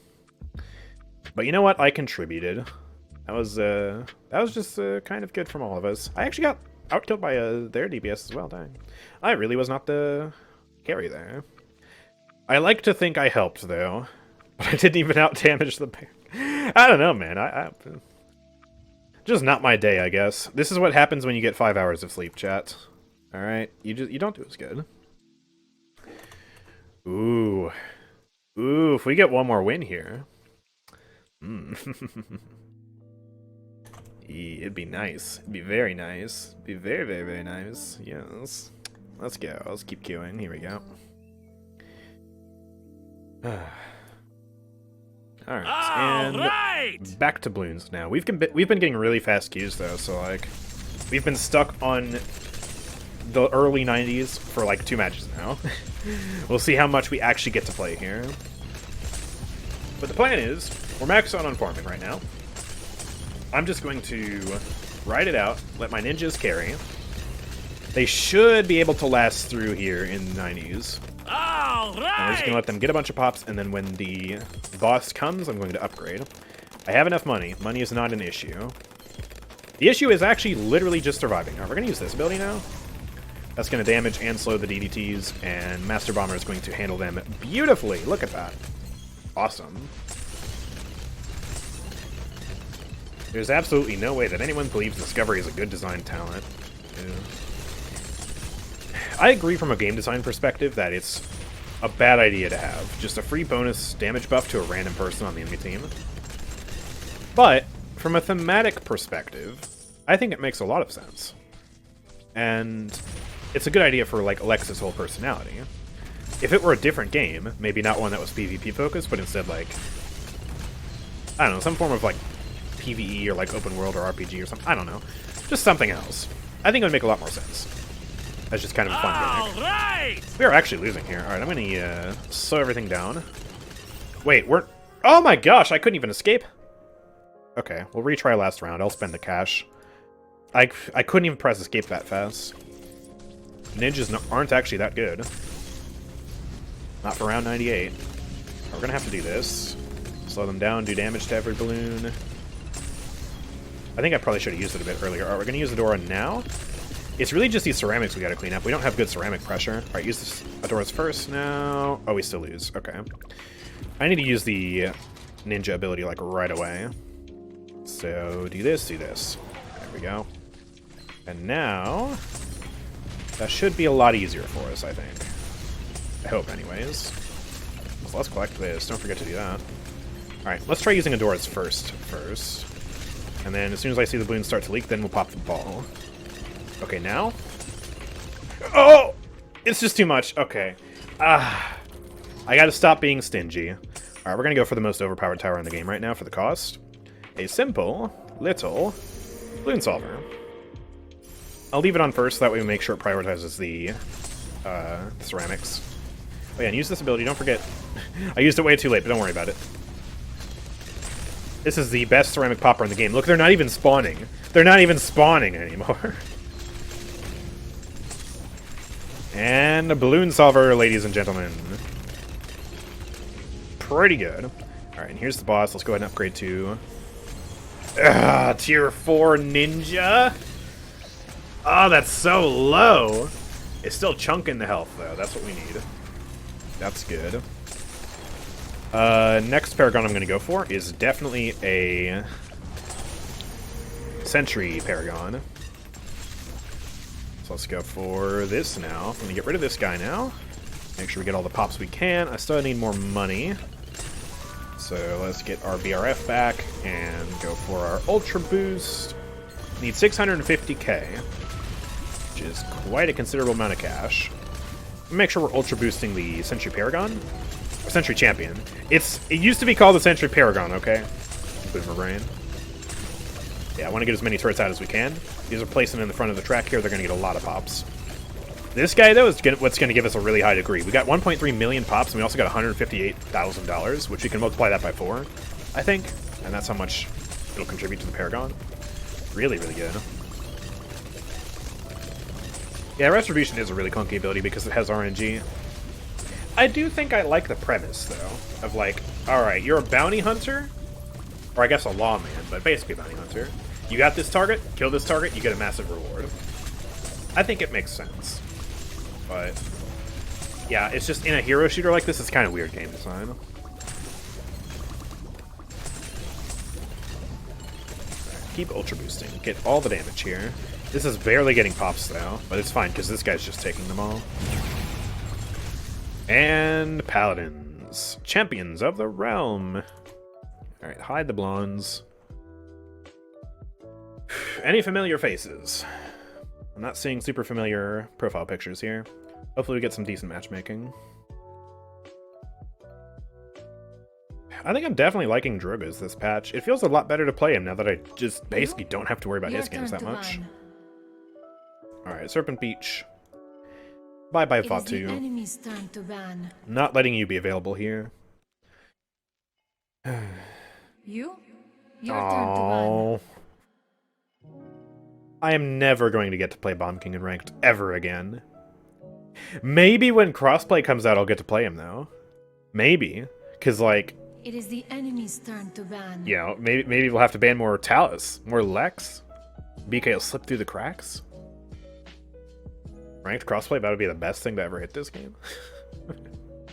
But you know what? I contributed. That was just kind of good from all of us. I actually got out-killed by their DPS as well. Dang. I really was not the carry there. I like to think I helped, though. But I didn't even out-damage the bear. I don't know, man. I just not my day, I guess. This is what happens when you get 5 hours of sleep, chat. All right, you don't do as good. Ooh, if we get one more win here, it'd be nice. It'd be very nice. It'd be very, very, very nice. Yes. Let's go. Let's keep queuing. Here we go. Alright, and back to Bloons now. We've been getting really fast queues though, so like We've been stuck on the early 90s for like 2 matches now. We'll see how much we actually get to play here. But the plan is, we're maxed out on farming right now. I'm just going to ride it out, let my ninjas carry. They should be able to last through here in the 90s. All I'm right. just going to let them get a bunch of pops, and then when the boss comes, I'm going to upgrade. I have enough money. Money is not an issue. The issue is actually literally just surviving. Alright, we're going to use this ability now. That's going to damage and slow the DDTs, and Master Bomber is going to handle them beautifully. Look at that. Awesome. There's absolutely no way that anyone believes Discovery is a good design talent. Yeah. I agree from a game design perspective that it's a bad idea to have. Just a free bonus damage buff to a random person on the enemy team. But, from a thematic perspective, I think it makes a lot of sense. And it's a good idea for, like, Alexa's whole personality. If it were a different game, maybe not one that was PvP focused, but instead, like, I don't know, some form of, like, PvE or, like, open world or RPG or something, I don't know. Just something else. I think it would make a lot more sense. That's just kind of a fun gimmick. Right. We are actually losing here. Alright, I'm gonna slow everything down. Wait, we're... Oh my gosh, I couldn't even escape! Okay, we'll retry last round. I'll spend the cash. I couldn't even press escape that fast. Ninjas aren't actually that good. Not for round 98. We're gonna have to do this. Slow them down, do damage to every balloon. I think I probably should have used it a bit earlier. Alright, we're gonna use Adora now. It's really just these ceramics we gotta clean up. We don't have good ceramic pressure. Alright, use this Adora's first now. Oh, we still lose. Okay. I need to use the ninja ability, like, right away. So, do this, do this. There we go. And now... that should be a lot easier for us, I think. I hope, anyways. So let's collect this. Don't forget to do that. Alright, let's try using Adora's first. And then as soon as I see the balloons start to leak, then we'll pop the ball. Okay, now? Oh! It's just too much. Okay. I gotta stop being stingy. Alright, we're gonna go for the most overpowered tower in the game right now for the cost. A simple, little balloon solver. I'll leave it on first, that way we make sure it prioritizes the ceramics. Oh yeah, and use this ability, don't forget. I used it way too late, but don't worry about it. This is the best ceramic popper in the game. Look, they're not even spawning. They're not even spawning anymore. And a balloon solver, ladies and gentlemen. Pretty good. Alright, and here's the boss. Let's go ahead and upgrade to... Tier 4 Ninja? Oh, that's so low. It's still chunking the health, though. That's what we need. That's good. Next Paragon I'm going to go for is definitely a Sentry Paragon. So let's go for this now. I'm going to get rid of this guy now. Make sure we get all the pops we can. I still need more money. So let's get our BRF back and go for our Ultra Boost. Need 650k, which is quite a considerable amount of cash. Make sure we're Ultra Boosting the Sentry Paragon. Or Sentry Champion. It used to be called the Sentry Paragon, okay? Boomer brain. Yeah, I want to get as many turrets out as we can. These are placing in the front of the track here. They're going to get a lot of pops. This guy, though, is what's going to give us a really high degree. We got 1.3 million pops, and we also got $158,000, which we can multiply that by 4, I think. And that's how much it'll contribute to the Paragon. Really, really good. Yeah, Retribution is a really clunky ability because it has RNG. I do think I like the premise, though, of like, alright, you're a bounty hunter, or I guess a lawman, but basically a bounty hunter. You got this target, kill this target, you get a massive reward. I think it makes sense. But, yeah, it's just in a hero shooter like this, it's kind of weird game design. Keep Ultra Boosting, get all the damage here. This is barely getting pops, though, but it's fine, because this guy's just taking them all. And Paladins. Champions of the Realm. Alright, hide the blondes. Any familiar faces? I'm not seeing super familiar profile pictures here. Hopefully we get some decent matchmaking. I think I'm definitely liking Drogoz this patch. It feels a lot better to play him now that I just basically don't have to worry about his games that much. Alright, Serpent Beach. Bye-bye, It is the Fatu. enemy's turn to ban. Not letting you be available here. You? Your turn to ban. Oh. I am never going to get to play Bomb King in Ranked ever again. Maybe when Crossplay comes out, I'll get to play him, though. Maybe. Because, like... It is the enemy's turn to ban. You know, maybe we'll have to ban more Talus. More Lex. BK will slip through the cracks. Ranked Crossplay, that would be the best thing to ever hit this game.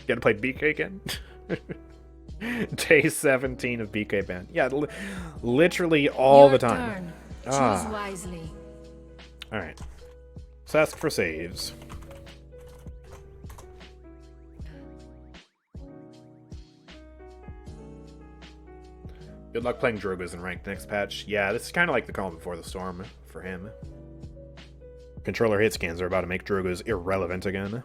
Get to play BK again? Day 17 of BK ban. Yeah, literally all the time. Your turn. Choose wisely. Alright. Let's ask for saves. Good luck playing Drogo's in Ranked next patch. Yeah, this is kind of like the calm before the storm for him. Controller hit scans are about to make Drogo's irrelevant again.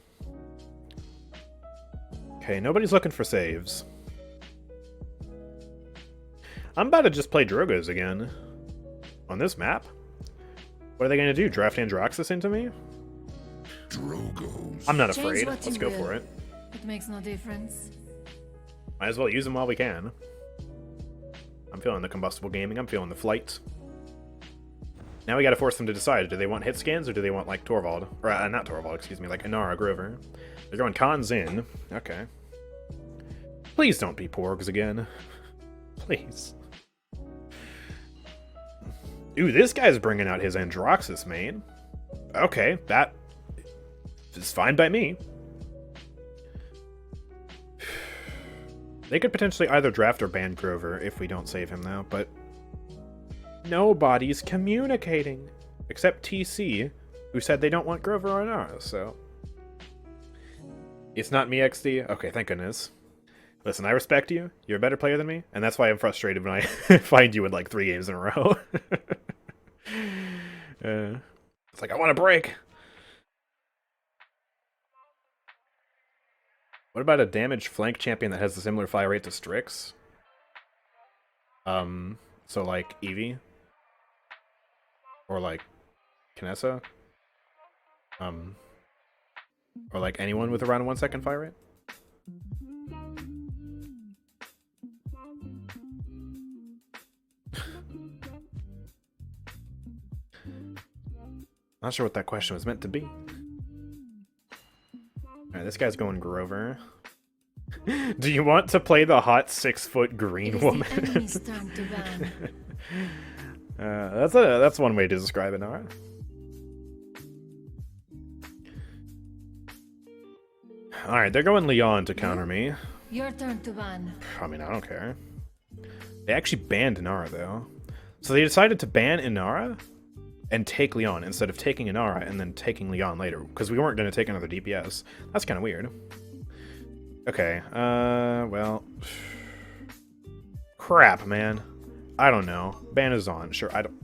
Okay, nobody's looking for saves. I'm about to just play Drogo's again. On this map? What are they going to do? Draft Androxus into me? Drogos. I'm not Change afraid. what Let's you go will. for it. It makes no difference. Might as well use them while we can. I'm feeling the combustible gaming. I'm feeling the flight. Now we gotta force them to decide. Do they want hit scans or do they want, like, Torvald? Or, not Torvald, excuse me, like Inara Grover. They're going cons in. Okay. Please don't be Porgs again. Please. Ooh, this guy's bringing out his Androxus main. Okay, that is fine by me. They could potentially either draft or ban Grover if we don't save him, though, but nobody's communicating. Except TC, who said they don't want Grover or Inara, so... It's not me, XD? Okay, thank goodness. Listen, I respect you. You're a better player than me, and that's why I'm frustrated when I find you in, like, 3 games in a row. It's like, I want a break! What about a damaged flank champion that has a similar fire rate to Strix? So like Eevee? Or like Kinessa? Or like anyone with around a 1 second fire rate? Not sure what that question was meant to be. Alright, this guy's going Grover. Do you want to play the hot 6-foot green woman? The enemy's turn to ban. That's one way to describe it, alright. Alright, they're going Leon to counter me. Your turn to ban. I mean, I don't care. They actually banned Inara, though. So they decided to ban Inara and take Leon instead of taking Inara and then taking Leon later, because we weren't going to take another DPS. That's kind of weird. Okay, well... Crap, man. I don't know. Ban is on. Sure, I don't...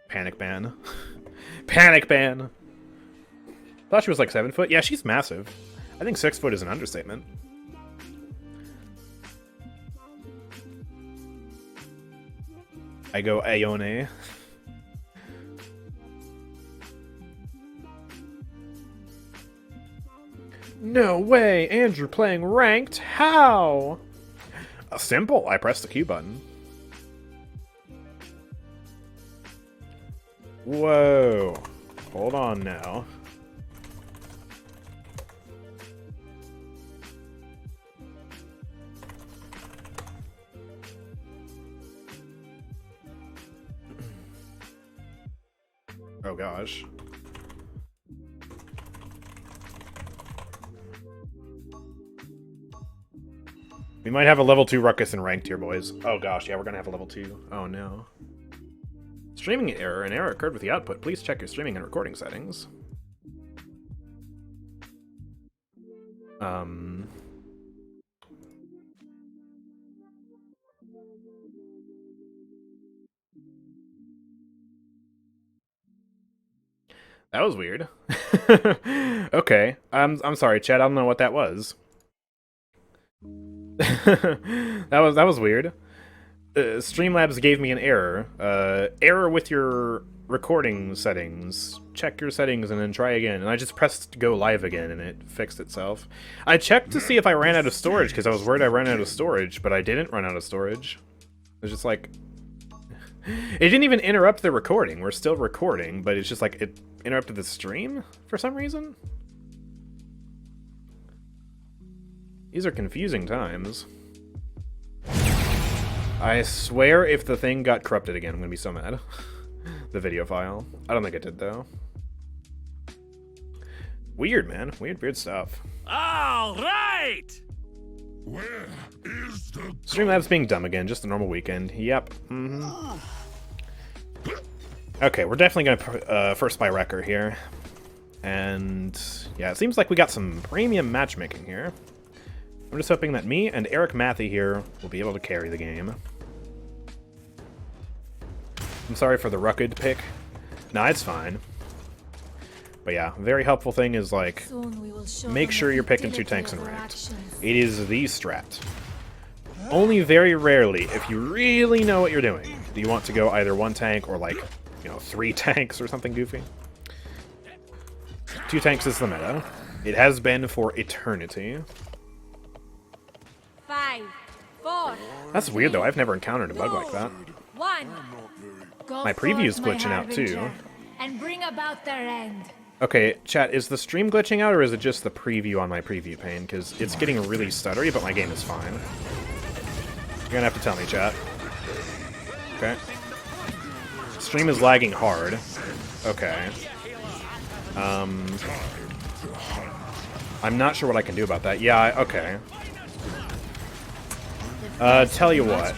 Panic ban. Panic ban! Thought she was like 7 foot. Yeah, she's massive. I think 6 foot is an understatement. I go Aone. No way! Andrew playing ranked? How? Simple. I press the Q button. Whoa. Hold on now. Oh gosh. We might have a level 2 ruckus in ranked here, boys. Oh gosh, yeah, we're gonna have a level 2. Oh no. Streaming error. An error occurred with the output. Please check your streaming and recording settings. That was weird. Okay. I'm sorry, Chad. I don't know what that was. that was weird. Streamlabs gave me an error. Error with your recording settings. Check your settings and then try again. And I just pressed go live again and it fixed itself. I checked to see if I ran out of storage because I was worried I ran out of storage, but I didn't run out of storage. It was just like... It didn't even interrupt the recording. We're still recording, but it's just like it interrupted the stream for some reason. These are confusing times. I swear if the thing got corrupted again, I'm gonna be so mad. The video file. I don't think it did, though. Weird, man. Weird stuff. All right. Streamlabs being dumb again. Just a normal weekend. Yep. Okay, we're definitely gonna first buy Wrecker here. And yeah, it seems like we got some premium matchmaking here. I'm just hoping that me and Eric Matthew here will be able to carry the game. I'm sorry for the Rucked pick. Nah, it's fine. But yeah, very helpful thing is like, make sure you're picking 2 tanks in ranked. It is the strat. Only very rarely, if you really know what you're doing, do you want to go either 1 tank or like, you know, 3 tanks or something goofy. 2 tanks is the meta. It has been for eternity. 5, 4. That's weird though, I've never encountered a bug like that. 1. My preview's glitching out too. And bring about their end. Okay, chat, is the stream glitching out or is it just the preview on my preview pane? Because it's getting really stuttery, but my game is fine. You're gonna have to tell me, chat. Okay. Stream is lagging hard. Okay. I'm not sure what I can do about that. Yeah, okay. Tell you what.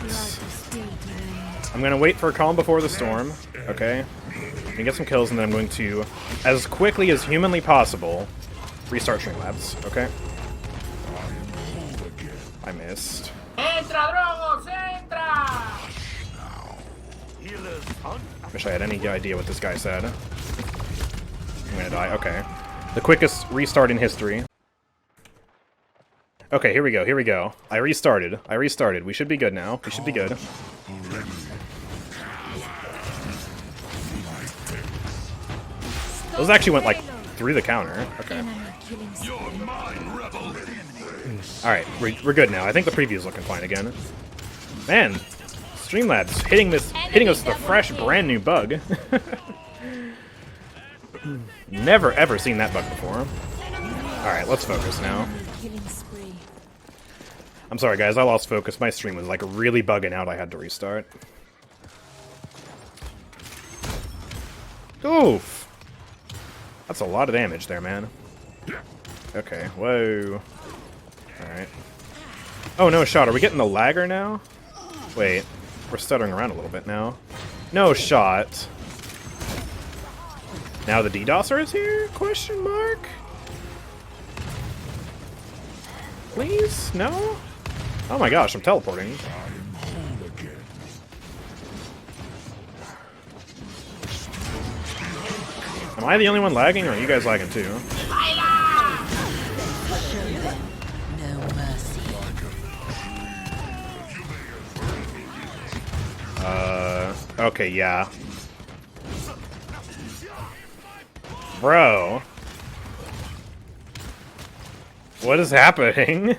I'm gonna wait for a calm before the storm, okay? I'm gonna get some kills, and then I'm going to, as quickly as humanly possible, restart Streamlabs, okay? I missed. Wish I had any idea what this guy said. I'm gonna die, okay. The quickest restart in history. Okay, here we go. I restarted. We should be good now. We should be good. Those actually went, like, through the counter. Okay. Alright, we're good now. I think the preview's looking fine again. Man, Streamlabs hitting us with a fresh, brand new bug. Never, ever seen that bug before. Alright, let's focus now. I'm sorry, guys. I lost focus. My stream was, like, really bugging out. I had to restart. Oof. That's a lot of damage there, man. Okay, whoa. Alright. Oh, no shot. Are we getting the lagger now? Wait. We're stuttering around a little bit now. No shot. Now the DDoSer is here? Question mark? Please? No? Oh my gosh, I'm teleporting. Am I the only one lagging, or are you guys lagging too? Okay, yeah. Bro. What is happening?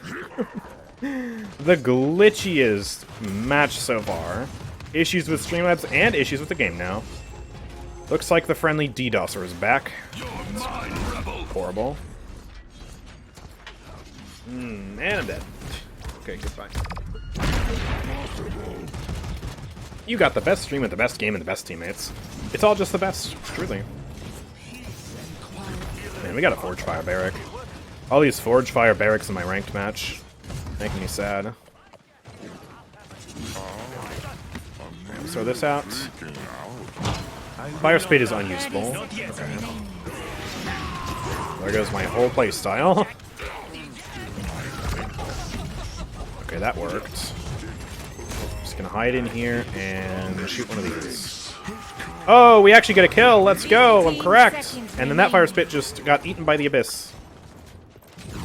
The glitchiest match so far. Issues with Streamlabs and issues with the game now. Looks like the friendly DDoSer is back. It's horrible. And I'm dead. Okay, goodbye. You got the best stream with the best game and the best teammates. It's all just the best, truly. Man, we got a Forge Fire Barrack. All these Forge Fire Barracks in my ranked match. Making me sad. Let's throw this out. Fire Spade is unusable. Okay. There goes my whole playstyle. Okay, that worked. Just gonna hide in here and shoot one of these. Oh, we actually get a kill! Let's go! I'm correct! And then that Fire Spit just got eaten by the Abyss.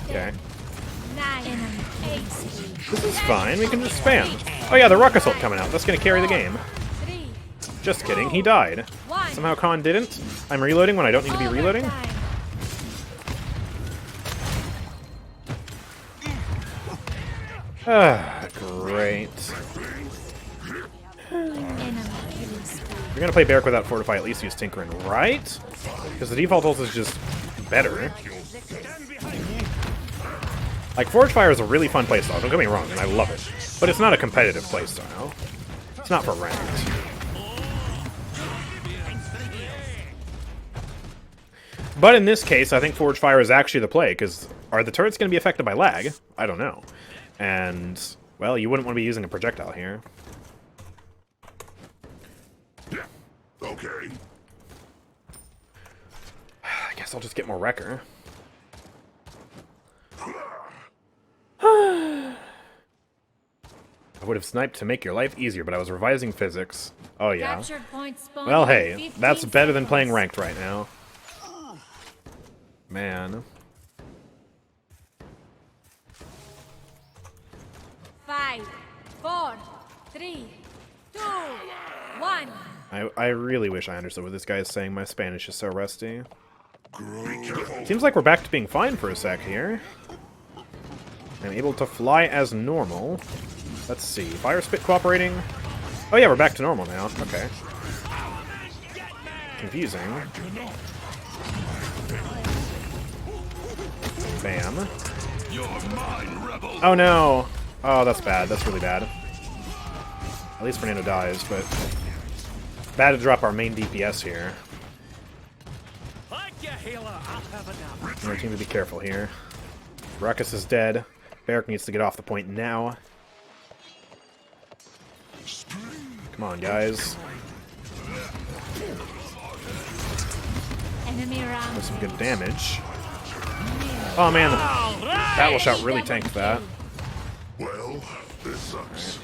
Okay. This is fine, we can just spam. Oh yeah, the Ruckus ult coming out. That's gonna carry the game. Just kidding, he died. Somehow Khan didn't. I'm reloading when I don't need to be reloading. Ah, great. If you're gonna play Barrack without Fortify, at least use Tinkering, right? Because the default ult is just better. Like, Forge Fire is a really fun playstyle, don't get me wrong, and I love it. But it's not a competitive playstyle. It's not for ranked. But in this case, I think Forge Fire is actually the play, because are the turrets going to be affected by lag? I don't know. And, well, you wouldn't want to be using a projectile here. Yeah. Okay. I guess I'll just get more Wrecker. I would have sniped to make your life easier, but I was revising physics. Oh yeah. Well, hey, that's better than playing ranked right now. Man. 5, 4, 3, 2, 1. I really wish I understood what this guy is saying. My Spanish is so rusty. Seems like we're back to being fine for a sec here. I'm able to fly as normal. Let's see. Fire Spit cooperating. Oh yeah, we're back to normal now. Okay. Confusing. Bam. Oh no! Oh, that's bad. That's really bad. At least Fernando dies, but bad to drop our main DPS here. Our team to be careful here. Ruckus is dead. Barrack needs to get off the point now. Come on, guys. That's some good damage. Oh man, the battle shot really tanked that. Well, this sucks.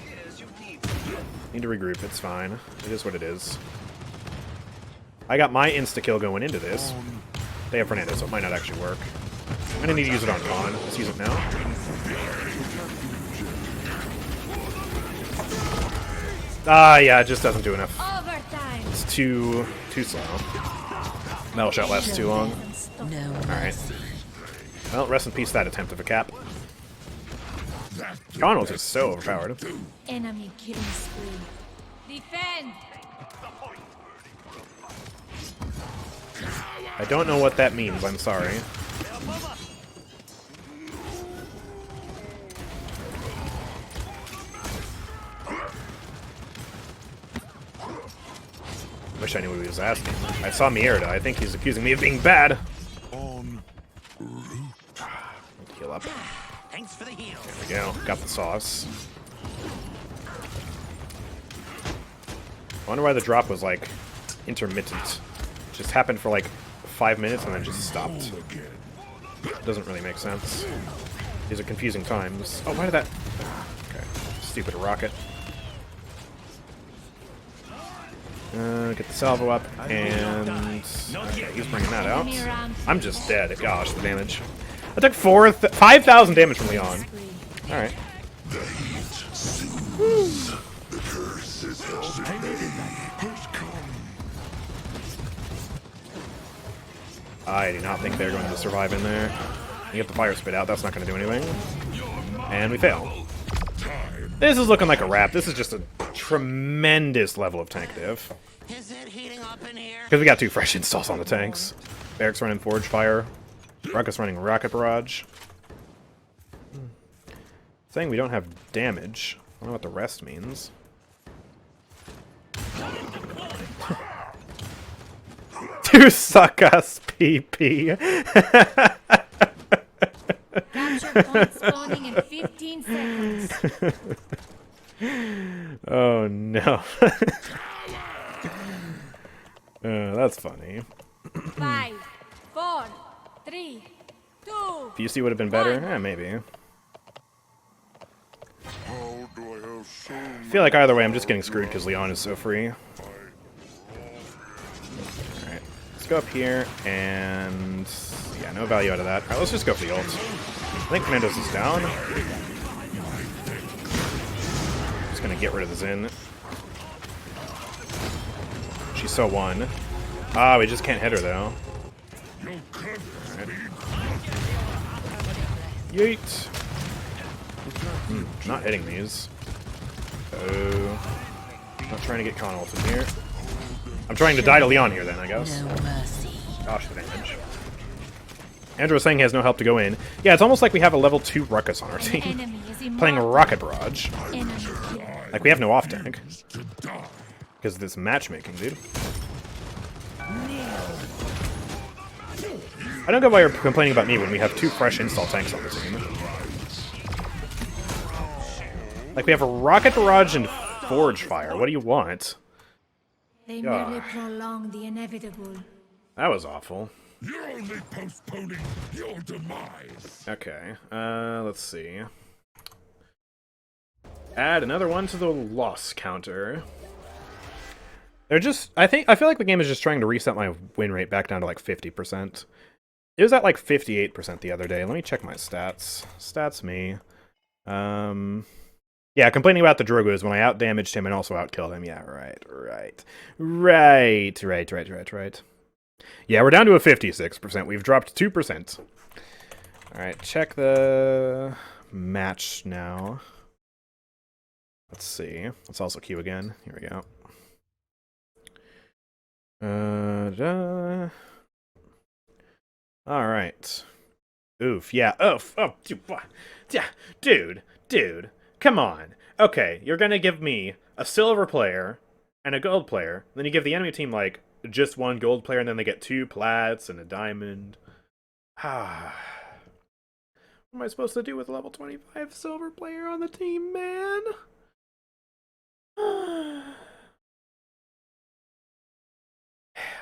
Need to regroup, it's fine. It is what it is. I got my insta-kill going into this. They have Fernando, so it might not actually work. I'm gonna need to use it on Khan. Let's use it now. Ah, yeah, it just doesn't do enough. It's too slow. Metal shot lasts too long. Alright. Well, rest in peace that attempt of a cap. Khan was just so overpowered. Enemy killing spree. Defend. I don't know what that means, I'm sorry. Wish I knew what he was asking. I saw Mierda. I think he's accusing me of being bad. Heal up. Thanks for the heal. There we go. Got the sauce. I wonder why the drop was like intermittent. It just happened for like 5 minutes and then just stopped. It doesn't really make sense. These are confusing times. Oh, why did that... Okay. Stupid rocket. Get the salvo up, and... Okay, he's bringing that out. I'm just dead. Gosh, the damage. I took 5,000 damage from Leon. Alright. I do not think they're going to survive in there. You get the fire spit out, that's not going to do anything. And we fail. This is looking like a wrap. This is just a tremendous level of tank div. Because we got 2 fresh installs on the tanks. Barrack's running Forge Fire. Ruckus running Rocket Barrage. Saying we don't have damage. I don't know what the rest means. To suck us, PP. Capture point spawning in 15 seconds. Oh no. That's funny. 5, 4, 3, 2. PC would have been better? Eh, maybe. I feel like either way I'm just getting screwed because Leon is so free. Alright. Let's go up here and... yeah, no value out of that. Alright, let's just go for the ult. I think Fernandez is down. get rid of the Zin. She's so one. Ah, we just can't hit her though. Right. Yeet. Not hitting these. Oh. Not trying to get con ult in here. I'm trying to die to Leon here then, I guess. Gosh, the damage. Andrew was saying he has no help to go in. Yeah, it's almost like we have a level 2 Ruckus on our team. Playing Rocket Barrage. Like, we have no off tank. Because of this matchmaking, dude. I don't get why you're complaining about me when we have 2 fresh install tanks on the team. Like, we have a Rocket Barrage and Forge Fire. What do you want? They merely prolong the inevitable. That was awful. You're only postponing your demise. Okay, let's see. Add another one to the loss counter. They're just, I feel like the game is just trying to reset my win rate back down to like 50%. It was at like 58% the other day. Let me check my stats. Stats me. Yeah, complaining about the Drogoos when I out-damaged him and also out-killed him. Yeah, right. Yeah, we're down to a 56%. We've dropped 2%. Alright, check the match now. Let's see. Let's also queue again. Here we go. Alright. Oof, yeah. Oof. Oh, dude. Come on. Okay, you're gonna give me a silver player and a gold player. Then you give the enemy team, like, just 1 gold player, and then they get 2 plats and a diamond. What am I supposed to do with a level 25 silver player on the team, man?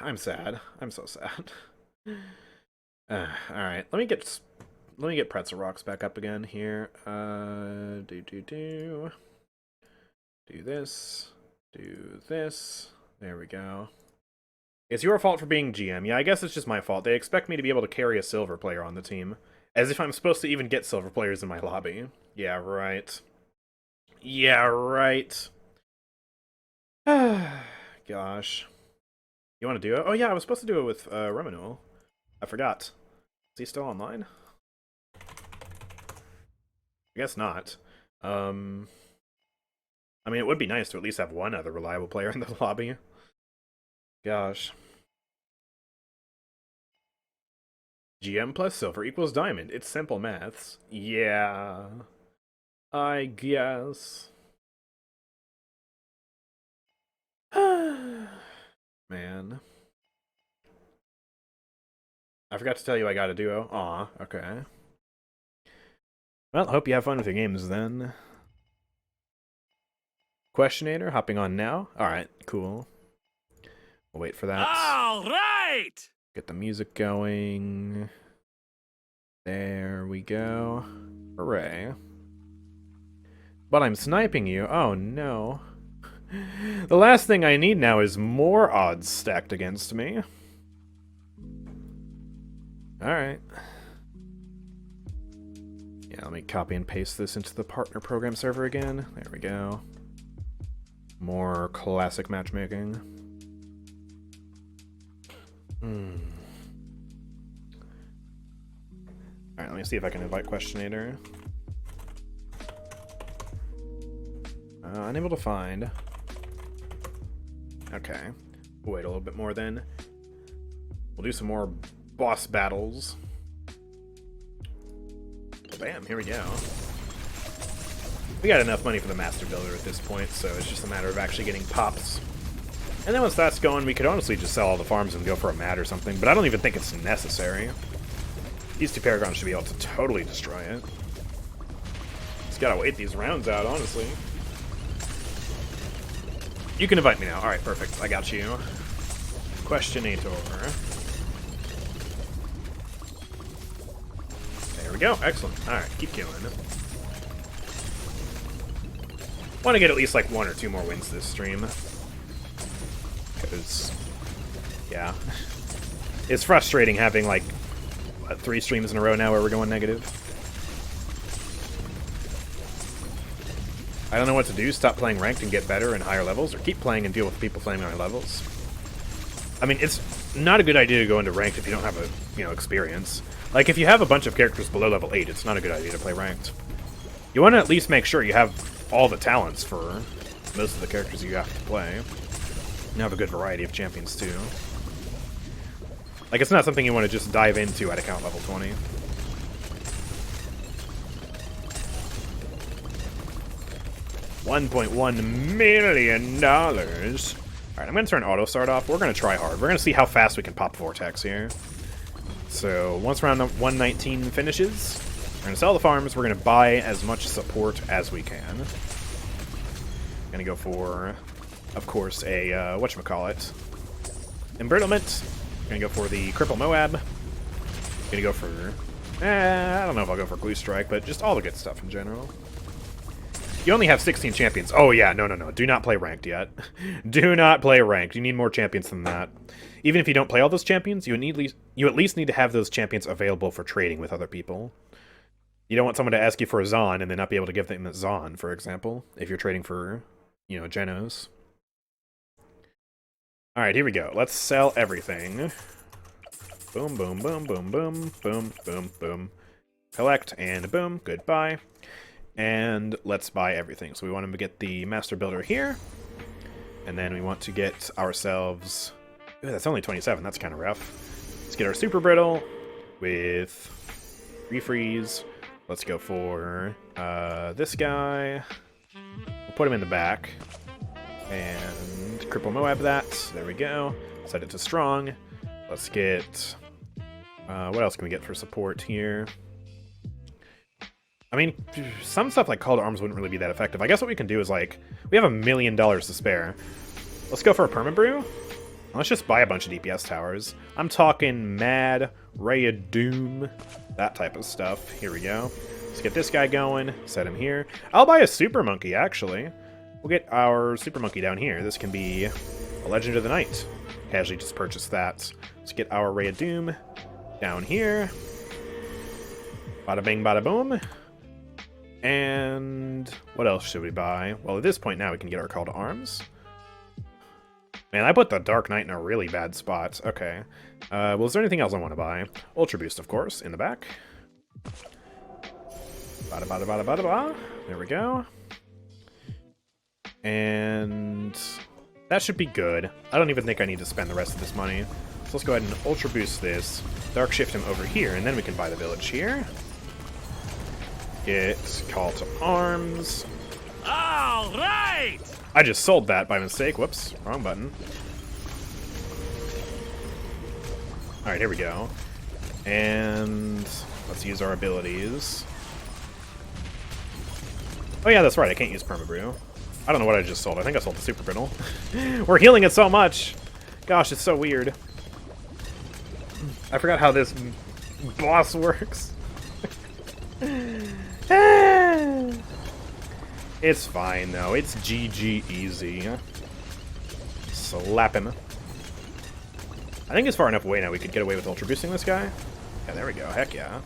I'm sad. I'm so sad. Alright, let me get Pretzel Rocks back up again here. Do this. Do this. There we go. It's your fault for being GM. Yeah, I guess it's just my fault. They expect me to be able to carry a silver player on the team. As if I'm supposed to even get silver players in my lobby. Yeah, right. Yeah, right. Gosh. You want to do it? Oh yeah, I was supposed to do it with Reminul. I forgot. Is he still online? I guess not. I mean, it would be nice to at least have one other reliable player in the lobby. Gosh. GM plus silver equals diamond. It's simple maths. Yeah. I guess. Man. I forgot to tell you I got a duo. Aw, okay. Well, hope you have fun with your games then. Questionator, hopping on now. Alright, cool. We'll wait for that. Alright! Get the music going. There we go. Hooray. But I'm sniping you. Oh no. The last thing I need now is more odds stacked against me. Alright. Yeah, let me copy and paste this into the partner program server again. There we go. More classic matchmaking. Alright, let me see if I can invite Questionator. Unable to find. Okay. We'll wait a little bit more then. We'll do some more boss battles. Bam, here we go. We got enough money for the Master Builder at this point, so it's just a matter of actually getting pops. And then once that's going, we could honestly just sell all the farms and go for a mat or something, but I don't even think it's necessary. These 2 Paragons should be able to totally destroy it. Just gotta wait these rounds out, honestly. You can invite me now. Alright, perfect. I got you. Questionator. There we go. Excellent. Alright, keep killing. Want to get at least like 1 or 2 more wins this stream. Because, yeah. It's frustrating having like 3 streams in a row now where we're going negative. I don't know what to do. Stop playing ranked and get better and higher levels, or keep playing and deal with people playing higher levels. I mean, it's not a good idea to go into ranked if you don't have a, experience. Like, if you have a bunch of characters below level 8, it's not a good idea to play ranked. You want to at least make sure you have all the talents for most of the characters you have to play. And have a good variety of champions, too. Like, it's not something you want to just dive into at account level 20. $1.1 million. Alright, I'm going to turn auto start off. We're going to try hard. We're going to see how fast we can pop Vortex here. So, once round 119 finishes, we're going to sell the farms. We're going to buy as much support as we can. Going to go for, of course, a, whatchamacallit, Embrittlement. Going to go for the Cripple Moab. Going to go for, I don't know if I'll go for Glue Strike, but just all the good stuff in general. You only have 16 champions. Oh yeah, no. Do not play ranked yet. Do not play ranked. You need more champions than that. Even if you don't play all those champions, you at least need to have those champions available for trading with other people. You don't want someone to ask you for a Zon and then not be able to give them a Zon, for example, if you're trading for, Genos. Alright, here we go. Let's sell everything. Boom, boom, boom, boom, boom, boom, boom, boom. Collect, and boom, goodbye. And let's buy everything. So we want to get the Master Builder here. And then we want to get ourselves... Ooh, that's only 27. That's kind of rough. Let's get our Super Brittle with Refreeze. Let's go for this guy. We'll put him in the back. And Cripple Moab that. There we go. Set it to Strong. Let's get... what else can we get for support here? I mean, some stuff like Call to Arms wouldn't really be that effective. I guess what we can do is, like, we have $1 million to spare. Let's go for a Permabrew. Let's just buy a bunch of DPS towers. I'm talking Mad, Ray of Doom, that type of stuff. Here we go. Let's get this guy going. Set him here. I'll buy a Super Monkey, actually. We'll get our Super Monkey down here. This can be a Legend of the Night. Casually just purchase that. Let's get our Ray of Doom down here. Bada bing, bada boom. And what else should we buy? Well, at this point now we can get our Call to Arms. Man, I put the Dark Knight in a really bad spot. Okay. Well, is there anything else I want to buy? Ultra Boost, of course, in the back. Bada bada bada bada bada. There we go. And that should be good. I don't even think I need to spend the rest of this money. So let's go ahead and Ultra Boost this. Dark Shift him over here, and then we can buy the village here. Get Call to Arms. All right. I just sold that by mistake. Whoops, wrong button. Alright, here we go. And let's use our abilities. Oh yeah, that's right, I can't use Permabrew. I don't know what I just sold. I think I sold the Super Brittle. We're healing it so much! Gosh, it's so weird. I forgot how this boss works. It's fine, though. It's GG easy. Slap him. I think it's far enough away now we could get away with Ultra Boosting this guy. Yeah, there we go. Heck yeah.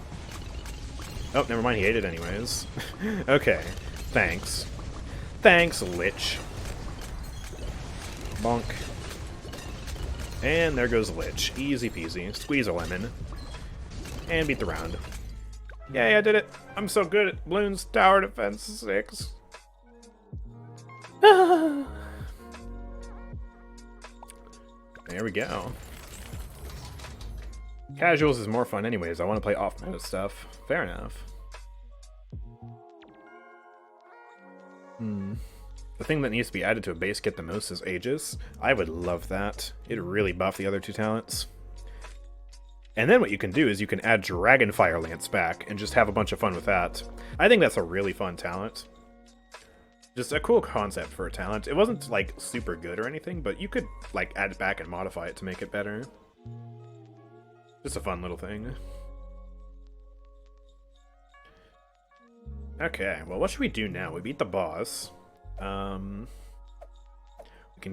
Oh, never mind. He ate it anyways. Okay. Thanks. Thanks, Lich. Bonk. And there goes Lich. Easy peasy. Squeeze a lemon. And beat the round. Yay, I did it. I'm so good at Bloons Tower Defense 6. There we go. Casuals is more fun anyways. I want to play off-meta stuff. Fair enough. The thing that needs to be added to a base kit the most is Aegis. I would love that. It'd really buff the other two talents. And then what you can do is you can add Dragonfire Lance back and just have a bunch of fun with that. I think that's a really fun talent. Just a cool concept for a talent. It wasn't, like, super good or anything, but you could, like, add it back and modify it to make it better. Just a fun little thing. Okay, well, what should we do now? We beat the boss. We can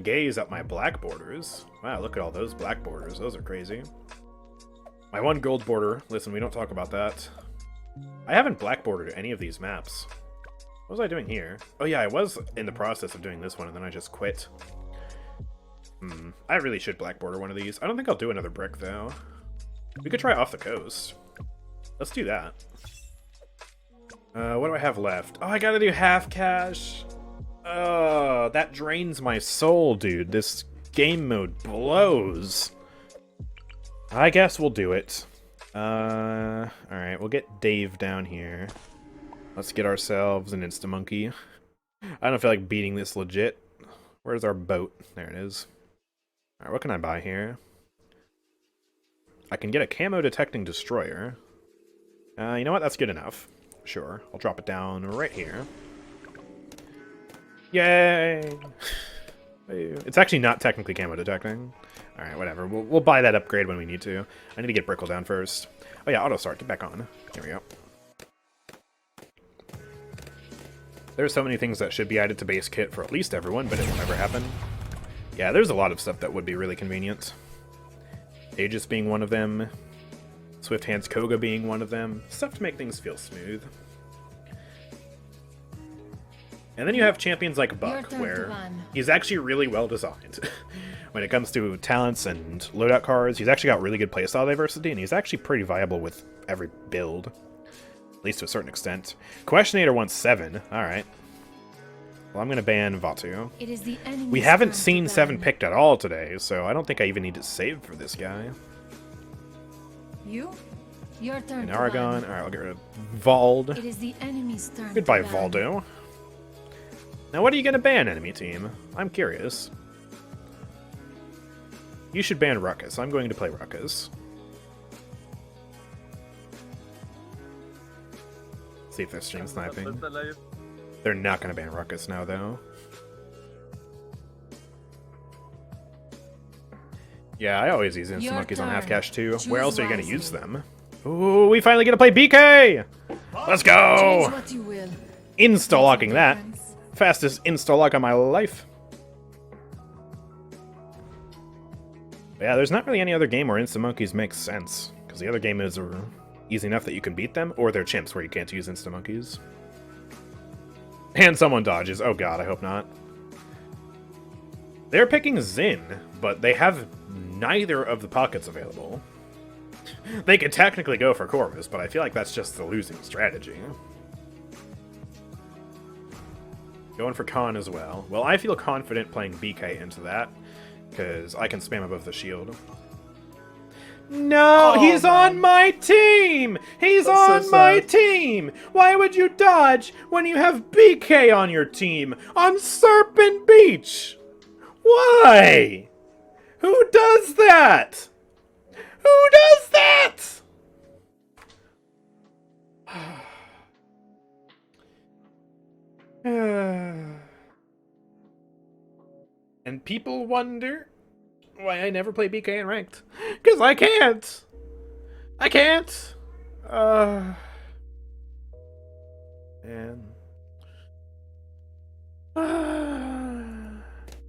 gaze at my black borders. Wow, look at all those black borders. Those are crazy. My one gold border. Listen, we don't talk about that. I haven't black bordered any of these maps. What was I doing here? Oh yeah, I was in the process of doing this one, and then I just quit. I really should black border one of these. I don't think I'll do another brick, though. We could try off the coast. Let's do that. What do I have left? Oh, I gotta do half cash. Oh, that drains my soul, dude. This game mode blows. I guess we'll do it. Alright, we'll get Dave down here. Let's get ourselves an Insta-Monkey. I don't feel like beating this legit. Where's our boat? There it is. Alright, what can I buy here? I can get a camo detecting destroyer. You know what? That's good enough. Sure. I'll drop it down right here. Yay! It's actually not technically camo detecting. Alright, whatever. We'll buy that upgrade when we need to. I need to get Brickle down first. Oh yeah, auto start. Get back on. Here we go. There's so many things that should be added to base kit for at least everyone, but it will never happen. Yeah, there's a lot of stuff that would be really convenient. Aegis being one of them. Swift Hands Koga being one of them. Stuff to make things feel smooth. And then you have champions like Buck, where he's actually really well designed. When it comes to talents and loadout cards, he's actually got really good playstyle diversity, and he's actually pretty viable with every build. At least to a certain extent. Questionator wants 7. Alright. Well, I'm going to ban Vatu. We haven't seen 7 picked at all today, so I don't think I even need to save for this guy. Your turn. In Aragon. Alright, I'll get rid of Vald. It is the enemy's turn. Goodbye, Valdo. Now, what are you going to ban, enemy team? I'm curious. You should ban Ruckus. I'm going to play Ruckus. See if they're stream sniping. They're not going to ban Ruckus now, though. Yeah, I always use instant monkeys on half cash, too. Where else are you going to use them? Ooh, we finally get to play BK! Let's go! Insta-locking that. Fastest insta-lock of my life. But yeah, there's not really any other game where instant monkeys make sense. Because the other game is easy enough that you can beat them, or they're chimps where you can't use instant monkeys. And someone dodges. Oh god, I hope not. They're picking Zin, but they have neither of the pockets available. They could technically go for Corvus, but I feel like that's just the losing strategy. Going for Khan as well. Well, I feel confident playing BK into that, because I can spam above the shield. No, he's on my team! He's on my team! Why would you dodge when you have BK on your team on Serpent Beach? Why? Who does that? Who does that? And people wonder why I never play BK in ranked. Because I can't! I can't! Man.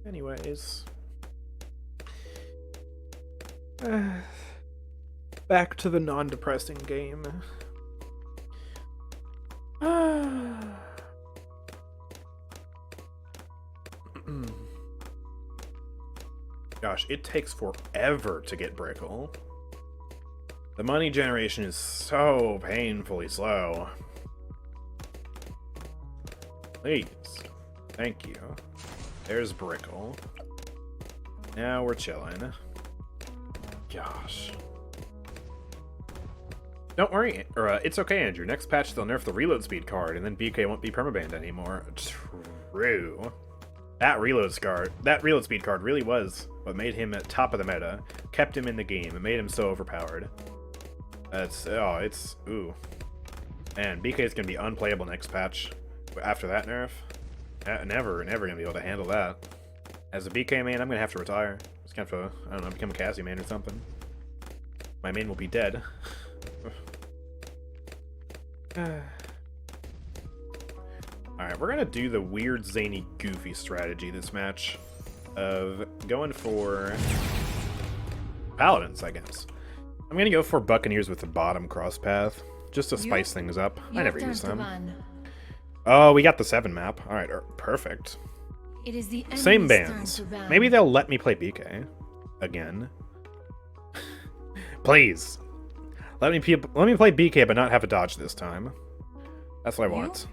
Anyways. Back to the non-depressing game. Gosh, it takes forever to get Brickle. The money generation is so painfully slow. Please. Thank you. There's Brickle. Now we're chilling. Gosh. Don't worry, it's okay, Andrew. Next patch they'll nerf the reload speed card, and then BK won't be permabanned anymore. True. That reload speed card really was what made him at top of the meta, kept him in the game, and made him so overpowered. Ooh. Man, BK is gonna be unplayable next patch. After that nerf, never gonna be able to handle that. As a BK main, I'm gonna have to retire. Just gonna have to, I don't know, become a Cassie main or something. My main will be dead. Alright, we're gonna do the weird, zany, goofy strategy this match of going for Paladins, I guess. I'm gonna go for Buccaneers with the bottom cross path, just to spice things up. I never use them. Oh, we got the 7 map. Alright, perfect. It is the Same enemy's bands. turn to ban. Maybe they'll let me play BK. Again. Please. Let me play BK, but not have a dodge this time. That's what I want.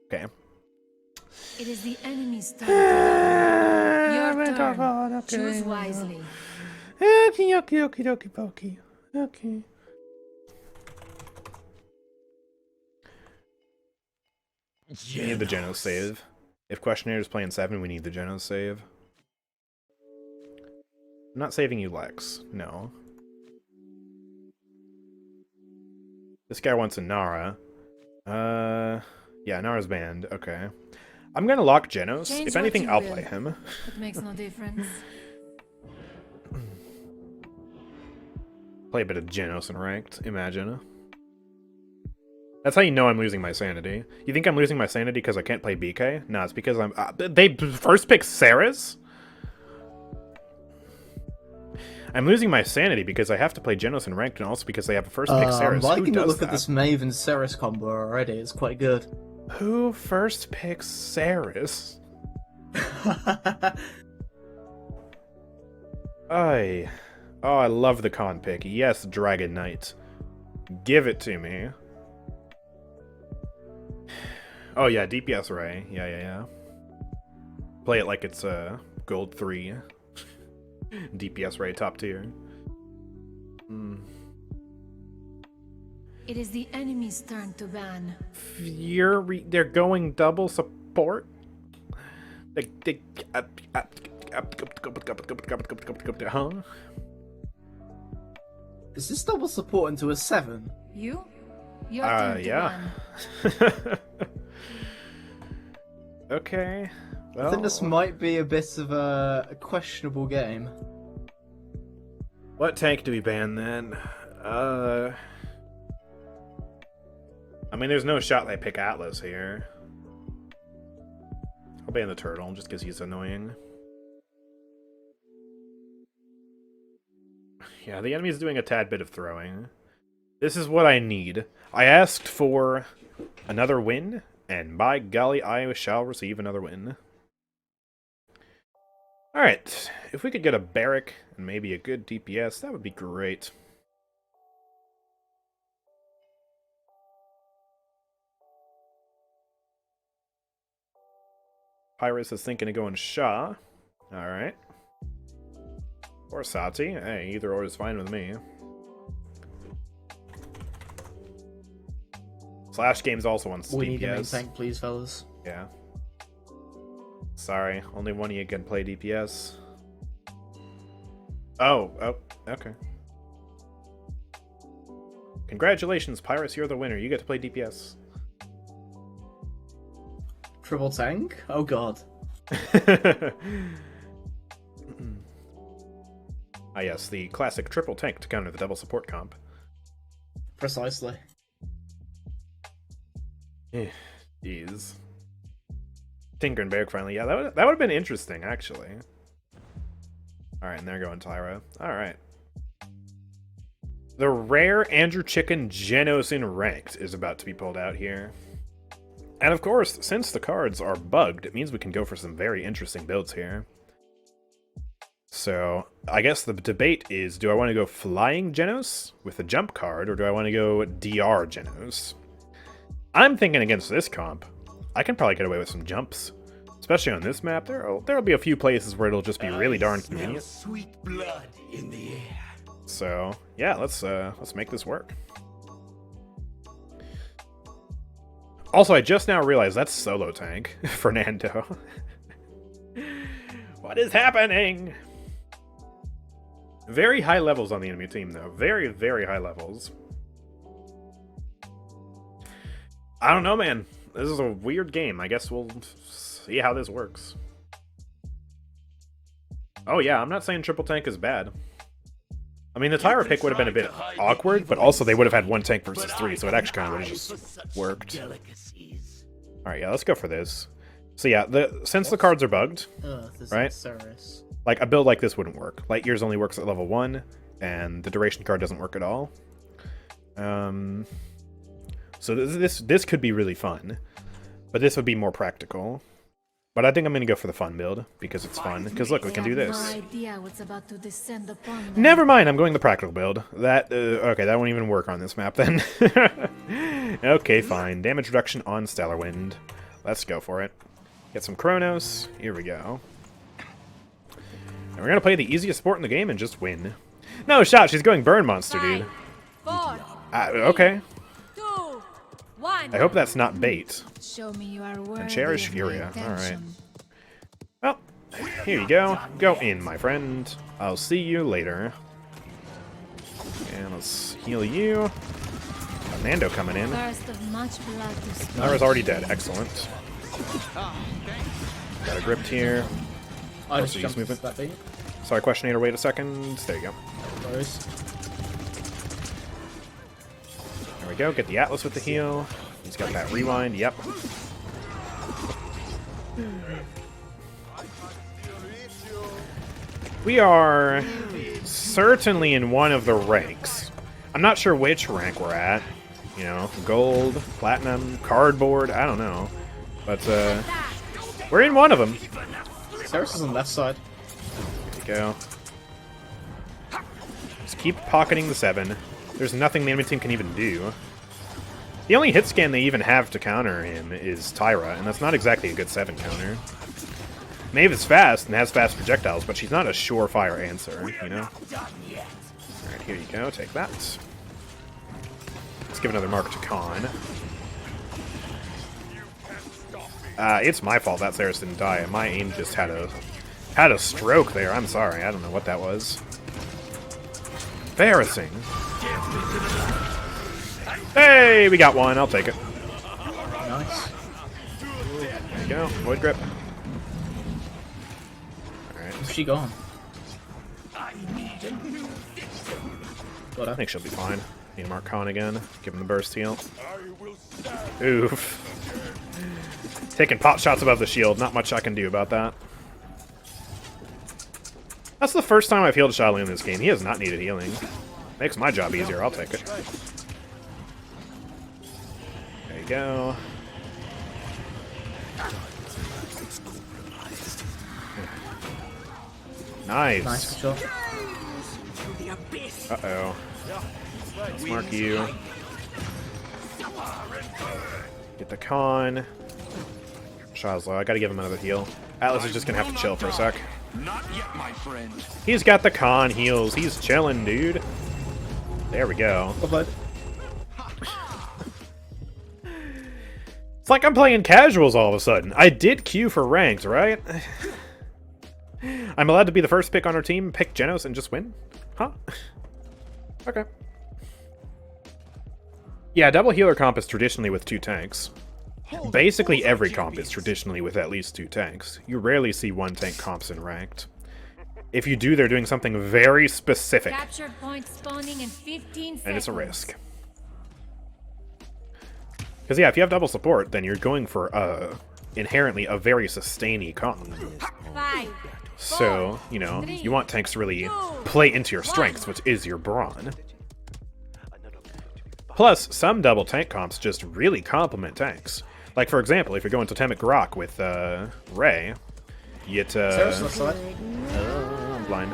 Okay. It is the enemy's turn to ban. Your turn. Choose wisely. Okie dokie dokie dokie pokey. Okay. We need the Genos save. If Questionnaire is playing 7, we need the Genos save. I'm not saving you, Lex. No. This guy wants a Nara. Yeah, Nara's banned. Okay. I'm gonna lock Genos. Change If anything, what you I'll will. play him. It makes no difference. Play a bit of Genos in ranked. Imagine. That's how you know I'm losing my sanity. You think I'm losing my sanity because I can't play BK? No, it's because I'm... they first pick Saris? I'm losing my sanity because I have to play Genos in ranked, and also because they have a first pick Saris. I'm Who liking the does look that? at this Maven Saris combo already. It's quite good. Who first picks Saris? Oh, I love the con pick. Yes, Dragon Knight. Give it to me. Oh yeah, DPS Ray. Yeah. Play it like it's gold 3. DPS Ray top tier. It is the enemy's turn to ban. Fury. They're going double support. Huh? Is this double support into a 7? You? Your turn to Yeah. ban. Okay. Well, I think this might be a bit of a questionable game. what tank do we ban then? I mean, there's no shot they pick Atlas here. I'll ban the turtle just because he's annoying. Yeah, the enemy's doing a tad bit of throwing. This is what I need. I asked for another win, and by golly, I shall receive another win. Alright, if we could get a barrack and maybe a good DPS, that would be great. Pyrus is thinking of going Shaw. Alright. Or Sati. Hey, either or is fine with me. Slash Games also wants We DPS. need a main tank, please, fellas. Yeah. Sorry, only one of you can play DPS. Oh, okay. Congratulations, Pyrus, you're the winner. You get to play DPS. Triple tank? Oh god. Ah yes, the classic triple tank to counter the double support comp. Precisely. Jeez. Tinker and Barrack finally. Yeah, that would have been interesting, actually. Alright, and they're going Tyra. Alright. The rare AndrewChicken Genos in ranked is about to be pulled out here. And of course, since the cards are bugged, it means we can go for some very interesting builds here. So, I guess the debate is, do I want to go Flying Genos with a jump card, or do I want to go DR Genos? I'm thinking against this comp, I can probably get away with some jumps. Especially on this map, there'll be a few places where it'll just be really darn convenient. Sweet blood in the air. So, yeah, let's make this work. Also, I just now realized that's solo tank, Fernando. What is happening? Very high levels on the enemy team, though. Very, very high levels. I don't know, man. This is a weird game. I guess we'll see how this works. Oh yeah, I'm not saying triple tank is bad. I mean, the Tyra pick would have been a bit awkward, but also they would have had one tank versus 3, so it actually kind of would have just worked. Alright, yeah, let's go for this. So yeah, since the cards are bugged, right? Like, a build like this wouldn't work. Light Years only works at level 1, and the duration card doesn't work at all. So this could be really fun, but this would be more practical. But I think I'm gonna go for the fun build because it's fun. Because look, we can do this. Never mind, I'm going the practical build. That okay, that won't even work on this map then. Okay, fine. Damage reduction on Stellar Wind. Let's go for it. Get some Chronos. Here we go. And we're gonna play the easiest sport in the game and just win. No shot, she's going Burn Monster, dude. Okay. I hope that's not bait. Show me you are worthy And Cherish of my Furia. Alright. attention. Well, here you go. Go in, my friend. I'll see you later. And let's heal you. Got Nando coming in. Thirst of much blood to spill. Lyra's already dead. Excellent. Got a gripped here. I Also just use jumped movement. that thing. Sorry, Questionator, wait a second. There you go. No worries. There we go. Get the Atlas with the heal. He's got that rewind. Yep. We are certainly in one of the ranks. I'm not sure which rank we're at. You know, gold, platinum, cardboard, I don't know. But, we're in one of them. Ceres is on the left side. There you go. Just keep pocketing the 7. There's nothing the enemy team can even do. The only hit scan they even have to counter him is Tyra, and that's not exactly a good 7 counter. Maeve is fast and has fast projectiles, but she's not a surefire answer, you know? Alright, here you go, take that. Let's give another mark to Khan. It's my fault that Ceres didn't die. My aim just had a stroke there. I'm sorry, I don't know what that was. Embarrassing. Hey, we got one. I'll take it. Nice. There you go. Void grip. Alright. Where's she gone? I think she'll be fine. Need to mark Khan again. Give him the burst heal. Oof. Taking pot shots above the shield. Not much I can do about that. That's the first time I've healed Shaolin in this game. He has not needed healing. Makes my job easier. I'll take it. There you go. Nice. Nice, good shot. Uh-oh. Let's mark you. Get the con. Shaw's low. I gotta give him another heal. Atlas is just gonna have to chill for a sec. Not yet, my friend. He's got the con heals. He's chilling, dude. There we go. It's like I'm playing casuals all of a sudden. I did queue for ranked, right? I'm allowed to be the first pick on our team, pick Genos, and just win? Huh? Okay. Yeah, double healer comp is traditionally with 2 tanks. Basically every comp is traditionally with at least 2 tanks. You rarely see 1 tank comps in ranked. If you do, they're doing something very specific. Captured point spawning in 15 seconds. And it's a risk. Because yeah, if you have double support, then you're going for inherently a very sustainy comp. 5, So, you know, you want tanks to really play into your strengths, which is your brawn. Plus, some double tank comps just really complement tanks. Like, for example, if you're going Totemic Grok with Ray, you get... Ceres left side. I'm blind.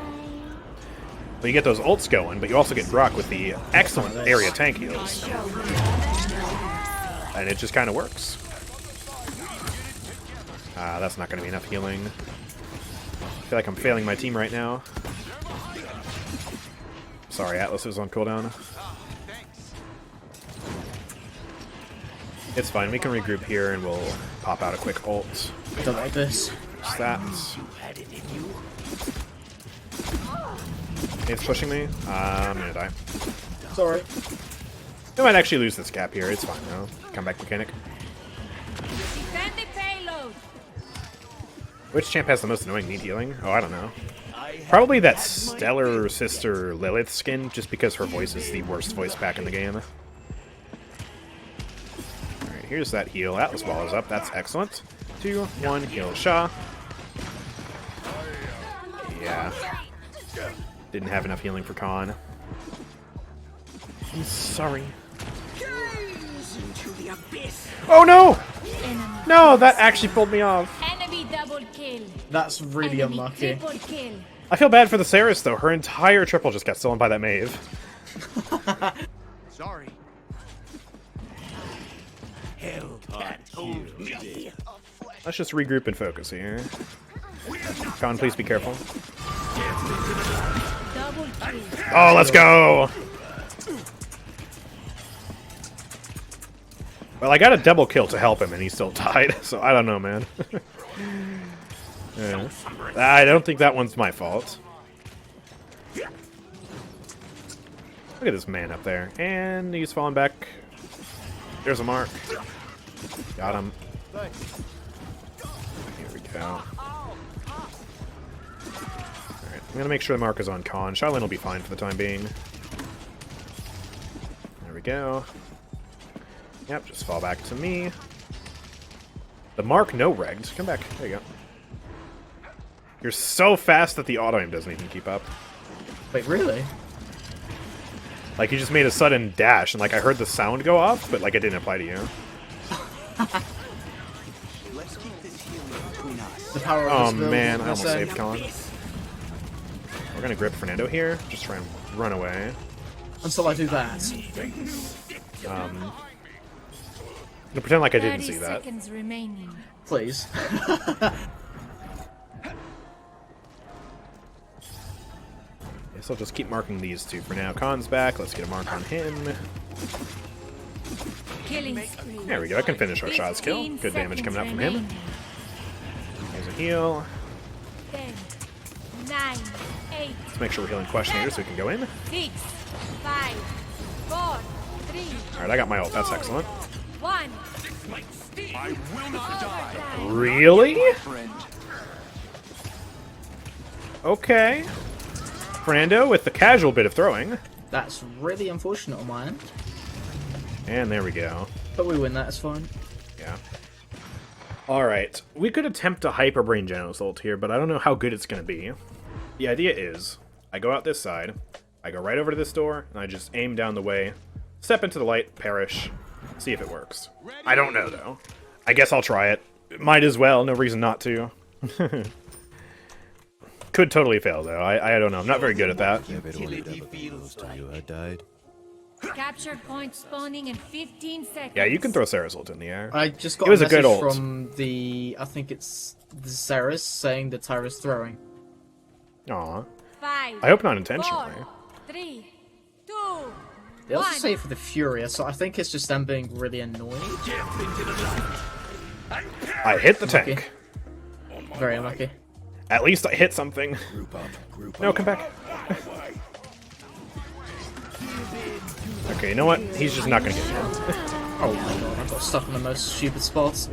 Well, you get those ults going, but you also get Grok with the excellent area tank heals. And it just kind of works. That's not going to be enough healing. I feel like I'm failing my team right now. Sorry, Atlas is on cooldown. It's fine, we can regroup here and we'll pop out a quick ult. I don't like this. Just that. It's pushing me. I'm gonna die. Sorry. I might actually lose this cap here. It's fine though. Comeback mechanic. defend the payload. Which champ has the most annoying need healing? Oh, I don't know. Probably that Stellar Sister Lilith skin, just because her voice is the worst voice pack in the game. Alright, here's that heal. Atlas Ball is up. That's excellent. 2, 1, heal Sha. Yeah. Didn't have enough healing for Khan. I'm sorry. Oh no! Enemy No, that actually pulled me off. Enemy double kill. That's really Enemy unlucky. triple kill. I feel bad for the Saris though. Her entire triple just got stolen by that Maeve. Sorry. Hell can't hold me. Let's just regroup and focus here. Con, please be careful. Double kill. Oh, let's go! Well, I got a double kill to help him, and he still died, so I don't know, man. Yeah. I don't think that one's my fault. Look at this man up there. And he's falling back. There's a mark. Got him. Here we go. Alright, I'm gonna make sure the mark is on Con. Charlene will be fine for the time being. There we go. Yep, just fall back to me. The mark no regged. Come back. There you go. You're so fast that the auto-aim doesn't even keep up. Wait, really? Like, you just made a sudden dash, and like I heard the sound go off, but like it didn't apply to you. The power of Oh this build, man, I I almost say. saved Con. We're gonna grip Fernando here. Just try and run away. Until I do that. I'm gonna pretend like I didn't 30 see that. seconds remaining. Please. Guess I'll just keep marking these two for now. Con's back. Let's get a mark on him. Killing spree. There we go. I can finish our shots kill. 15 Good damage coming out from him. remaining. Here's a heal. 10, 9, 8, Let's make sure we're healing Question here so we can go in. 6, 5, 4, 3, Alright, I got my ult. That's excellent. 1. I will not die. Really? Okay. Fernando with the casual bit of throwing. That's really unfortunate on my end. And there we go. But we win that, it's fine. Yeah. Alright. We could attempt a Hyper Brain Genos ult here, but I don't know how good it's going to be. The idea is, I go out this side, I go right over to this door, and I just aim down the way, step into the light, perish, see if it works. I don't know, though. I guess I'll try it. Might as well, no reason not to. Could totally fail, though. I don't know. I'm not very good at that. Capture point spawning in 15 seconds. Yeah, you can throw Sarah's ult in the air. I just got It was a a good message ult. from the... I think it's the Ceres saying that Tyra's throwing. Aw. 5, I hope not intentionally. 4, 3, 2, They also 1. say it for the Furia, so I think it's just them being really annoying. I hit the Unlucky. tank. Very unlucky. At least I hit something. No, come back. Okay, you know what? He's just not gonna get me. Oh my god, I got stuck in the most stupid spots.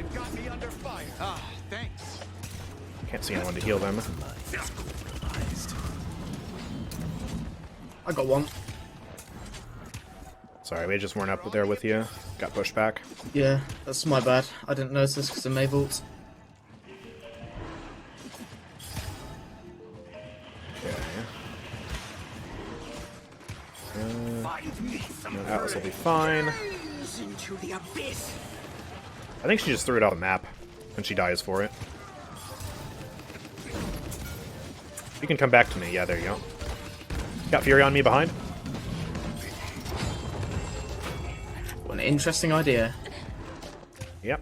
Can't see anyone to heal them. I got one. Sorry, we just weren't up there with you. Got pushed back. Yeah, that's my bad. I didn't notice because of Mayvault. Atlas will be fine. I think she just threw it off the map when she dies for it. You can come back to me. Yeah, there you go. Got Fury on me behind. What an interesting idea. Yep.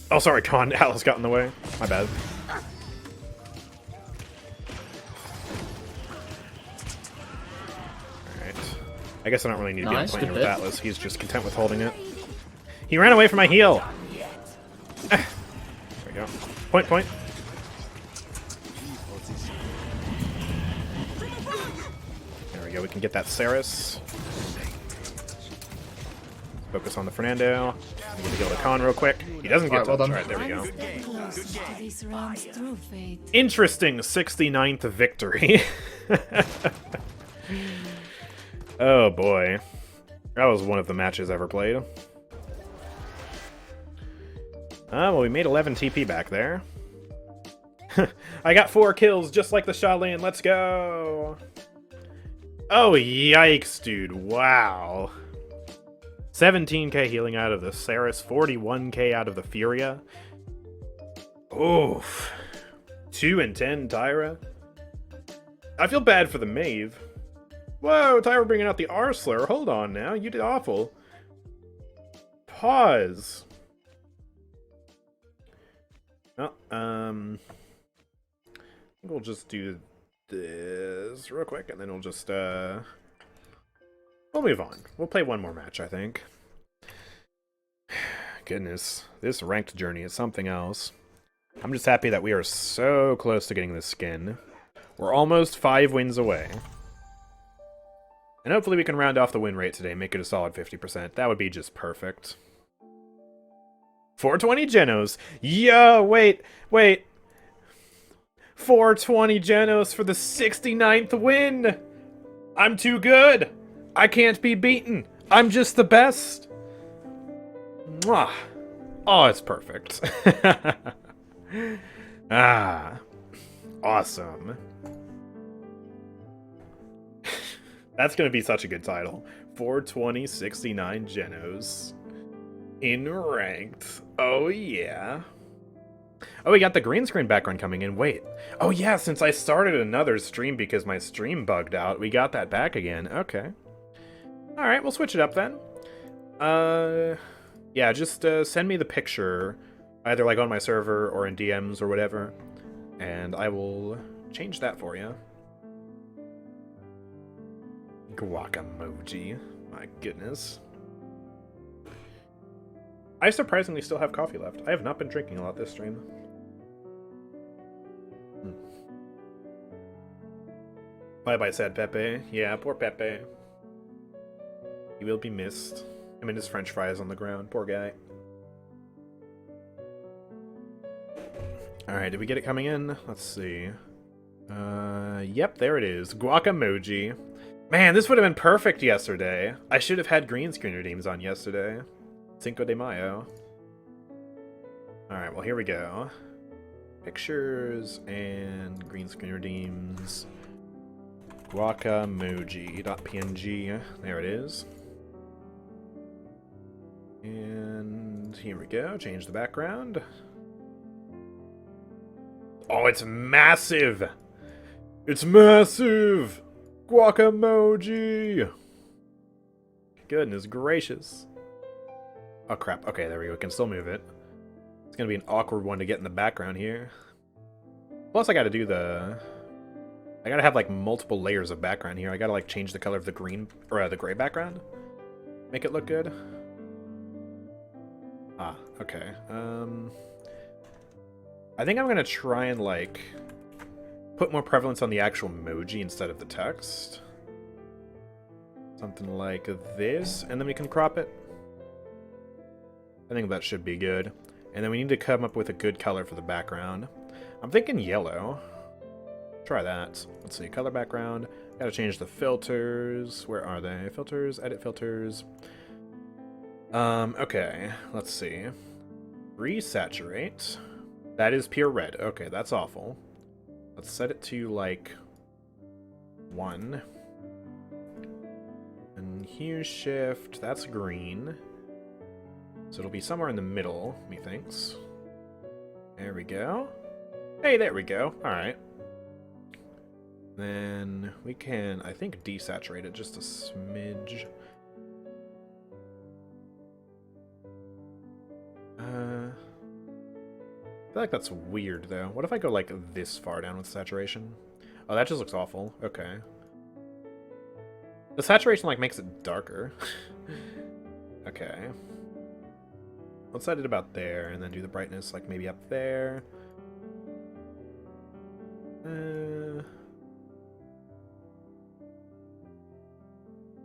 Oh, sorry, Con. Atlas got in the way. My bad. I guess I don't really need to Nice, be playing good with bit. Atlas. He's just content with holding it. He ran away from my heal! There we go. Point, point. There we go, we can get that Saris. Focus on the Fernando. I'm gonna heal the Con real quick. He doesn't get Alright, well touched. done. Alright, there we go. Close to this round's true fate. Interesting 69th victory. Oh boy. That was one of the matches ever played. Well, we made 11 TP back there. I got 4 kills just like the Shaolin. Let's go. Oh, yikes, dude. Wow. 17k healing out of the Ceres, 41k out of the Furia. Oof. 2 and 10 Tyra. I feel bad for the Maeve. Whoa, Tyra bringing out the Arsler. Hold on now, you did awful. Pause. Well, I think we'll just do this real quick, and then we'll just, we'll move on. We'll play one more match, I think. Goodness, this ranked journey is something else. I'm just happy that we are so close to getting this skin. We're almost 5 wins away. And hopefully we can round off the win rate today, make it a solid 50%. That would be just perfect. 420 Genos. Yo, wait. 420 Genos for the 69th win. I'm too good. I can't be beaten. I'm just the best. Mwah. Oh, it's perfect. Ah, awesome. That's going to be such a good title. 420, 69 Genos. In ranked. Oh, yeah. Oh, we got the green screen background coming in. Wait. Oh, yeah, since I started another stream because my stream bugged out, we got that back again. Okay. Alright, we'll switch it up then. Yeah, just send me the picture, either like on my server or in DMs or whatever, and I will change that for you. Guacamoji. My goodness. I surprisingly still have coffee left. I have not been drinking a lot this stream. Bye-bye, sad Pepe. Yeah, poor Pepe. He will be missed. Him and his french fries on the ground. Poor guy. Alright, did we get it coming in? Let's see. Yep, there it is. Guacamoji. Man, this would have been perfect yesterday. I should have had green screen redeems on yesterday. Cinco de Mayo. Alright, well, here we go. Pictures and green screen redeems. Guacamoji.png. There it is. And here we go. Change the background. Oh, it's massive! It's massive! Guacamoji! Goodness gracious. Oh crap. Okay, there we go. We can still move it. It's gonna be an awkward one to get in the background here. Plus I gotta do the... I gotta have like multiple layers of background here. I gotta like change the color of the green, or the gray background. Make it look good. Ah, okay. I think I'm gonna try and like put more prevalence on the actual emoji instead of the text. Something like this, and then we can crop it. I think that should be good. And then we need to come up with a good color for the background. I'm thinking yellow. Try that. Let's see, color background. Gotta change the filters. Where are they? Filters, edit filters. Okay, let's see. Resaturate. That is pure red. Okay, that's awful. Let's set it to, like, 1. And hue shift, that's green. So it'll be somewhere in the middle, methinks. There we go. Hey, there we go. Alright. Then we can, I think, desaturate it just a smidge. I feel like that's weird, though. What if I go, like, this far down with saturation? Oh, that just looks awful. Okay. The saturation, like, makes it darker. Okay. Let's set it about there, and then do the brightness, like, maybe up there.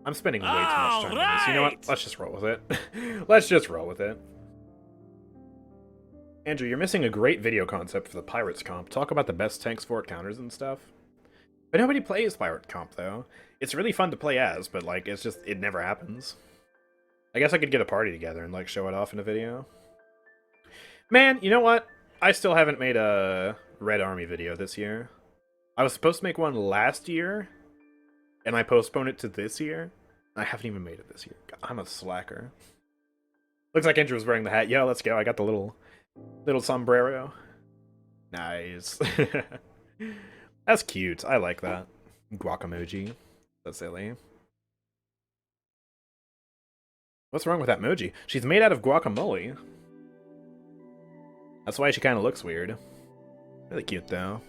I'm spending way too much time on this. You know what? Let's just roll with it. Let's just roll with it. Andrew, you're missing a great video concept for the Pirates comp. Talk about the best tanks for it counters and stuff. But nobody plays Pirate comp, though. It's really fun to play as, but, like, it's just, it never happens. I guess I could get a party together and, like, show it off in a video. Man, you know what? I still haven't made a Red Army video this year. I was supposed to make one last year, and I postponed it to this year. I haven't even made it this year. I'm a slacker. Looks like Andrew was wearing the hat. Yeah, let's go. I got the little sombrero. Nice. That's cute. I like that. Guacamoji. That's silly. What's wrong with that emoji? She's made out of guacamole. That's why she kind of looks weird. Really cute, though.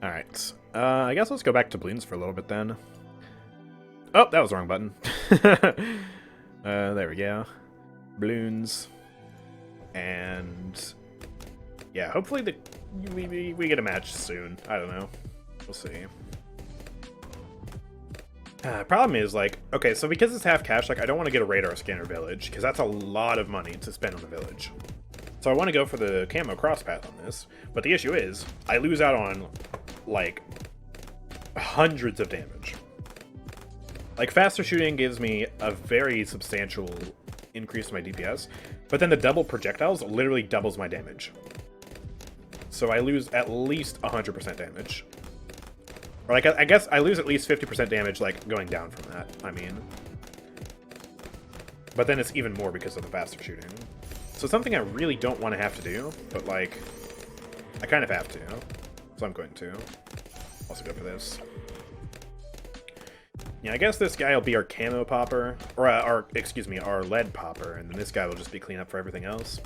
Alright. I guess let's go back to Bloons for a little bit, then. Oh, that was the wrong button. There we go. Bloons. And... yeah, hopefully we get a match soon. I don't know. We'll see. Problem is, like, okay, so because it's half cash, like, I don't want to get a radar scanner village, because that's a lot of money to spend on the village. So I want to go for the camo crosspath on this, but the issue is, I lose out on, like, hundreds of damage. Like, faster shooting gives me a very substantial increase in my DPS, but then the double projectiles literally doubles my damage. So I lose at least 100% damage. Or, like, I guess I lose at least 50% damage, like, going down from that, I mean. But then it's even more because of the faster shooting. So it's something I really don't want to have to do, but, like, I kind of have to. So I'm going to. Also go for this. Yeah, I guess this guy will be our camo popper, or our lead popper, and then this guy will just be cleanup for everything else.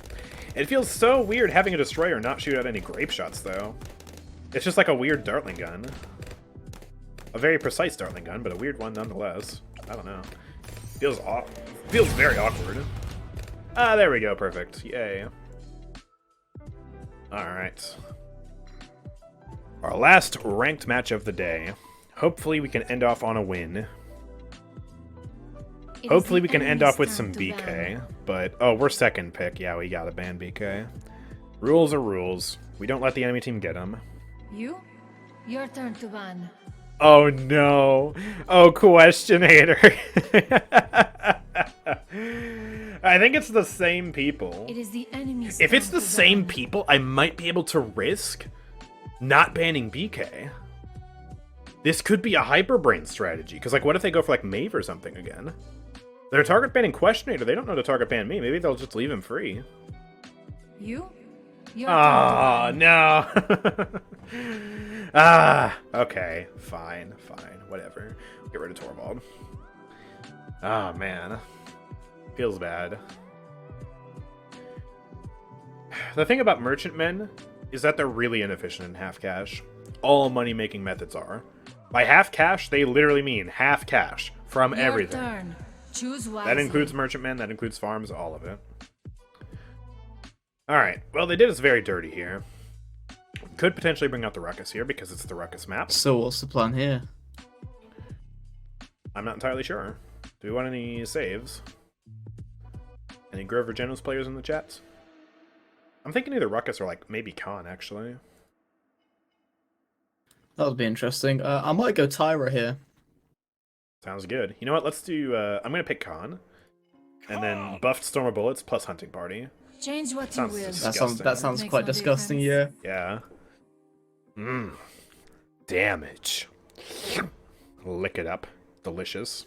It feels so weird having a destroyer not shoot out any grape shots, though. It's just like a weird dartling gun. A very precise dartling gun, but a weird one nonetheless. I don't know. Feels very awkward. Ah, there we go. Perfect. Yay. Alright. Our last ranked match of the day. Hopefully we can end off on a win. Hopefully we can end off with some BK. But, oh, we're second pick. Yeah, we gotta ban BK. Rules are rules. We don't let the enemy team get them. Your turn to ban. Oh no. Oh, Questionator. I think it's the same people. It is the enemy's If it's turn the to same ban. people, I might be able to risk not banning BK. This could be a hyperbrain strategy. Because, like, what if they go for, like, Mave or something again? They're target banning Questionator. They don't know to target ban me. Maybe they'll just leave him free. Your Ah, turn to ban. no. Ah, okay. Fine. Whatever. Get rid of Torvald. Oh, man. Feels bad. The thing about merchantmen is that they're really inefficient in half cash. All money-making methods are. By half cash, they literally mean half cash from Your everything. turn. Choose wisely. That includes merchantmen, that includes farms, all of it. Alright, well, they did us very dirty here. Could potentially bring out the Ruckus here because it's the Ruckus map. So what's the plan here? I'm not entirely sure. Do we want any saves? Any Grover Genos players in the chats? I'm thinking either Ruckus or, like, maybe Khan, actually. That would be interesting. I might go Tyra here. Sounds good. You know what? Let's do... I'm going to pick Khan. And then buffed Storm of Bullets plus Hunting Party. Change what you Sounds will. disgusting. That sounds Makes quite no disgusting, difference. yeah. Yeah. Damage. Lick it up. Delicious.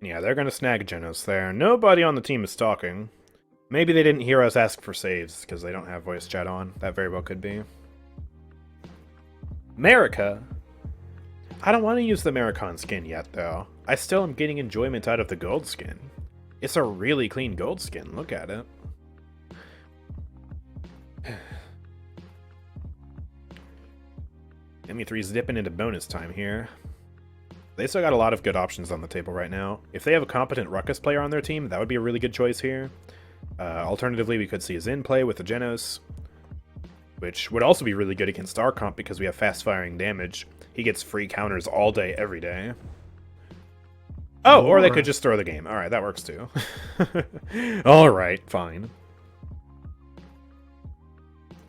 Yeah, they're gonna snag Genos there. Nobody on the team is talking. Maybe they didn't hear us ask for saves, because they don't have voice chat on. That very well could be. America? I don't want to use the Americon skin yet, though. I still am getting enjoyment out of the gold skin. It's a really clean gold skin. Look at it. ME3's dipping into bonus time here. They still got a lot of good options on the table right now. If they have a competent Ruckus player on their team, that would be a really good choice here. Alternatively, we could see a Zin play with the Genos, which would also be really good against our comp because we have fast-firing damage. He gets free counters all day, every day. Oh, or they could just throw the game. Alright, that works too. Alright, fine.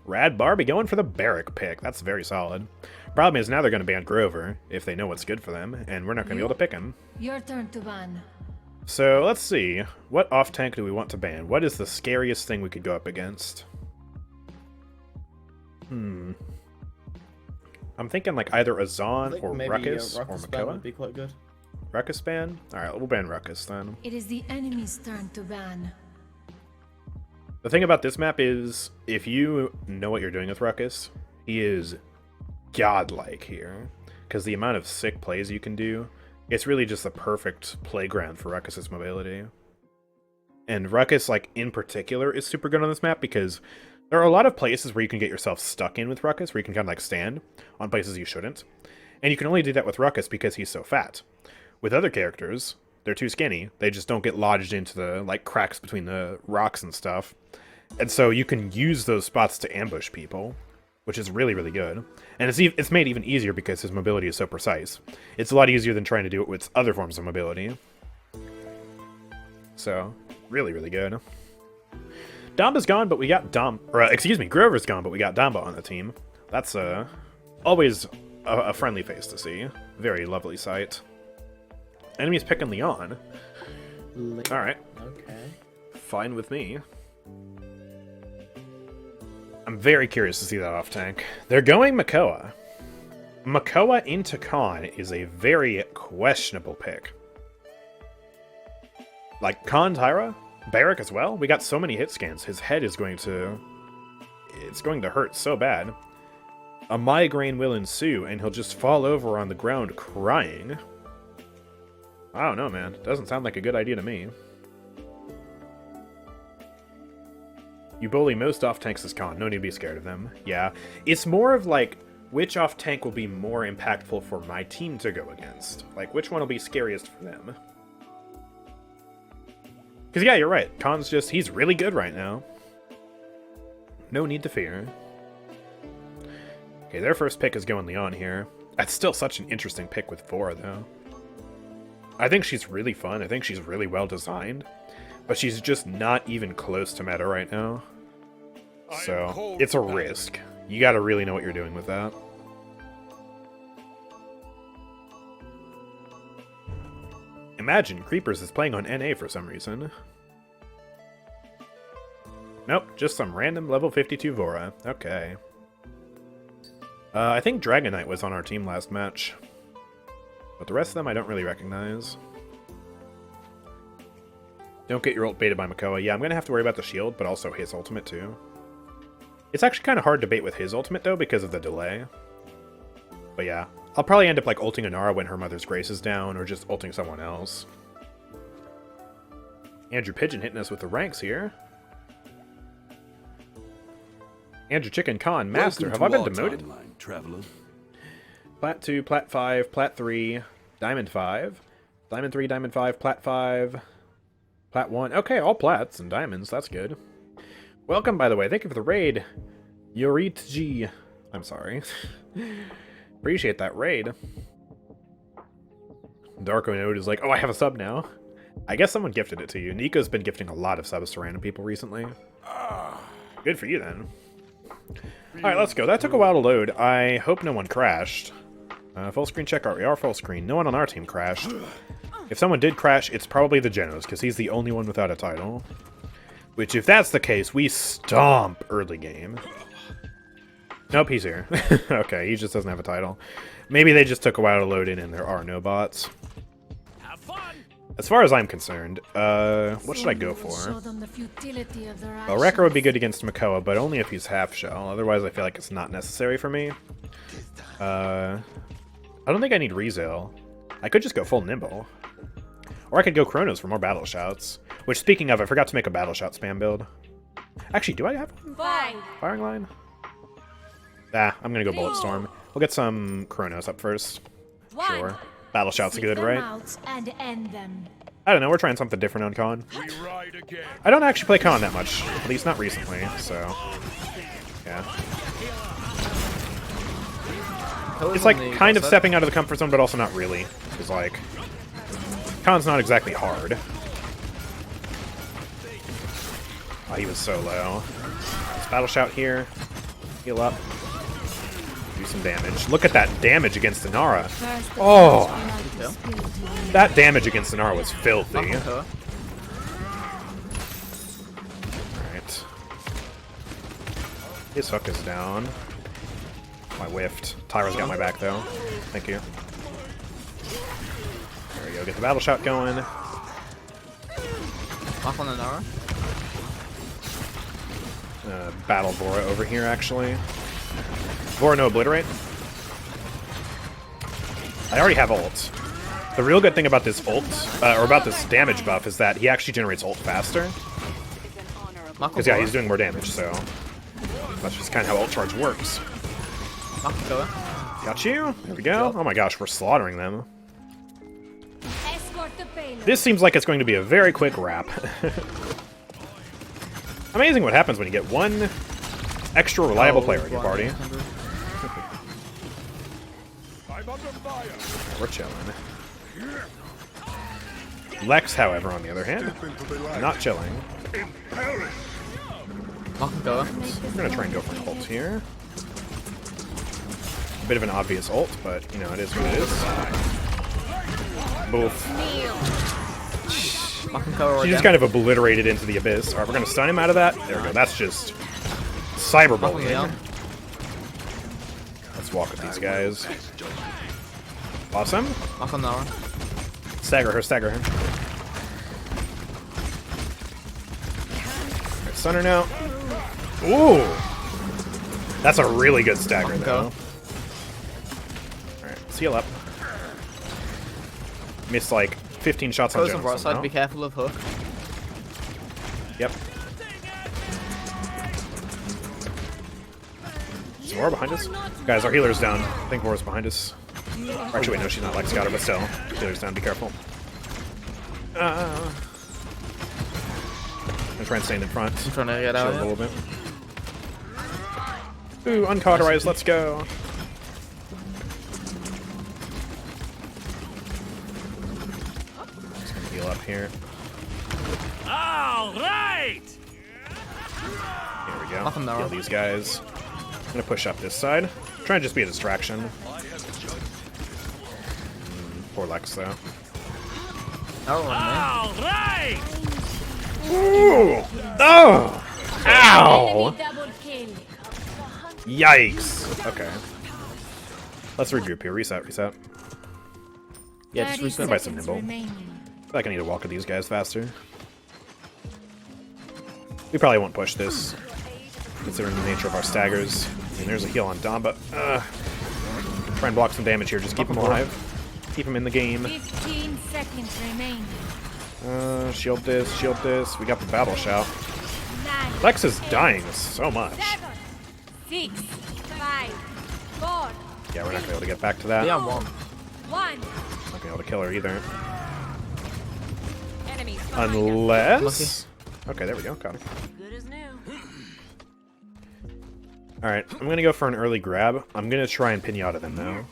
Rad Barbie going for the Barrack pick. That's very solid. Problem is now they're going to ban Grover, if they know what's good for them, and we're not going to be able to pick him. Your turn to ban. So, let's see. What off-tank do we want to ban? What is the scariest thing we could go up against? I I'm thinking like either I Azan think or maybe Ruckus or Ruckus ban would Makoa. be quite good. Ruckus ban? Alright, we'll ban Ruckus then. It is the enemy's turn to ban. The thing about this map is, if you know what you're doing with Ruckus, he is godlike here. Because the amount of sick plays you can do, it's really just the perfect playground for Ruckus's mobility. And Ruckus, like, in particular, is super good on this map because there are a lot of places where you can get yourself stuck in with Ruckus, where you can kind of like stand on places you shouldn't. And you can only do that with Ruckus because he's so fat. With other characters, they're too skinny. They just don't get lodged into the like cracks between the rocks and stuff. And so you can use those spots to ambush people, which is really, really good. And it's made even easier because his mobility is so precise. It's a lot easier than trying to do it with other forms of mobility. So, really, really good. Damba's gone, but we got Grover's gone, but we got Damba on the team. That's always a friendly face to see. Very lovely sight. Enemy's picking Leon. Alright. Okay. Fine with me. I'm very curious to see that off tank. They're going Makoa. Makoa into Khan is a very questionable pick. Like, Khan Tyra? Barrack as well? We got so many hit scans. His head is going to... It's going to hurt so bad. A migraine will ensue, and he'll just fall over on the ground crying. I don't know, man. Doesn't sound like a good idea to me. You bully most off-tanks as Khan. No need to be scared of them. Yeah. It's more of, like, which off-tank will be more impactful for my team to go against. Like, which one will be scariest for them. Because, yeah, you're right. Khan's just... He's really good right now. No need to fear. Okay, their first pick is going Leon here. That's still such an interesting pick with Vora, though. I think she's really fun. I think she's really well designed. But she's just not even close to meta right now. So, it's a risk. You gotta really know what you're doing with that. Imagine Creepers is playing on NA for some reason. Nope, just some random level 52 Vora. Okay. I think Dragon Knight was on our team last match. But the rest of them I don't really recognize. Don't get your ult baited by Makoa. Yeah, I'm going to have to worry about the shield, but also his ultimate too. It's actually kind of hard to bait with his ultimate though because of the delay. But yeah, I'll probably end up like ulting Inara when her Mother's Grace is down, or just ulting someone else. Andrew Pigeon hitting us with the ranks here. AndrewChicken, Khan, Master. Have I been demoted? Traveler. Plat 2, Plat 5, Plat 3, Diamond 5, Diamond 3, Diamond 5, Plat 5, Plat 1. Okay, all Plats and Diamonds. That's good. Welcome, by the way. Thank you for the raid. Yoritji. I'm sorry. Appreciate that raid. Darko Node is like, oh, I have a sub now. I guess someone gifted it to you. Nico's been gifting a lot of subs to random people recently. Good for you, then. Alright, let's go. That took a while to load. I hope no one crashed. Full screen check out. We are full screen. No one on our team crashed. If someone did crash, it's probably the Genos, because he's the only one without a title. Which, if that's the case, we stomp early game. Nope, he's here. Okay, he just doesn't have a title. Maybe they just took a while to load in and there are no bots. Have fun. As far as I'm concerned, what should I go for? Well, Wrecker would be good against Makoa, but only if he's half shell. Otherwise, I feel like it's not necessary for me. I don't think I need Rezel. I could just go full Nimble. Or I could go Chronos for more battle shouts. Which, speaking of, I forgot to make a battle shout spam build. Actually, do I have one? Firing line? Ah, I'm gonna go Bulletstorm. We'll get some Chronos up first. Sure. Battle shout's good, right? I don't know, we're trying something different on Khan. I don't actually play Khan that much, at least not recently, so... yeah. It's like kind of stepping out of the comfort zone, but also not really. Because like, Khan's not exactly hard. Oh, he was so low. Let's battle shout here. Heal up. Do some damage. Look at that damage against Inara. Oh! That damage against Inara was filthy. Alright. His hook is down. I whiffed. Tyra's got my back though. Thank you. There we go. Get the battle shot going. Off on the Nara. Battle Vora over here, actually. Vora no obliterate. I already have ult. The real good thing about this ult, or about this damage buff, is that he actually generates ult faster. Because yeah, he's doing more damage, so that's just kind of how ult charge works. Got you. There we go. Oh my gosh, we're slaughtering them. This seems like it's going to be a very quick wrap. Amazing what happens when you get one extra reliable player in your party. We're chilling. Lex, however, on the other hand, not chilling. We're gonna try and go for an ult here. A bit of an obvious ult, but you know, it is what it is. Boof. She just kind of obliterated into the abyss. Alright, we're gonna stun him out of that. There we go. That's just cyberbullying. Let's walk with these guys. Awesome. Stagger her, stagger her. Alright, stun her now. Ooh! That's a really good stagger, though. Alright, let's heal up. Missed like 15 shots on Jones. Side, be careful of hook. Yep. Is Vora behind us? Guys, our healer's down. I think Vora's behind us. Or actually, wait, no, she's not. Lex got her, but still. Healer's down, be careful. I'm trying to stay in front. I'm trying to get out a little bit. Ooh, uncauterized, let's go. Just gonna heal up here. All right. Here we go. Heal these guys. I'm gonna push up this side. Try and just be a distraction. Poor Lex, though. All right. Ooh! Oh! Ow! Yikes! Okay. Let's regroup here. Reset, reset. Yeah, just reset. By some nimble. I feel like I need to walk with these guys faster. We probably won't push this, considering the nature of our staggers. I mean, there's a heal on Dom, but try and block some damage here. Just keep him alive. Keep him in the game. 15 seconds remaining. Shield this, shield this. We got the battle shout. Lex is dying so much. 7, 6, 5, 4. Yeah, we're not gonna be able to get back to that. Yeah, one. Not gonna be able to kill her either. Unless... Okay, there we go. Got her. Good as new. Alright, I'm gonna go for an early grab. I'm gonna try and pinata them, though.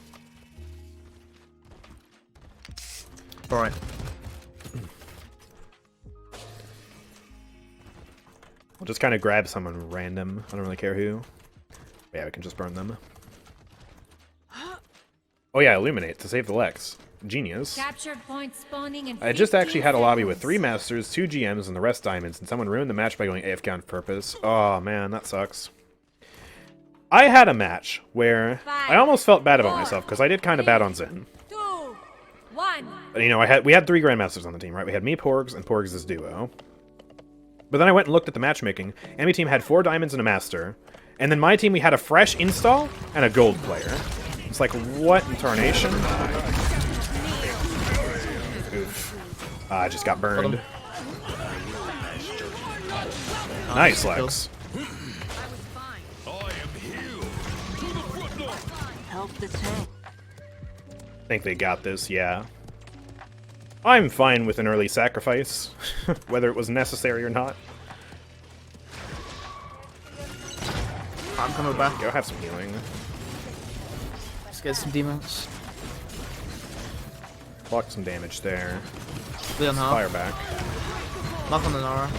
Alright. We'll just kind of grab someone random. I don't really care who. Yeah, we can just burn them. Oh yeah, illuminate to save the Lex. Genius. Captured point spawning in I just actually had a lobby with 3 seconds. masters, 2 GMs, and the rest diamonds, and someone ruined the match by going AFK on purpose. Oh man, that sucks. I had a match where I almost felt bad about myself because I did kind of bad on Zen. 2, 1. You know, we had 3 grandmasters on the team, right? We had me, Porgs, and Porgs' duo. But then I went and looked at the matchmaking. Enemy team had 4 diamonds and a master, and then my team we had a fresh install and a gold player. It's like, what in tarnation? Oof. I just got burned. Nice, Lex. Think they got this, yeah. I'm fine with an early sacrifice, whether it was necessary or not. I'm coming back. Go have some healing. Let's get some demons. Block some damage there. Leon half. Fire back. Knock on the Nara.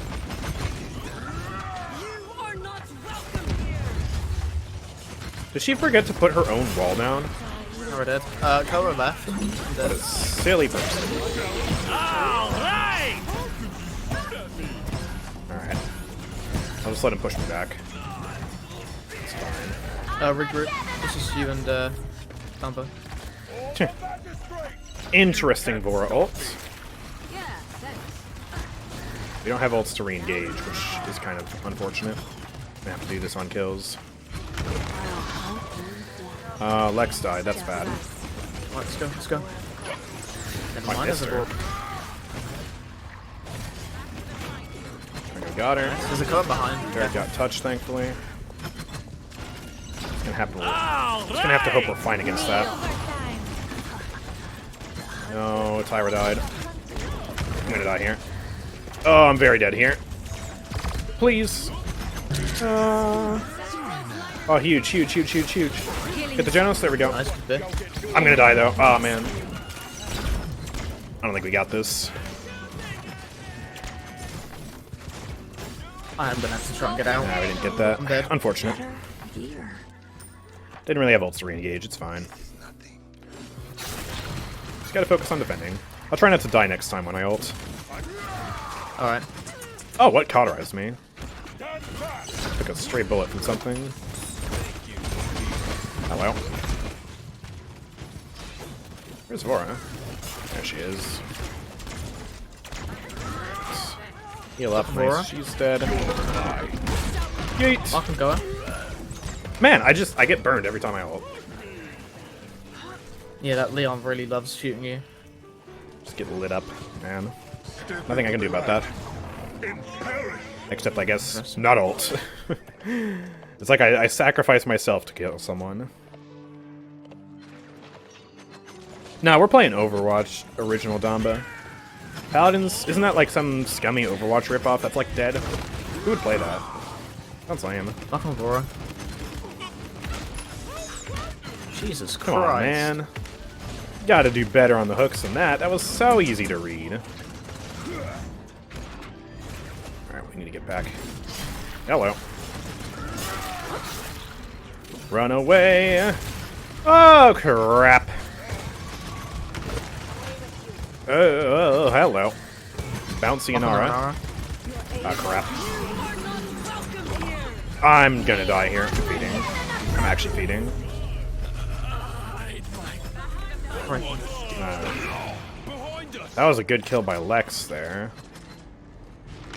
Did she forget to put her own wall down? We're dead. Cover left. I'm dead. What a silly person. Alright! Alright. I'll just let him push me back. It's fine. Regroup. This is you and Bumper. Interesting Vora ults. We don't have ults to re-engage, which is kind of unfortunate. I have to do this on kills. Lex died, that's bad. Let's go, let's go. Never I mind, missed there's a her. ball. I got her. There's a cover behind. Derek got touched, thankfully. Just gonna have to hope we're fine against that. No, Tyra died. I'm gonna die here. Oh, I'm very dead here. Please. Oh, huge, huge, huge, huge, huge. Get the Genos, there we go. Nice bit. I'm gonna die though. Oh man. I don't think we got this. I am gonna have to try and get out. Nah, we didn't get that. I'm dead. Unfortunate. Didn't really have ults to re-engage, it's fine. Just gotta focus on defending. I'll try not to die next time when I ult. Alright. Oh, what cauterized me? Took a stray bullet from something. Hello. Where's Vora? There she is. Heal up, Vora? nice. She's dead. Yeet! I can go. Man, I get burned every time I ult. Yeah, that Leon really loves shooting you. Just get lit up, man. Nothing I can do about that. Except, I guess, not ult. It's like I sacrifice myself to kill someone. Nah, we're playing Overwatch original Damba. Paladins, isn't that like some scummy Overwatch ripoff that's like dead? Who would play that? Sounds lame. Fuck on Vora. Jesus Christ. Come on, man. Gotta do better on the hooks than that. That was so easy to read. Alright, we need to get back. Hello. Run away. Oh, crap. Oh, hello. Bouncy Inara. Oh, crap. I'm gonna die here. I'm feeding. I'm actually feeding. That was a good kill by Lex there.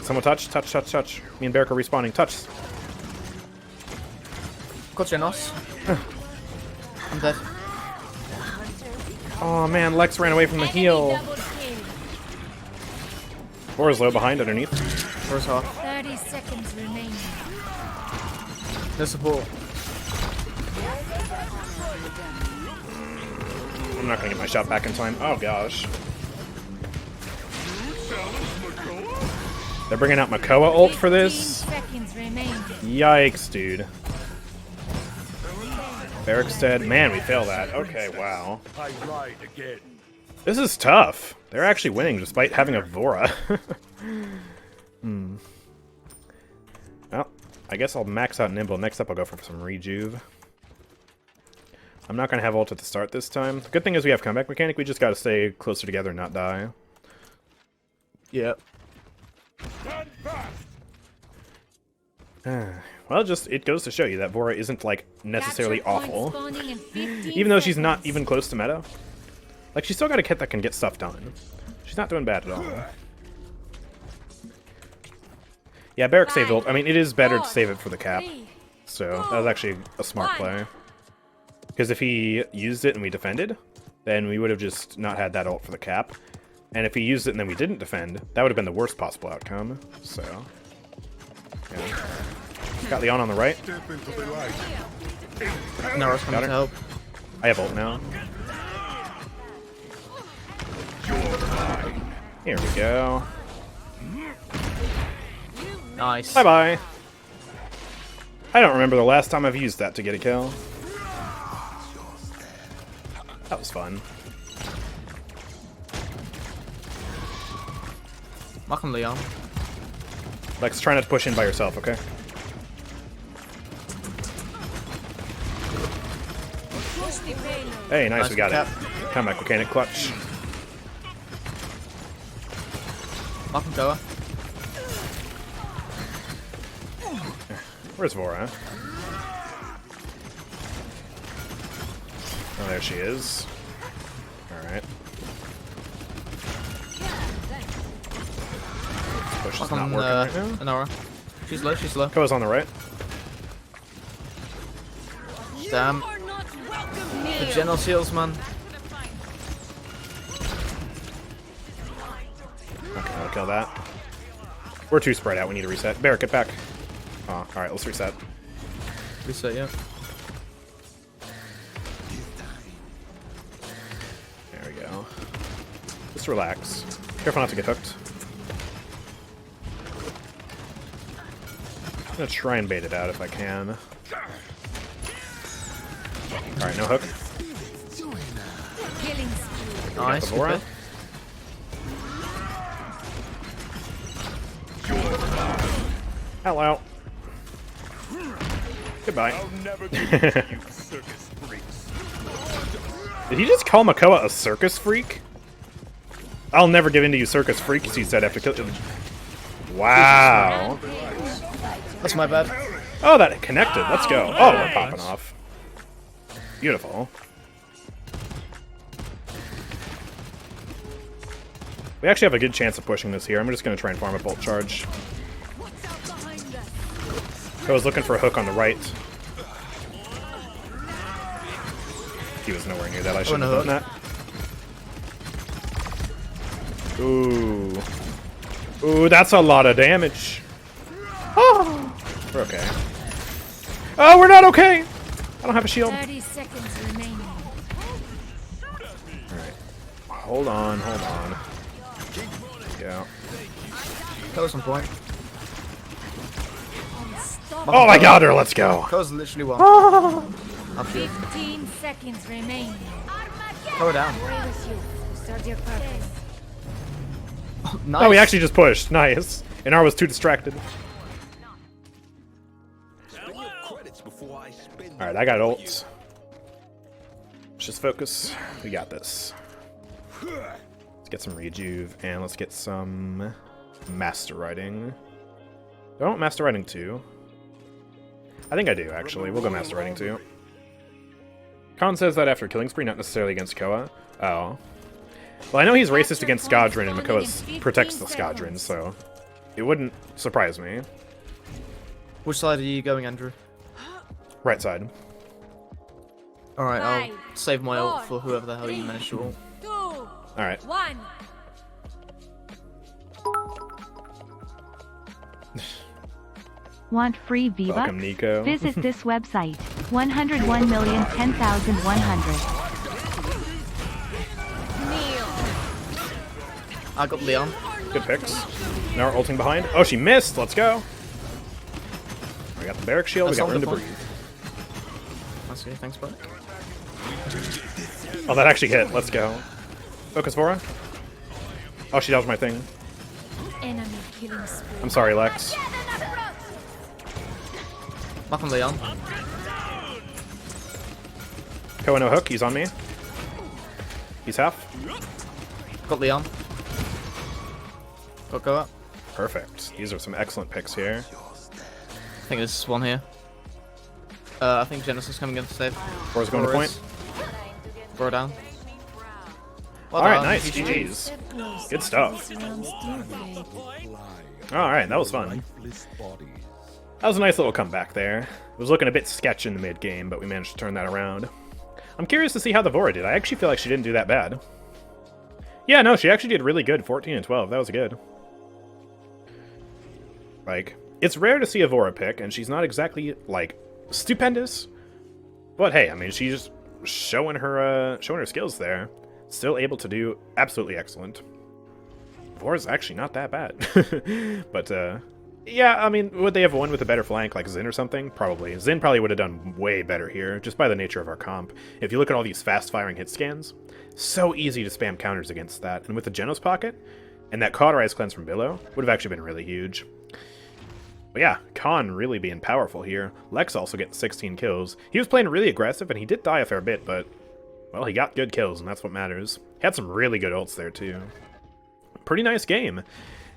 Someone touch, touch, touch, touch. Me and Beric are respawning. Touch. Got Genos. I'm dead. Oh man, Lex ran away from the heal. Vora's low behind underneath. Vora's off. 30 seconds remaining. No support. I'm not gonna get my shot back in time. Oh gosh. They're bringing out Makoa ult for this? 15 seconds remaining. Yikes, dude. Beric's dead. Man, we fail that. Okay, wow. This is tough. They're actually winning despite having a Vora. Well, I guess I'll max out Nimble. Next up, I'll go for some Rejuve. I'm not going to have ult at the start this time. The good thing is we have comeback mechanic. We just got to stay closer together and not die. Yep. Well, it goes to show you that Vora isn't, like, necessarily Capture point awful. spawning in 15 Even though she's not seconds. even close to meta. Like, she's still got a kit that can get stuff done. She's not doing bad at all. Yeah, Beric saved ult. I mean, it is better to save it for the cap. So, that was actually a smart play. Because if he used it and we defended, then we would have just not had that ult for the cap. And if he used it and then we didn't defend, that would have been the worst possible outcome. So, yeah. Got Leon on the right. Nara's coming to help. I have ult now. Here we go. Nice. Bye-bye. I don't remember the last time I've used that to get a kill. That was fun. Welcome, Leon. Lex, try not to push in by yourself, okay? Hey, nice, we got it. Comeback mechanic clutch. Welcome, Goa. Where's Vora? Oh, there she is. Alright. Push is not working right now. Nora. She's low, she's low. Koa's on the right. Damn. The general seals, man. Okay, I'll kill that. We're too spread out. We need to reset. Barrett, get back. Oh, alright, let's reset. Reset, yeah. There we go. Just relax. Careful not to get hooked. I'm gonna try and bait it out if I can. Alright, no hook. Nice. Got the Vora. Hello. Goodbye. Did he just call Makoa a circus freak? I'll never give in to you, circus freaks, he said after killing. Wow. That's my bad. Oh, that connected. Let's go. Oh, we're popping off. Beautiful. We actually have a good chance of pushing this here. I'm just going to try and farm a bolt charge. I was looking for a hook on the right. He was nowhere near that. I shouldn't have done that. Ooh. Ooh, that's a lot of damage. Oh, we're okay. Oh, we're not okay. I don't have a shield. 30 seconds remaining. Alright. Hold on, hold on. Yeah. That was some point. Oh my god, her, let's go. That was literally one. Up here. 15 seconds remaining. Go down. Pray with you. Start your purpose. Nice. Oh, we actually just pushed. Nice. And R was too distracted. Alright, I got ults. Let's just focus. We got this. Let's get some rejuve, and let's get some master writing. Do I want master writing too? I think I do, actually. We'll go master writing too. Khan says that after killing spree, not necessarily against Koa. Oh. Well, I know he's racist against Skadron, and Makoa protects the Skadron, so it wouldn't surprise me. Which side are you going, Andrew? Right side. Alright, I'll save my ult for whoever the hell you managed to ult. Alright. 1. Want free V-Bucks? Welcome, Nico. Visit this website. 101,010,100. I got Leon. Good picks. Now we're ulting behind. Oh, she missed. Let's go. We got the barrack shield. We got room to breathe. That's good. Thanks, bud. Oh, that actually hit. Let's go. Focus Vora. Oh, she dodged my thing. Enemy killing spree. I'm sorry, Lex. Back on Leon. Koa no hook. He's on me. He's half. Got Leon. Got go up. Perfect. These are some excellent picks here. I think this is one here. I think Genesis coming in to save. Vora's going to point. Throw down. Well Alright, done. nice. GG's. Good stuff. Alright, that was fun. That was a nice little comeback there. It was looking a bit sketch in the mid-game, but we managed to turn that around. I'm curious to see how the Vora did. I actually feel like she didn't do that bad. Yeah, no, she actually did really good. 14 and 12. That was good. Like, it's rare to see a Vora pick, and she's not exactly, like, stupendous. But hey, I mean, she's showing her skills there. Still able to do absolutely excellent. Vora's actually not that bad. But, yeah, I mean, would they have won with a better flank, like Xin or something? Probably. Xin probably would have done way better here, just by the nature of our comp. If you look at all these fast-firing hit scans, so easy to spam counters against that. And with the Genos Pocket, and that Cauterized Cleanse from Billow, would have actually been really huge. But yeah, Khan really being powerful here. Lex also getting 16 kills. He was playing really aggressive, and he did die a fair bit, but, well, he got good kills, and that's what matters. He had some really good ults there, too. Pretty nice game.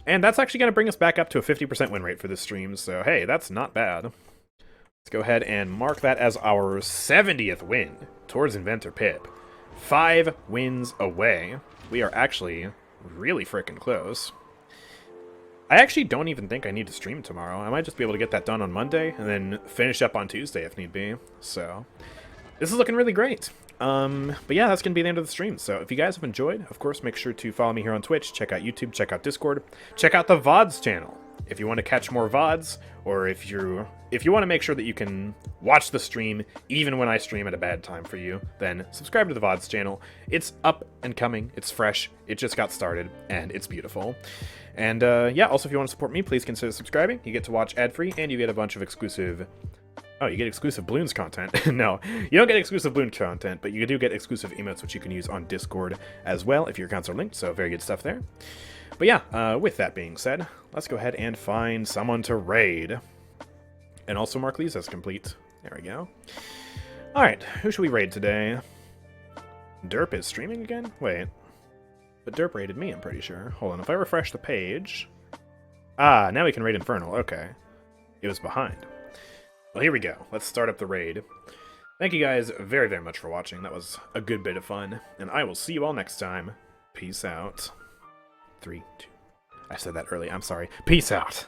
And that's actually going to bring us back up to a 50% win rate for this stream, so hey, that's not bad. Let's go ahead and mark that as our 70th win. towards Inventor Pip. 5 wins away. We are actually really freaking close. I actually don't even think I need to stream tomorrow. I might just be able to get that done on Monday and then finish up on Tuesday if need be. So, this is looking really great. But yeah, that's going to be the end of the stream. So if you guys have enjoyed, of course, make sure to follow me here on Twitch, check out YouTube, check out Discord, check out the VODs channel. If you want to catch more VODs, or if you want to make sure that you can watch the stream even when I stream at a bad time for you, then subscribe to the VODs channel. It's up and coming, it's fresh, it just got started, and it's beautiful. And yeah, also if you want to support me, please consider subscribing. You get to watch ad-free, and you get a bunch of exclusive... Oh, you get exclusive Bloons content. No, you don't get exclusive Bloons content, but you do get exclusive emotes, which you can use on Discord as well if your accounts are linked, so very good stuff there. But yeah, with that being said, let's go ahead and find someone to raid. And also mark these as complete. There we go. Alright, who should we raid today? Derp is streaming again? Wait. But Derp raided me, I'm pretty sure. Hold on, if I refresh the page... Ah, now we can raid Infernal, okay. It was behind. Well, here we go. Let's start up the raid. Thank you guys very, very much for watching. That was a good bit of fun. And I will see you all next time. Peace out. 3, 2... I said that early. I'm sorry. Peace out.